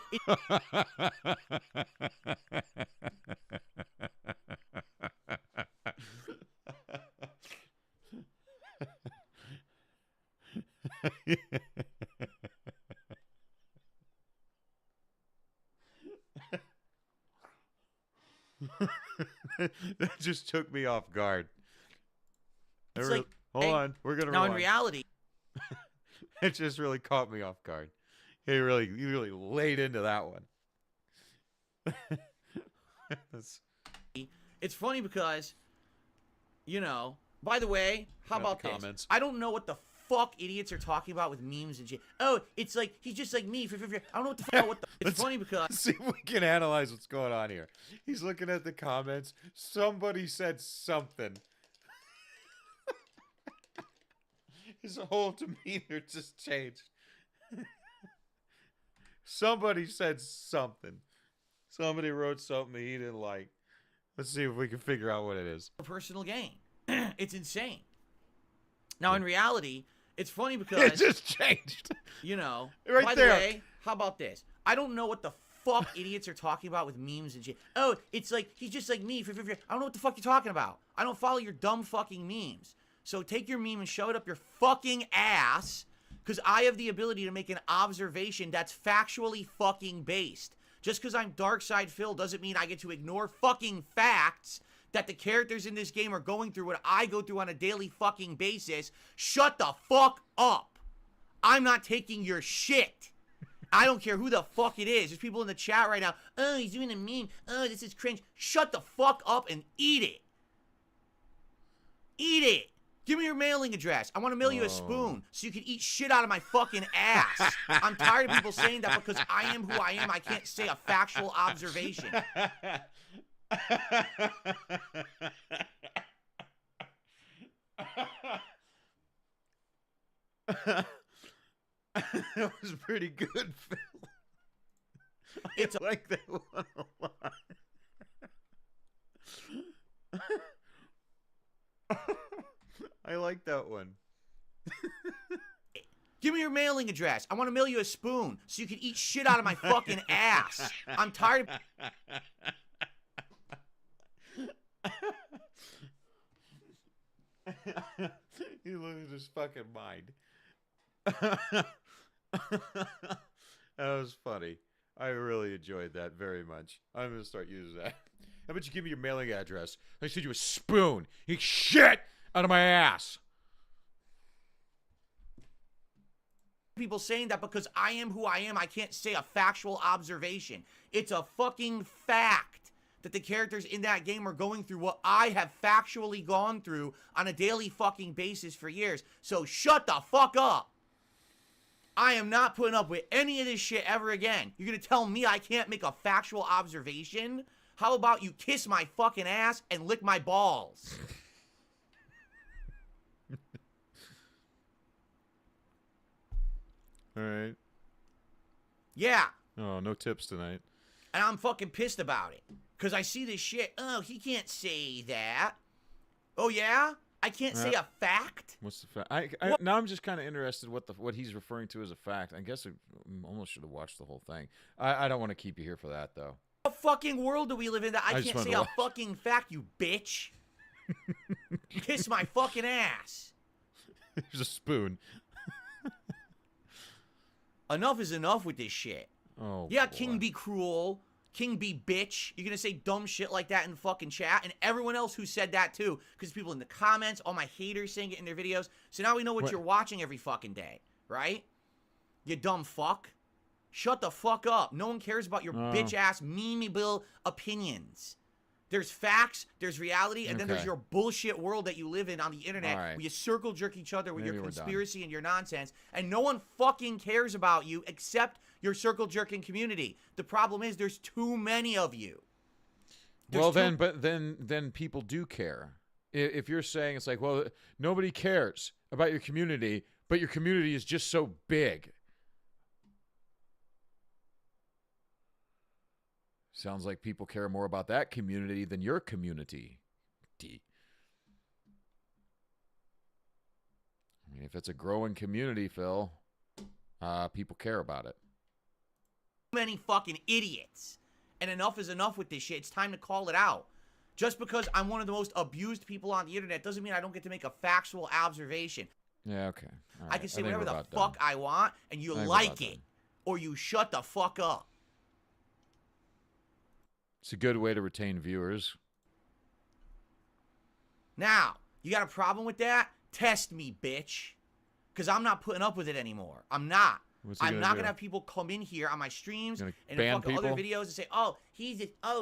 That just took me off guard. It's like, hold on, we're gonna. Now, in reality, it just really caught me off guard. You really laid into that one. It's funny because, you know, by the way, how about this? Comments. I don't know what the fuck idiots are talking about with memes and shit. Oh, it's like, he's just like me. I don't know what the fuck. It's funny because. Let's see if we can analyze what's going on here. He's looking at the comments. Somebody said something. His whole demeanor just changed. Somebody said something. Somebody wrote something he didn't like. Let's see if we can figure out what it is. Personal gain. It's insane. Now, in reality, it's funny because it just changed. You know, right by there. the way, how about this? I don't know what the fuck idiots are talking about with memes and shit. Oh, it's like he's just like me. I don't know what the fuck you're talking about. I don't follow your dumb fucking memes. So take your meme and shove it up your fucking ass, because I have the ability to make an observation that's factually fucking based. Just because I'm Darkside Phil doesn't mean I get to ignore fucking facts that the characters in this game are going through what I go through on a daily fucking basis. Shut the fuck up. I'm not taking your shit. I don't care who the fuck it is. There's people in the chat right now. Oh, he's doing a meme. Oh, this is cringe. Shut the fuck up and eat it. Eat it. Give me your mailing address. I want to mail you a spoon so you can eat shit out of my fucking ass. I'm tired of people saying that because I am who I am. I can't say a factual observation. That was pretty good, Phil. It's like that one a lot. I like that one. Give me your mailing address. I want to mail you a spoon so you can eat shit out of my fucking ass. I'm tired of... You lose his fucking mind. That was funny. I really enjoyed that very much. I'm gonna start using that. How about you give me your mailing address? I send you a spoon. You shit out of my ass. People saying that because I am who I am, I can't say a factual observation. It's a fucking fact that the characters in that game are going through what I have factually gone through on a daily fucking basis for years. So shut the fuck up. I am not putting up with any of this shit ever again. You're gonna tell me I can't make a factual observation? How about you kiss my fucking ass and lick my balls? All right. Yeah. Oh, no tips tonight. And I'm fucking pissed about it. Because I see this shit. Oh, he can't say that. Oh, yeah? I can't say a fact? What's the fact? Now I'm just kind of interested what he's referring to as a fact. I guess I almost should have watched the whole thing. I don't want to keep you here for that, though. What fucking world do we live in that I just can't wanted say to a fucking fact, you bitch? Kiss my fucking ass. Here's a spoon. Enough is enough with this shit. Oh, yeah, boy. King be cruel. King be bitch. You're gonna say dumb shit like that in the fucking chat, and everyone else who said that too, because people in the comments, all my haters saying it in their videos. So now we know what you're watching every fucking day, right? You dumb fuck. Shut the fuck up. No one cares about your bitch ass memeable opinions. There's facts, there's reality, and then there's your bullshit world that you live in on the internet where you circle jerk each other with your conspiracy and your nonsense, and no one fucking cares about you except your circle jerking community. The problem is there's too many of you. Then people do care. If you're saying it's like, well, nobody cares about your community, but your community is just so big. Sounds like people care more about that community than your community. I mean, if it's a growing community, Phil, people care about it. Many fucking idiots. And enough is enough with this shit. It's time to call it out. Just because I'm one of the most abused people on the internet doesn't mean I don't get to make a factual observation. Yeah, okay. All right. I can say whatever the fuck I want, and you like it. Or you shut the fuck up. It's a good way to retain viewers. Now, you got a problem with that? Test me, bitch. Because I'm not putting up with it anymore. I'm not. I'm not going to have people come in here on my streams and fucking other videos and say, oh,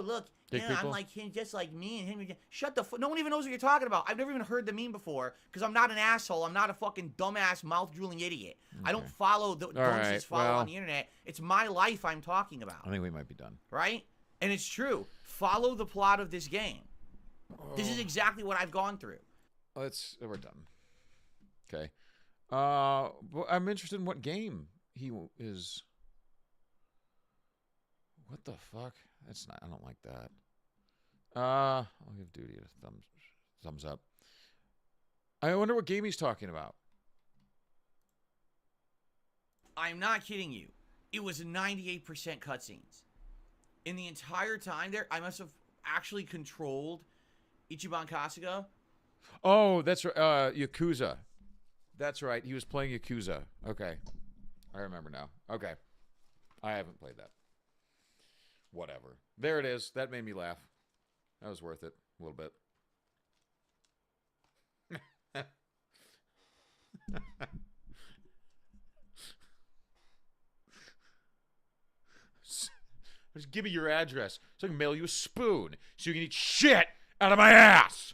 look, I'm like him, just like me and him. Shut the fuck. No one even knows what you're talking about. I've never even heard the meme before because I'm not an asshole. I'm not a fucking dumbass, mouth-drooling idiot. Okay. I don't follow the dunces follow on the internet. It's my life I'm talking about. I think we might be done. Right? And it's true. Follow the plot of this game. This is exactly what I've gone through. We're done. Okay. I'm interested in what game he is. What the fuck? That's not. I don't like that. I'll give Duty a thumbs up. I wonder what game he's talking about. I'm not kidding you. It was 98% cutscenes. In the entire time there, I must have actually controlled Ichiban Kasuga. Oh, that's right. Yakuza. That's right. He was playing Yakuza. Okay. I remember now. Okay. I haven't played that. Whatever. There it is. That made me laugh. That was worth it. A little bit. Just give me your address so I can mail you a spoon so you can eat shit out of my ass.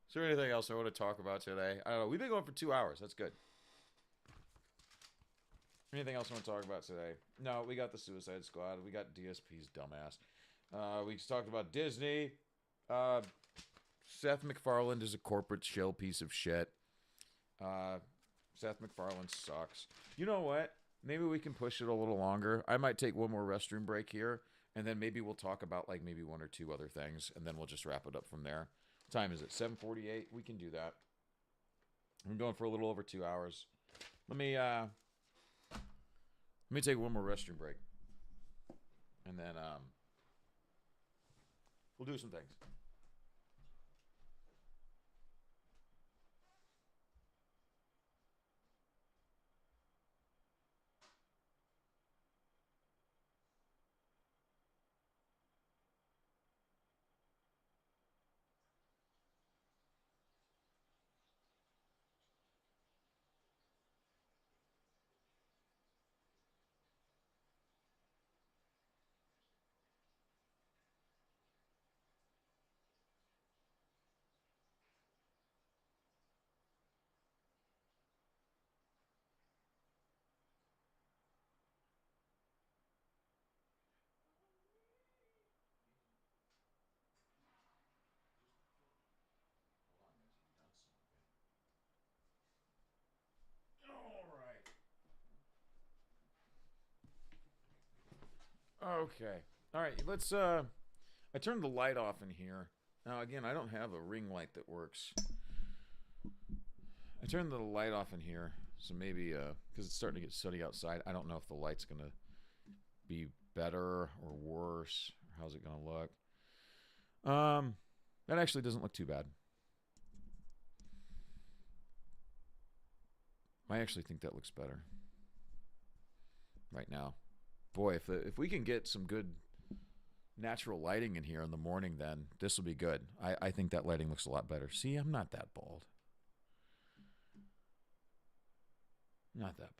Is there anything else I want to talk about today? I don't know. We've been going for 2 hours. That's good. Anything else I want to talk about today? No, we got the Suicide Squad. We got DSP's dumbass. We talked about Disney. Seth MacFarlane is a corporate shill piece of shit. Seth MacFarlane sucks. You know what? Maybe we can push it a little longer. I might take one more restroom break here, and then maybe we'll talk about like maybe one or two other things, and then we'll just wrap it up from there. What time is it? 7:48. We can do that. I'm going for a little over 2 hours. Let me take one more restroom break, and then we'll do some things. Okay. All right, let's I turned the light off in here. Now again, I don't have a ring light that works. I turned the light off in here, so maybe because it's starting to get sunny outside, I don't know if the light's gonna be better or worse. Or how's it gonna look? That actually doesn't look too bad. I actually think that looks better right now. Boy, if we can get some good natural lighting in here in the morning, then this will be good. I think that lighting looks a lot better. See, I'm not that bald. Not that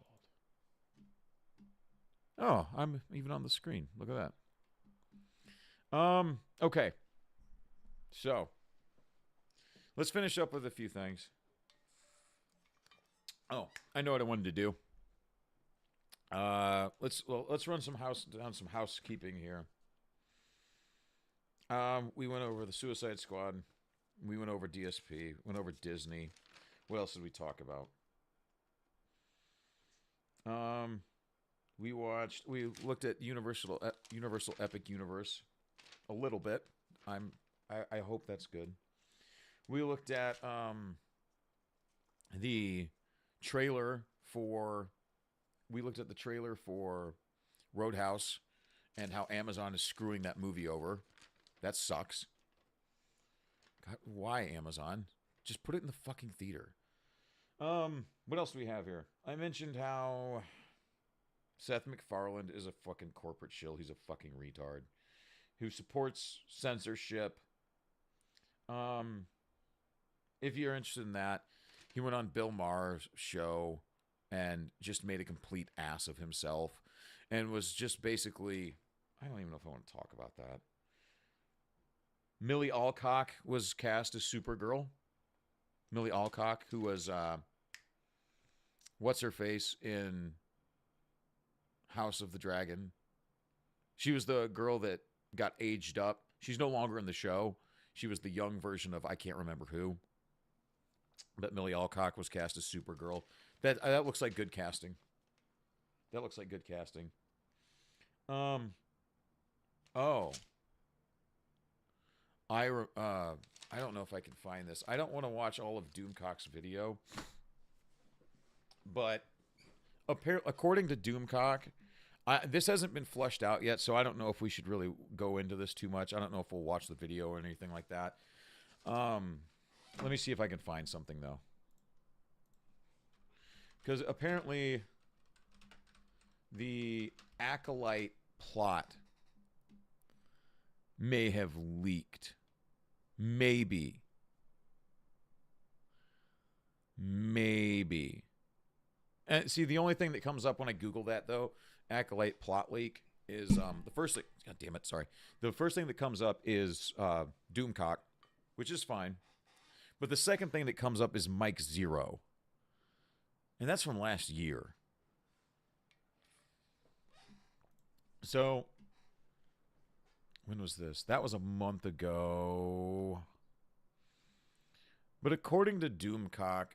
bald. Oh, I'm even on the screen. Look at that. Okay. So, let's finish up with a few things. Oh, I know what I wanted to do. Let's run some housekeeping here. We went over the Suicide Squad. We went over DSP. Went over Disney. What else did we talk about? We looked at Universal Epic Universe a little bit. I hope that's good. We looked at the trailer for Roadhouse and how Amazon is screwing that movie over. That sucks. God, why Amazon? Just put it in the fucking theater. What else do we have here? I mentioned how Seth MacFarlane is a fucking corporate shill. He's a fucking retard who supports censorship. If you're interested in that, he went on Bill Maher's show and just made a complete ass of himself and was just basically, I don't even know if I want to talk about that. Millie Alcock was cast as Supergirl. Millie Alcock, who was, what's-her-face in House of the Dragon. She was the girl that got aged up. She's no longer in the show. She was the young version of I can't remember who. But Millie Alcock was cast as Supergirl. That looks like good casting. That looks like good casting. Oh. I don't know if I can find this. I don't want to watch all of Doomcock's video. But according to Doomcock, this hasn't been fleshed out yet, so I don't know if we should really go into this too much. I don't know if we'll watch the video or anything like that. Let me see if I can find something, though. Because apparently the Acolyte plot may have leaked. Maybe. And see, the only thing that comes up when I Google that, though, Acolyte plot leak, is the first thing. God damn it, sorry. The first thing that comes up is Doomcock, which is fine. But the second thing that comes up is Mike Zero. And that's from last year. So, when was this? That was a month ago. But according to Doomcock,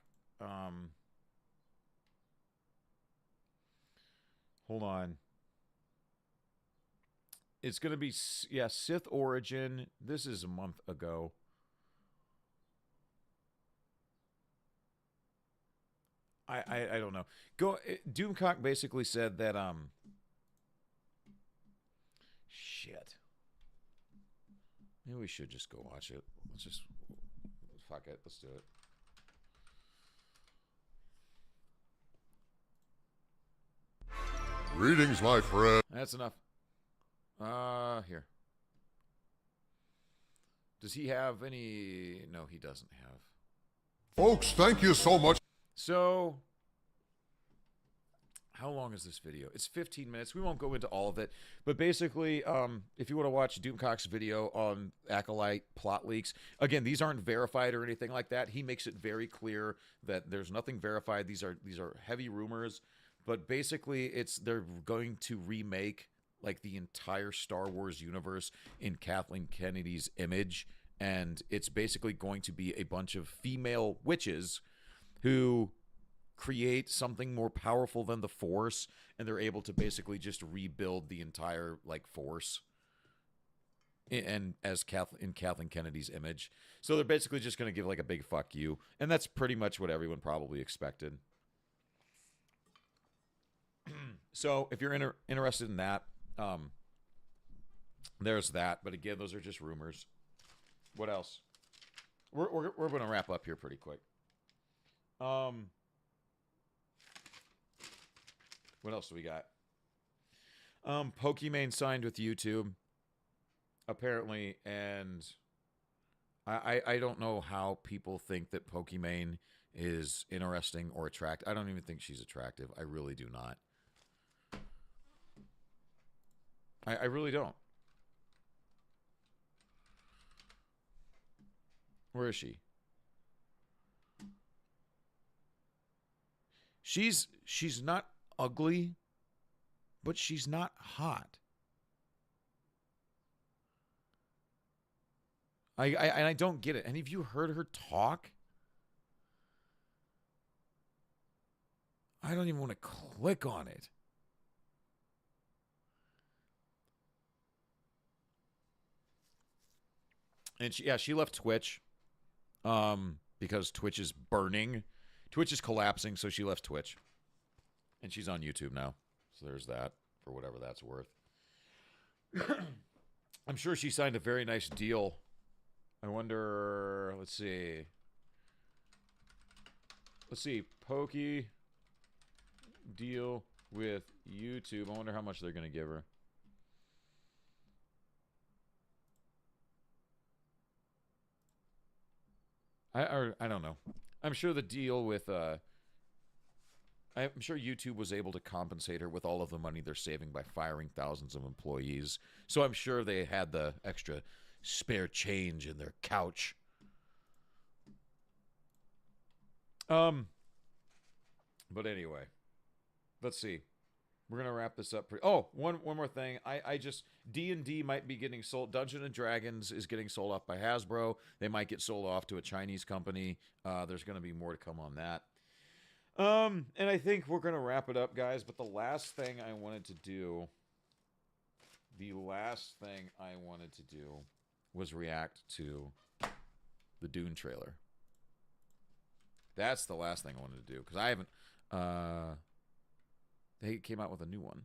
hold on. It's going to be, yeah, Sith Origin. This is a month ago. I don't know. Doomcock basically said that, shit. Maybe we should just go watch it. Let's just, fuck it. Let's do it. Greetings, my friend. That's enough. Here. Does he have any? No, he doesn't have. Folks, thank you so much. So, how long is this video? It's 15 minutes. We won't go into all of it. But basically, if you want to watch Doomcock's video on Acolyte plot leaks, again, these aren't verified or anything like that. He makes it very clear that there's nothing verified. These are heavy rumors. But basically, they're going to remake like the entire Star Wars universe in Kathleen Kennedy's image. And it's basically going to be a bunch of female witches who create something more powerful than the Force, and they're able to basically just rebuild the entire like Force. And as in Kathleen Kennedy's image. So they're basically just going to give like a big fuck you. And that's pretty much what everyone probably expected. So if you're interested in that, there's that. But again, those are just rumors. What else? We're going to wrap up here pretty quick. What else do we got? Pokimane signed with YouTube. Apparently, and I don't know how people think that Pokimane is interesting or attractive. I don't even think she's attractive. I really do not. I really don't. Where is she? She's not ugly, but she's not hot. I don't get it. And have you heard her talk? I don't even want to click on it. And she left Twitch because Twitch is burning. Twitch is collapsing, so she left Twitch. And she's on YouTube now. So there's that, for whatever that's worth. I'm sure she signed a very nice deal. I wonder, let's see. Pokey deal with YouTube. I wonder how much they're going to give her. I don't know. I'm sure the deal with I'm sure YouTube was able to compensate her with all of the money they're saving by firing thousands of employees. So I'm sure they had the extra spare change in their couch. But anyway, let's see. We're gonna wrap this up. One more thing. I just D&D might be getting sold. Dungeons and Dragons is getting sold off by Hasbro. They might get sold off to a Chinese company. There's gonna be more to come on that. And I think we're gonna wrap it up, guys. But the last thing I wanted to do was react to the Dune trailer. That's the last thing I wanted to do, because I haven't they came out with a new one.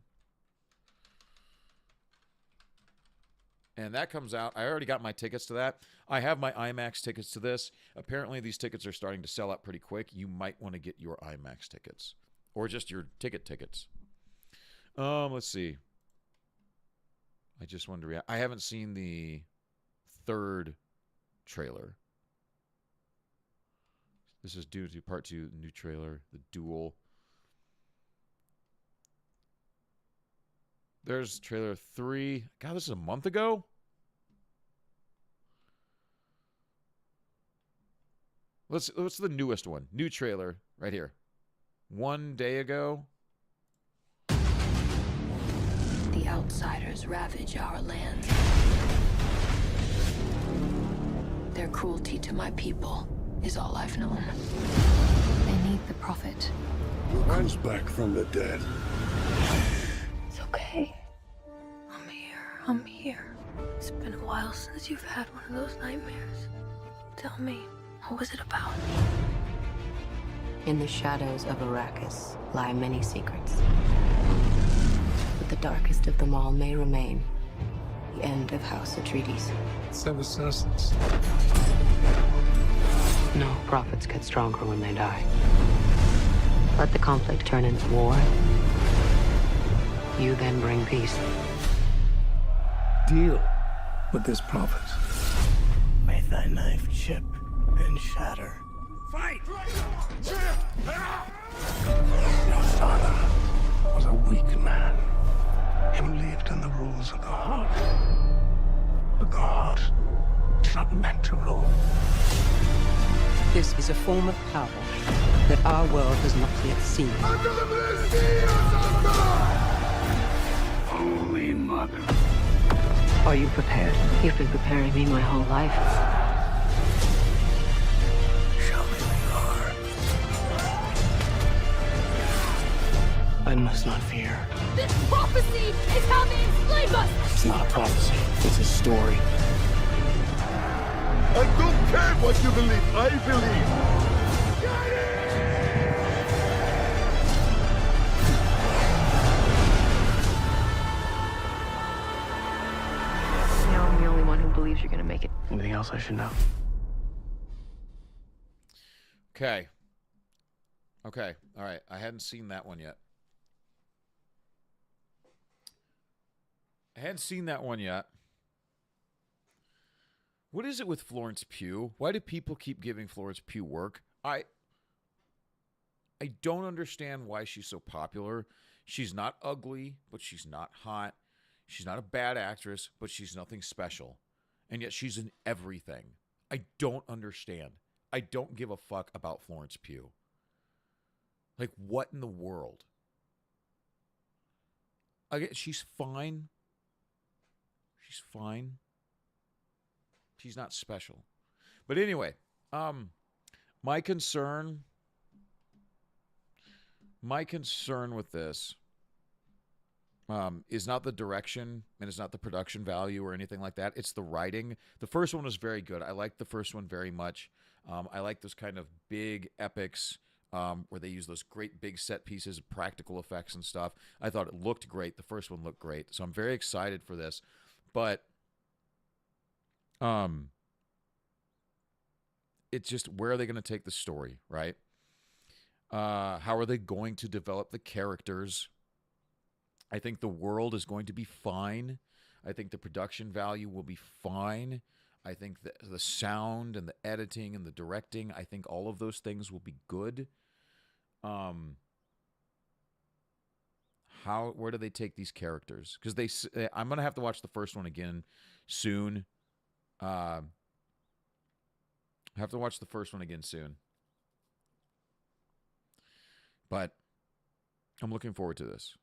And that comes out. I already got my tickets to that. I have my IMAX tickets to this. Apparently these tickets are starting to sell out pretty quick. You might want to get your IMAX tickets, or just your tickets. Let's see. I just wanted to react. I haven't seen the third trailer. This is Dune 2 Part 2, new trailer, The Duel. There's trailer 3. God, this is a month ago? What's the newest one? New trailer, right here. 1 day ago. The outsiders ravage our land. Their cruelty to my people is all I've known. They need the Prophet. Who comes back from the dead? It's okay. I'm here. It's been a while since you've had one of those nightmares. Tell me, what was it about? In the shadows of Arrakis lie many secrets. But the darkest of them all may remain the end of House Atreides. 7 assassins. No, prophets get stronger when they die. Let the conflict turn into war. You then bring peace. Deal with this prophet. May thy knife chip and shatter. Fight! Your father was a weak man. He believed in the rules of the heart. But the heart is not meant to rule. This is a form of power that our world has not yet seen. Holy Mother. Are you prepared? You've been preparing me my whole life. Show me who you are. I must not fear. This prophecy is how they enslave us! It's not a prophecy. It's a story. I don't care what you believe. I believe. You know, I'm the only one who believes you're gonna make it. Anything else I should know? Okay. Okay. All right. I hadn't seen that one yet. What is it with Florence Pugh? Why do people keep giving Florence Pugh work? I don't understand why she's so popular. She's not ugly, but she's not hot. She's not a bad actress, but she's nothing special. And yet she's in everything. I don't understand. I don't give a fuck about Florence Pugh. Like, what in the world? She's fine. She's fine. She's not special. But anyway, my concern with this is not the direction and it's not the production value or anything like that. It's the writing. The first one was very good. I liked the first one very much. I like those kind of big epics where they use those great big set pieces, practical effects and stuff. I thought it looked great. The first one looked great. So I'm very excited for this. But it's just, where are they going to take the story, right? How are they going to develop the characters? I think the world is going to be fine. I think the production value will be fine. I think the sound and the editing and the directing, I think all of those things will be good. Where do they take these characters? Because I'm going to have to watch the first one again soon. I have to watch the first one again soon. But I'm looking forward to this.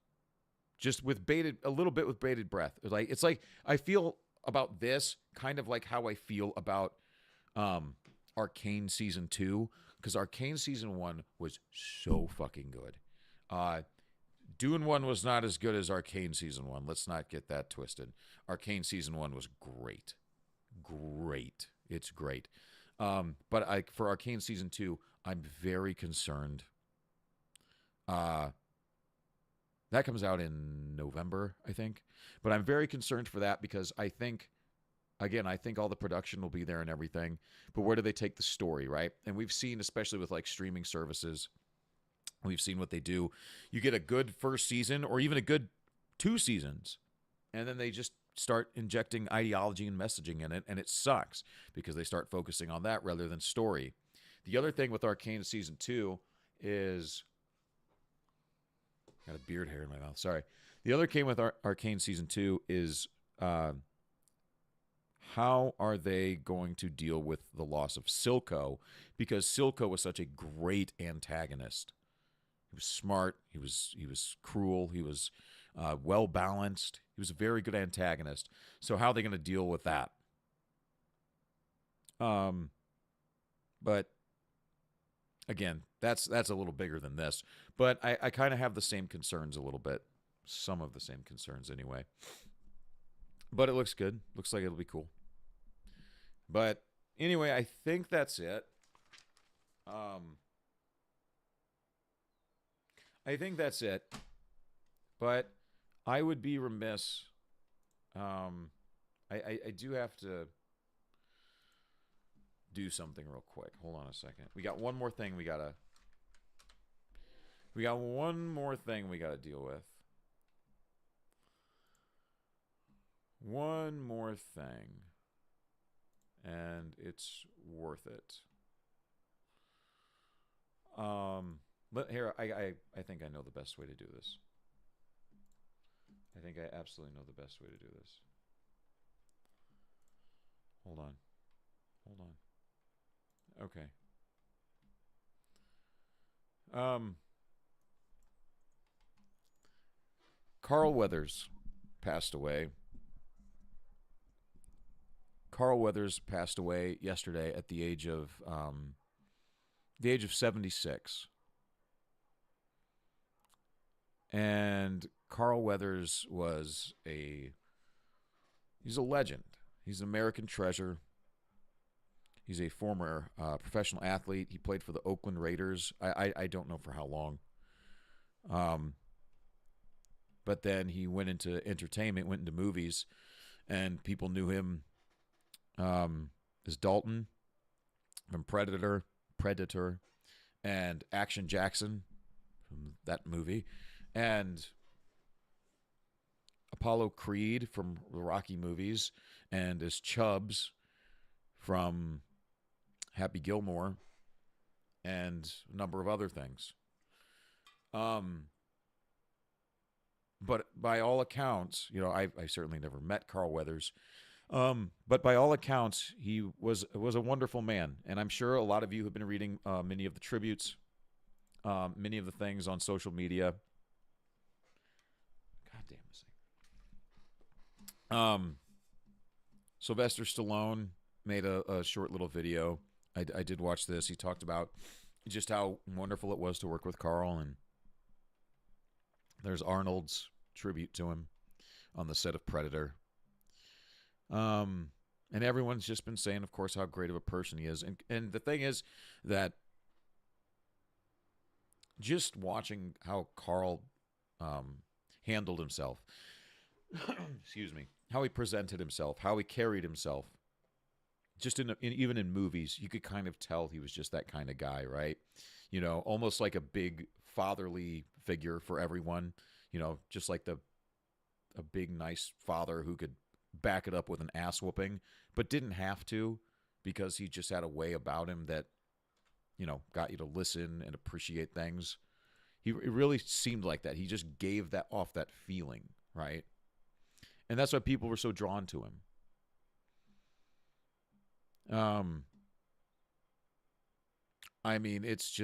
Just with a little bit with bated breath. It's like I feel about this kind of like how I feel about Arcane Season 2, because Arcane Season 1 was so fucking good. Dune 1 was not as good as Arcane Season 1. Let's not get that twisted. Arcane Season 1 was great. Great. It's great. But for Arcane Season 2, I'm very concerned. That comes out in November, I think. But I'm very concerned for that because I think all the production will be there and everything. But where do they take the story, right? And we've seen, especially with like streaming services, we've seen what they do. You get a good first season or even a good 2 seasons, and then they just start injecting ideology and messaging in it, and it sucks because they start focusing on that rather than story. The other thing with Arcane Season 2 is... got a beard hair in my mouth. Sorry. The other thing with Arcane Season 2 is how are they going to deal with the loss of Silco? Because Silco was such a great antagonist. He was smart. He was cruel. He was well balanced. He was a very good antagonist. So how are they going to deal with that? But again, that's a little bigger than this. But I kind of have the same concerns a little bit. Some of the same concerns anyway. But it looks good. Looks like it'll be cool. But anyway, I think that's it. I think that's it. But I would be remiss. I do have to do something real quick. Hold on a second. We got one more thing we got one more thing we gotta deal with. One more thing. And it's worth it. But here, I think I know the best way to do this. I think I absolutely know the best way to do this. Hold on. Okay. Carl Weathers passed away. Carl Weathers passed away yesterday at the age of 76. And Carl Weathers he's a legend. He's an American treasure. He's a former professional athlete. He played for the Oakland Raiders. I don't know for how long. But then he went into entertainment, went into movies, and people knew him as Dalton from Predator, and Action Jackson from that movie, and Apollo Creed from the Rocky movies, and as Chubbs from Happy Gilmore, and a number of other things. But by all accounts, you know, I certainly never met Carl Weathers, but by all accounts, he was a wonderful man, and I'm sure a lot of you have been reading many of the tributes, many of the things on social media. God damn this thing. Sylvester Stallone made a short little video. I did watch this. He talked about just how wonderful it was to work with Carl, and there's Arnold's tribute to him on the set of Predator. And everyone's just been saying, of course, how great of a person he is. And the thing is that just watching how Carl handled himself, excuse me, how he presented himself, how he carried himself, just even in movies, you could kind of tell he was just that kind of guy, right? You know, almost like a big fatherly figure for everyone, you know, just like a big, nice father who could back it up with an ass whooping, but didn't have to, because he just had a way about him that, you know, got you to listen and appreciate things. It really seemed like that. He just gave that off that feeling, right? And that's why people were so drawn to him. I mean, it's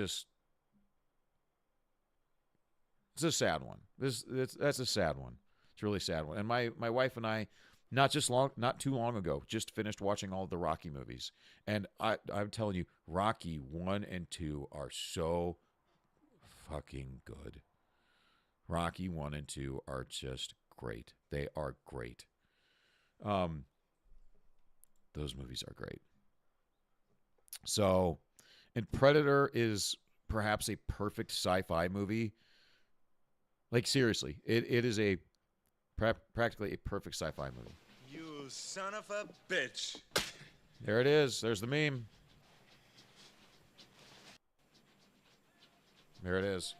a sad one. That's a sad one. It's a really sad one. And my wife and I, not too long ago, just finished watching all of the Rocky movies. And I'm telling you, Rocky 1 and 2 are so fucking good. Rocky 1 and 2 are just great. They are great. Those movies are great. So, and Predator is perhaps a perfect sci-fi movie. Like, seriously, it is practically a perfect sci-fi movie. You son of a bitch. There it is. There's the meme. There it is.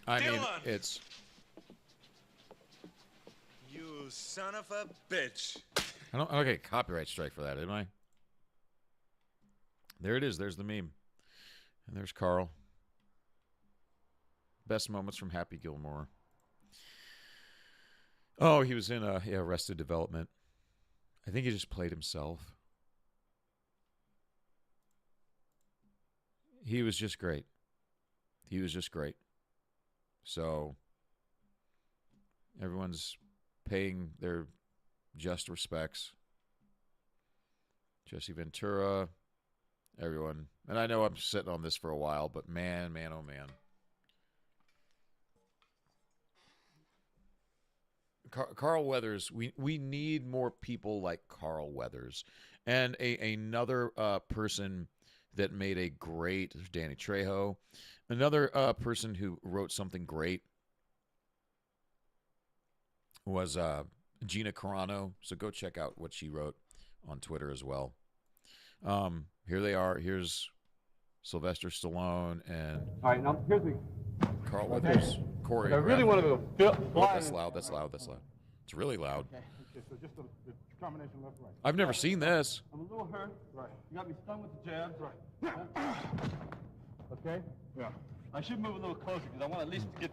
I mean, it's... You son of a bitch. I don't get a copyright strike for that, didn't I? There it is. There's the meme. And there's Carl. Best moments from Happy Gilmore. Oh, he was in Arrested Development. I think he just played himself. He was just great. He was just great. So, everyone's paying their just respects. Jesse Ventura, everyone. And I know I'm sitting on this for a while, but man, oh man. Carl Weathers, we need more people like Carl Weathers. And another person that made a great, Danny Trejo, another person who wrote something great was Gina Carano. So go check out what she wrote on Twitter as well. Here they are. Here's Sylvester Stallone and all right, now here's the Carl Weathers. Corey. I really want to go that's loud. That's loud. That's loud. It's really loud. Okay, so just the combination left, right. I've never seen this. I'm a little hurt. Right. You got me stung with the jabs. Right. Okay? Yeah. I should move a little closer because I want to at least get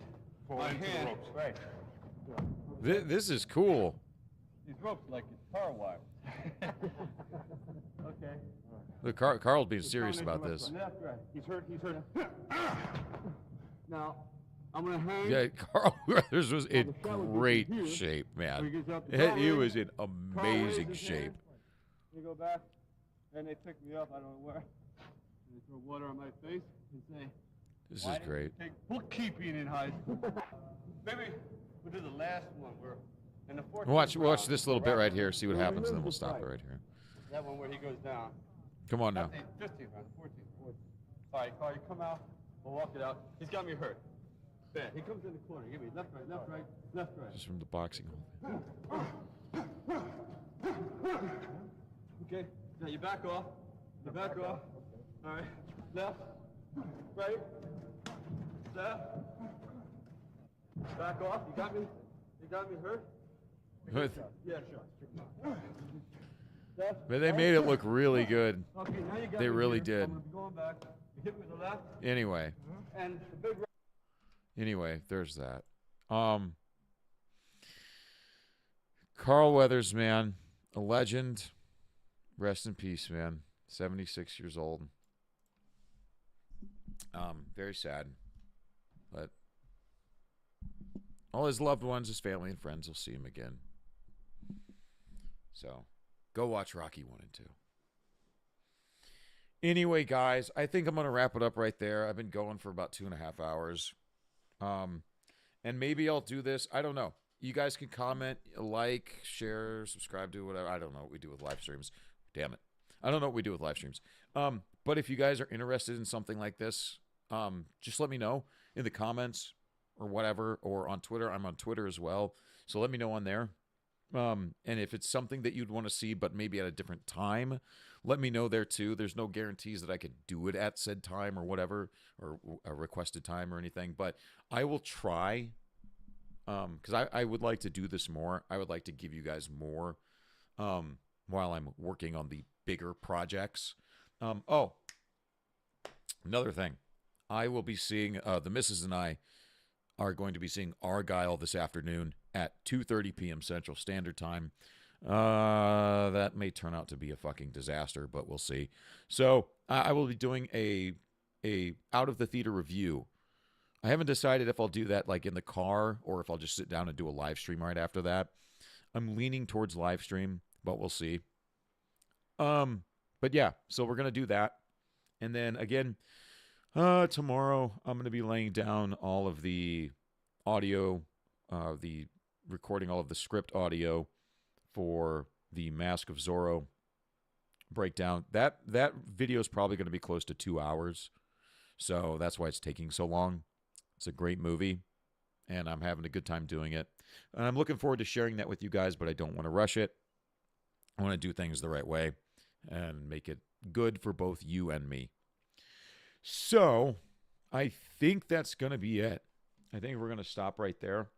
my hand. Ropes. Right. Yeah. This is cool. These ropes like it's power wire. Okay. Look, Carl's being serious about this. Left, right. He's hurt. Now, I'm going to hang. Yeah, Carl Weathers was in great shape, man. He was in amazing shape. You go back, and they pick me up. I don't know where. They throw water on my face and say, This Why is didn't great. you take bookkeeping in high school? Maybe we'll do the last one. We're in the 14th Watch round. this little bit right here. See what happens, and then we'll stop it right here. That one where he goes down. Come on now. 15th round, 14th. All right, Carl, you come out. We'll walk it out. He's got me hurt. Bad. He comes in the corner. Give me left, right, left, right, left, right. Just from the boxing. Okay. Now you back off. You back off. All right. Left, right, left. Back off. You got me. You got me hurt. But Yeah, sure. but they made it look really good. Okay, now you got They me really here. did. I'm gonna be going back. You hit me with the left. Anyway. And the big. Anyway, there's that. Carl Weathers, man, a legend. Rest in peace, man. 76 years old. Very sad. But all his loved ones, his family and friends will see him again. So, go watch Rocky 1 and 2. Anyway, guys, I think I'm going to wrap it up right there. I've been going for about 2.5 hours. And maybe I'll do this. I don't know. You guys can comment, like, share, subscribe to whatever. I don't know what we do with live streams. Damn it. I don't know what we do with live streams. But if you guys are interested in something like this, just let me know in the comments or whatever, or on Twitter. I'm on Twitter as well. So let me know on there. And if it's something that you'd want to see, but maybe at a different time, let me know there too. There's no guarantees that I could do it at said time or whatever, or a requested time or anything, but I will try, because I would like to do this more. I would like to give you guys more while I'm working on the bigger projects. Oh, another thing. I will be seeing, the missus and I are going to be seeing Argyle this afternoon at 2:30 p.m. Central Standard Time. That may turn out to be a fucking disaster, but we'll see. So I will be doing a out of the theater review. I haven't decided if I'll do that like in the car or if I'll just sit down and do a live stream right after that. I'm leaning towards live stream, but we'll see. But yeah, so we're gonna do that, and then again, tomorrow I'm gonna be laying down all of the audio, the recording all of the script audio for the Mask of Zorro breakdown. That video is probably going to be close to 2 hours, so that's why it's taking so long. It's a great movie, and I'm having a good time doing it. And I'm looking forward to sharing that with you guys, but I don't want to rush it. I want to do things the right way and make it good for both you and me. So I think that's going to be it. I think we're going to stop right there.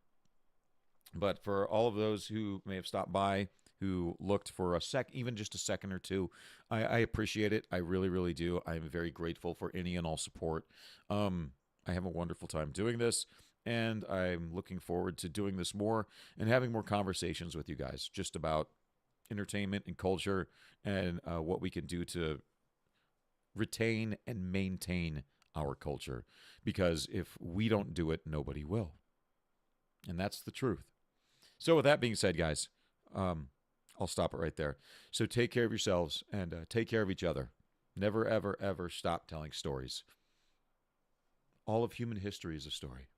But for all of those who may have stopped by, who looked for even just a second or two, I appreciate it. I really, really do. I'm very grateful for any and all support. I have a wonderful time doing this, and I'm looking forward to doing this more and having more conversations with you guys just about entertainment and culture and what we can do to retain and maintain our culture. Because if we don't do it, nobody will. And that's the truth. So with that being said, guys, I'll stop it right there. So take care of yourselves and take care of each other. Never, ever, ever stop telling stories. All of human history is a story.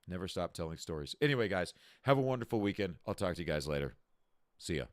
Never stop telling stories. Anyway, guys, have a wonderful weekend. I'll talk to you guys later. See ya.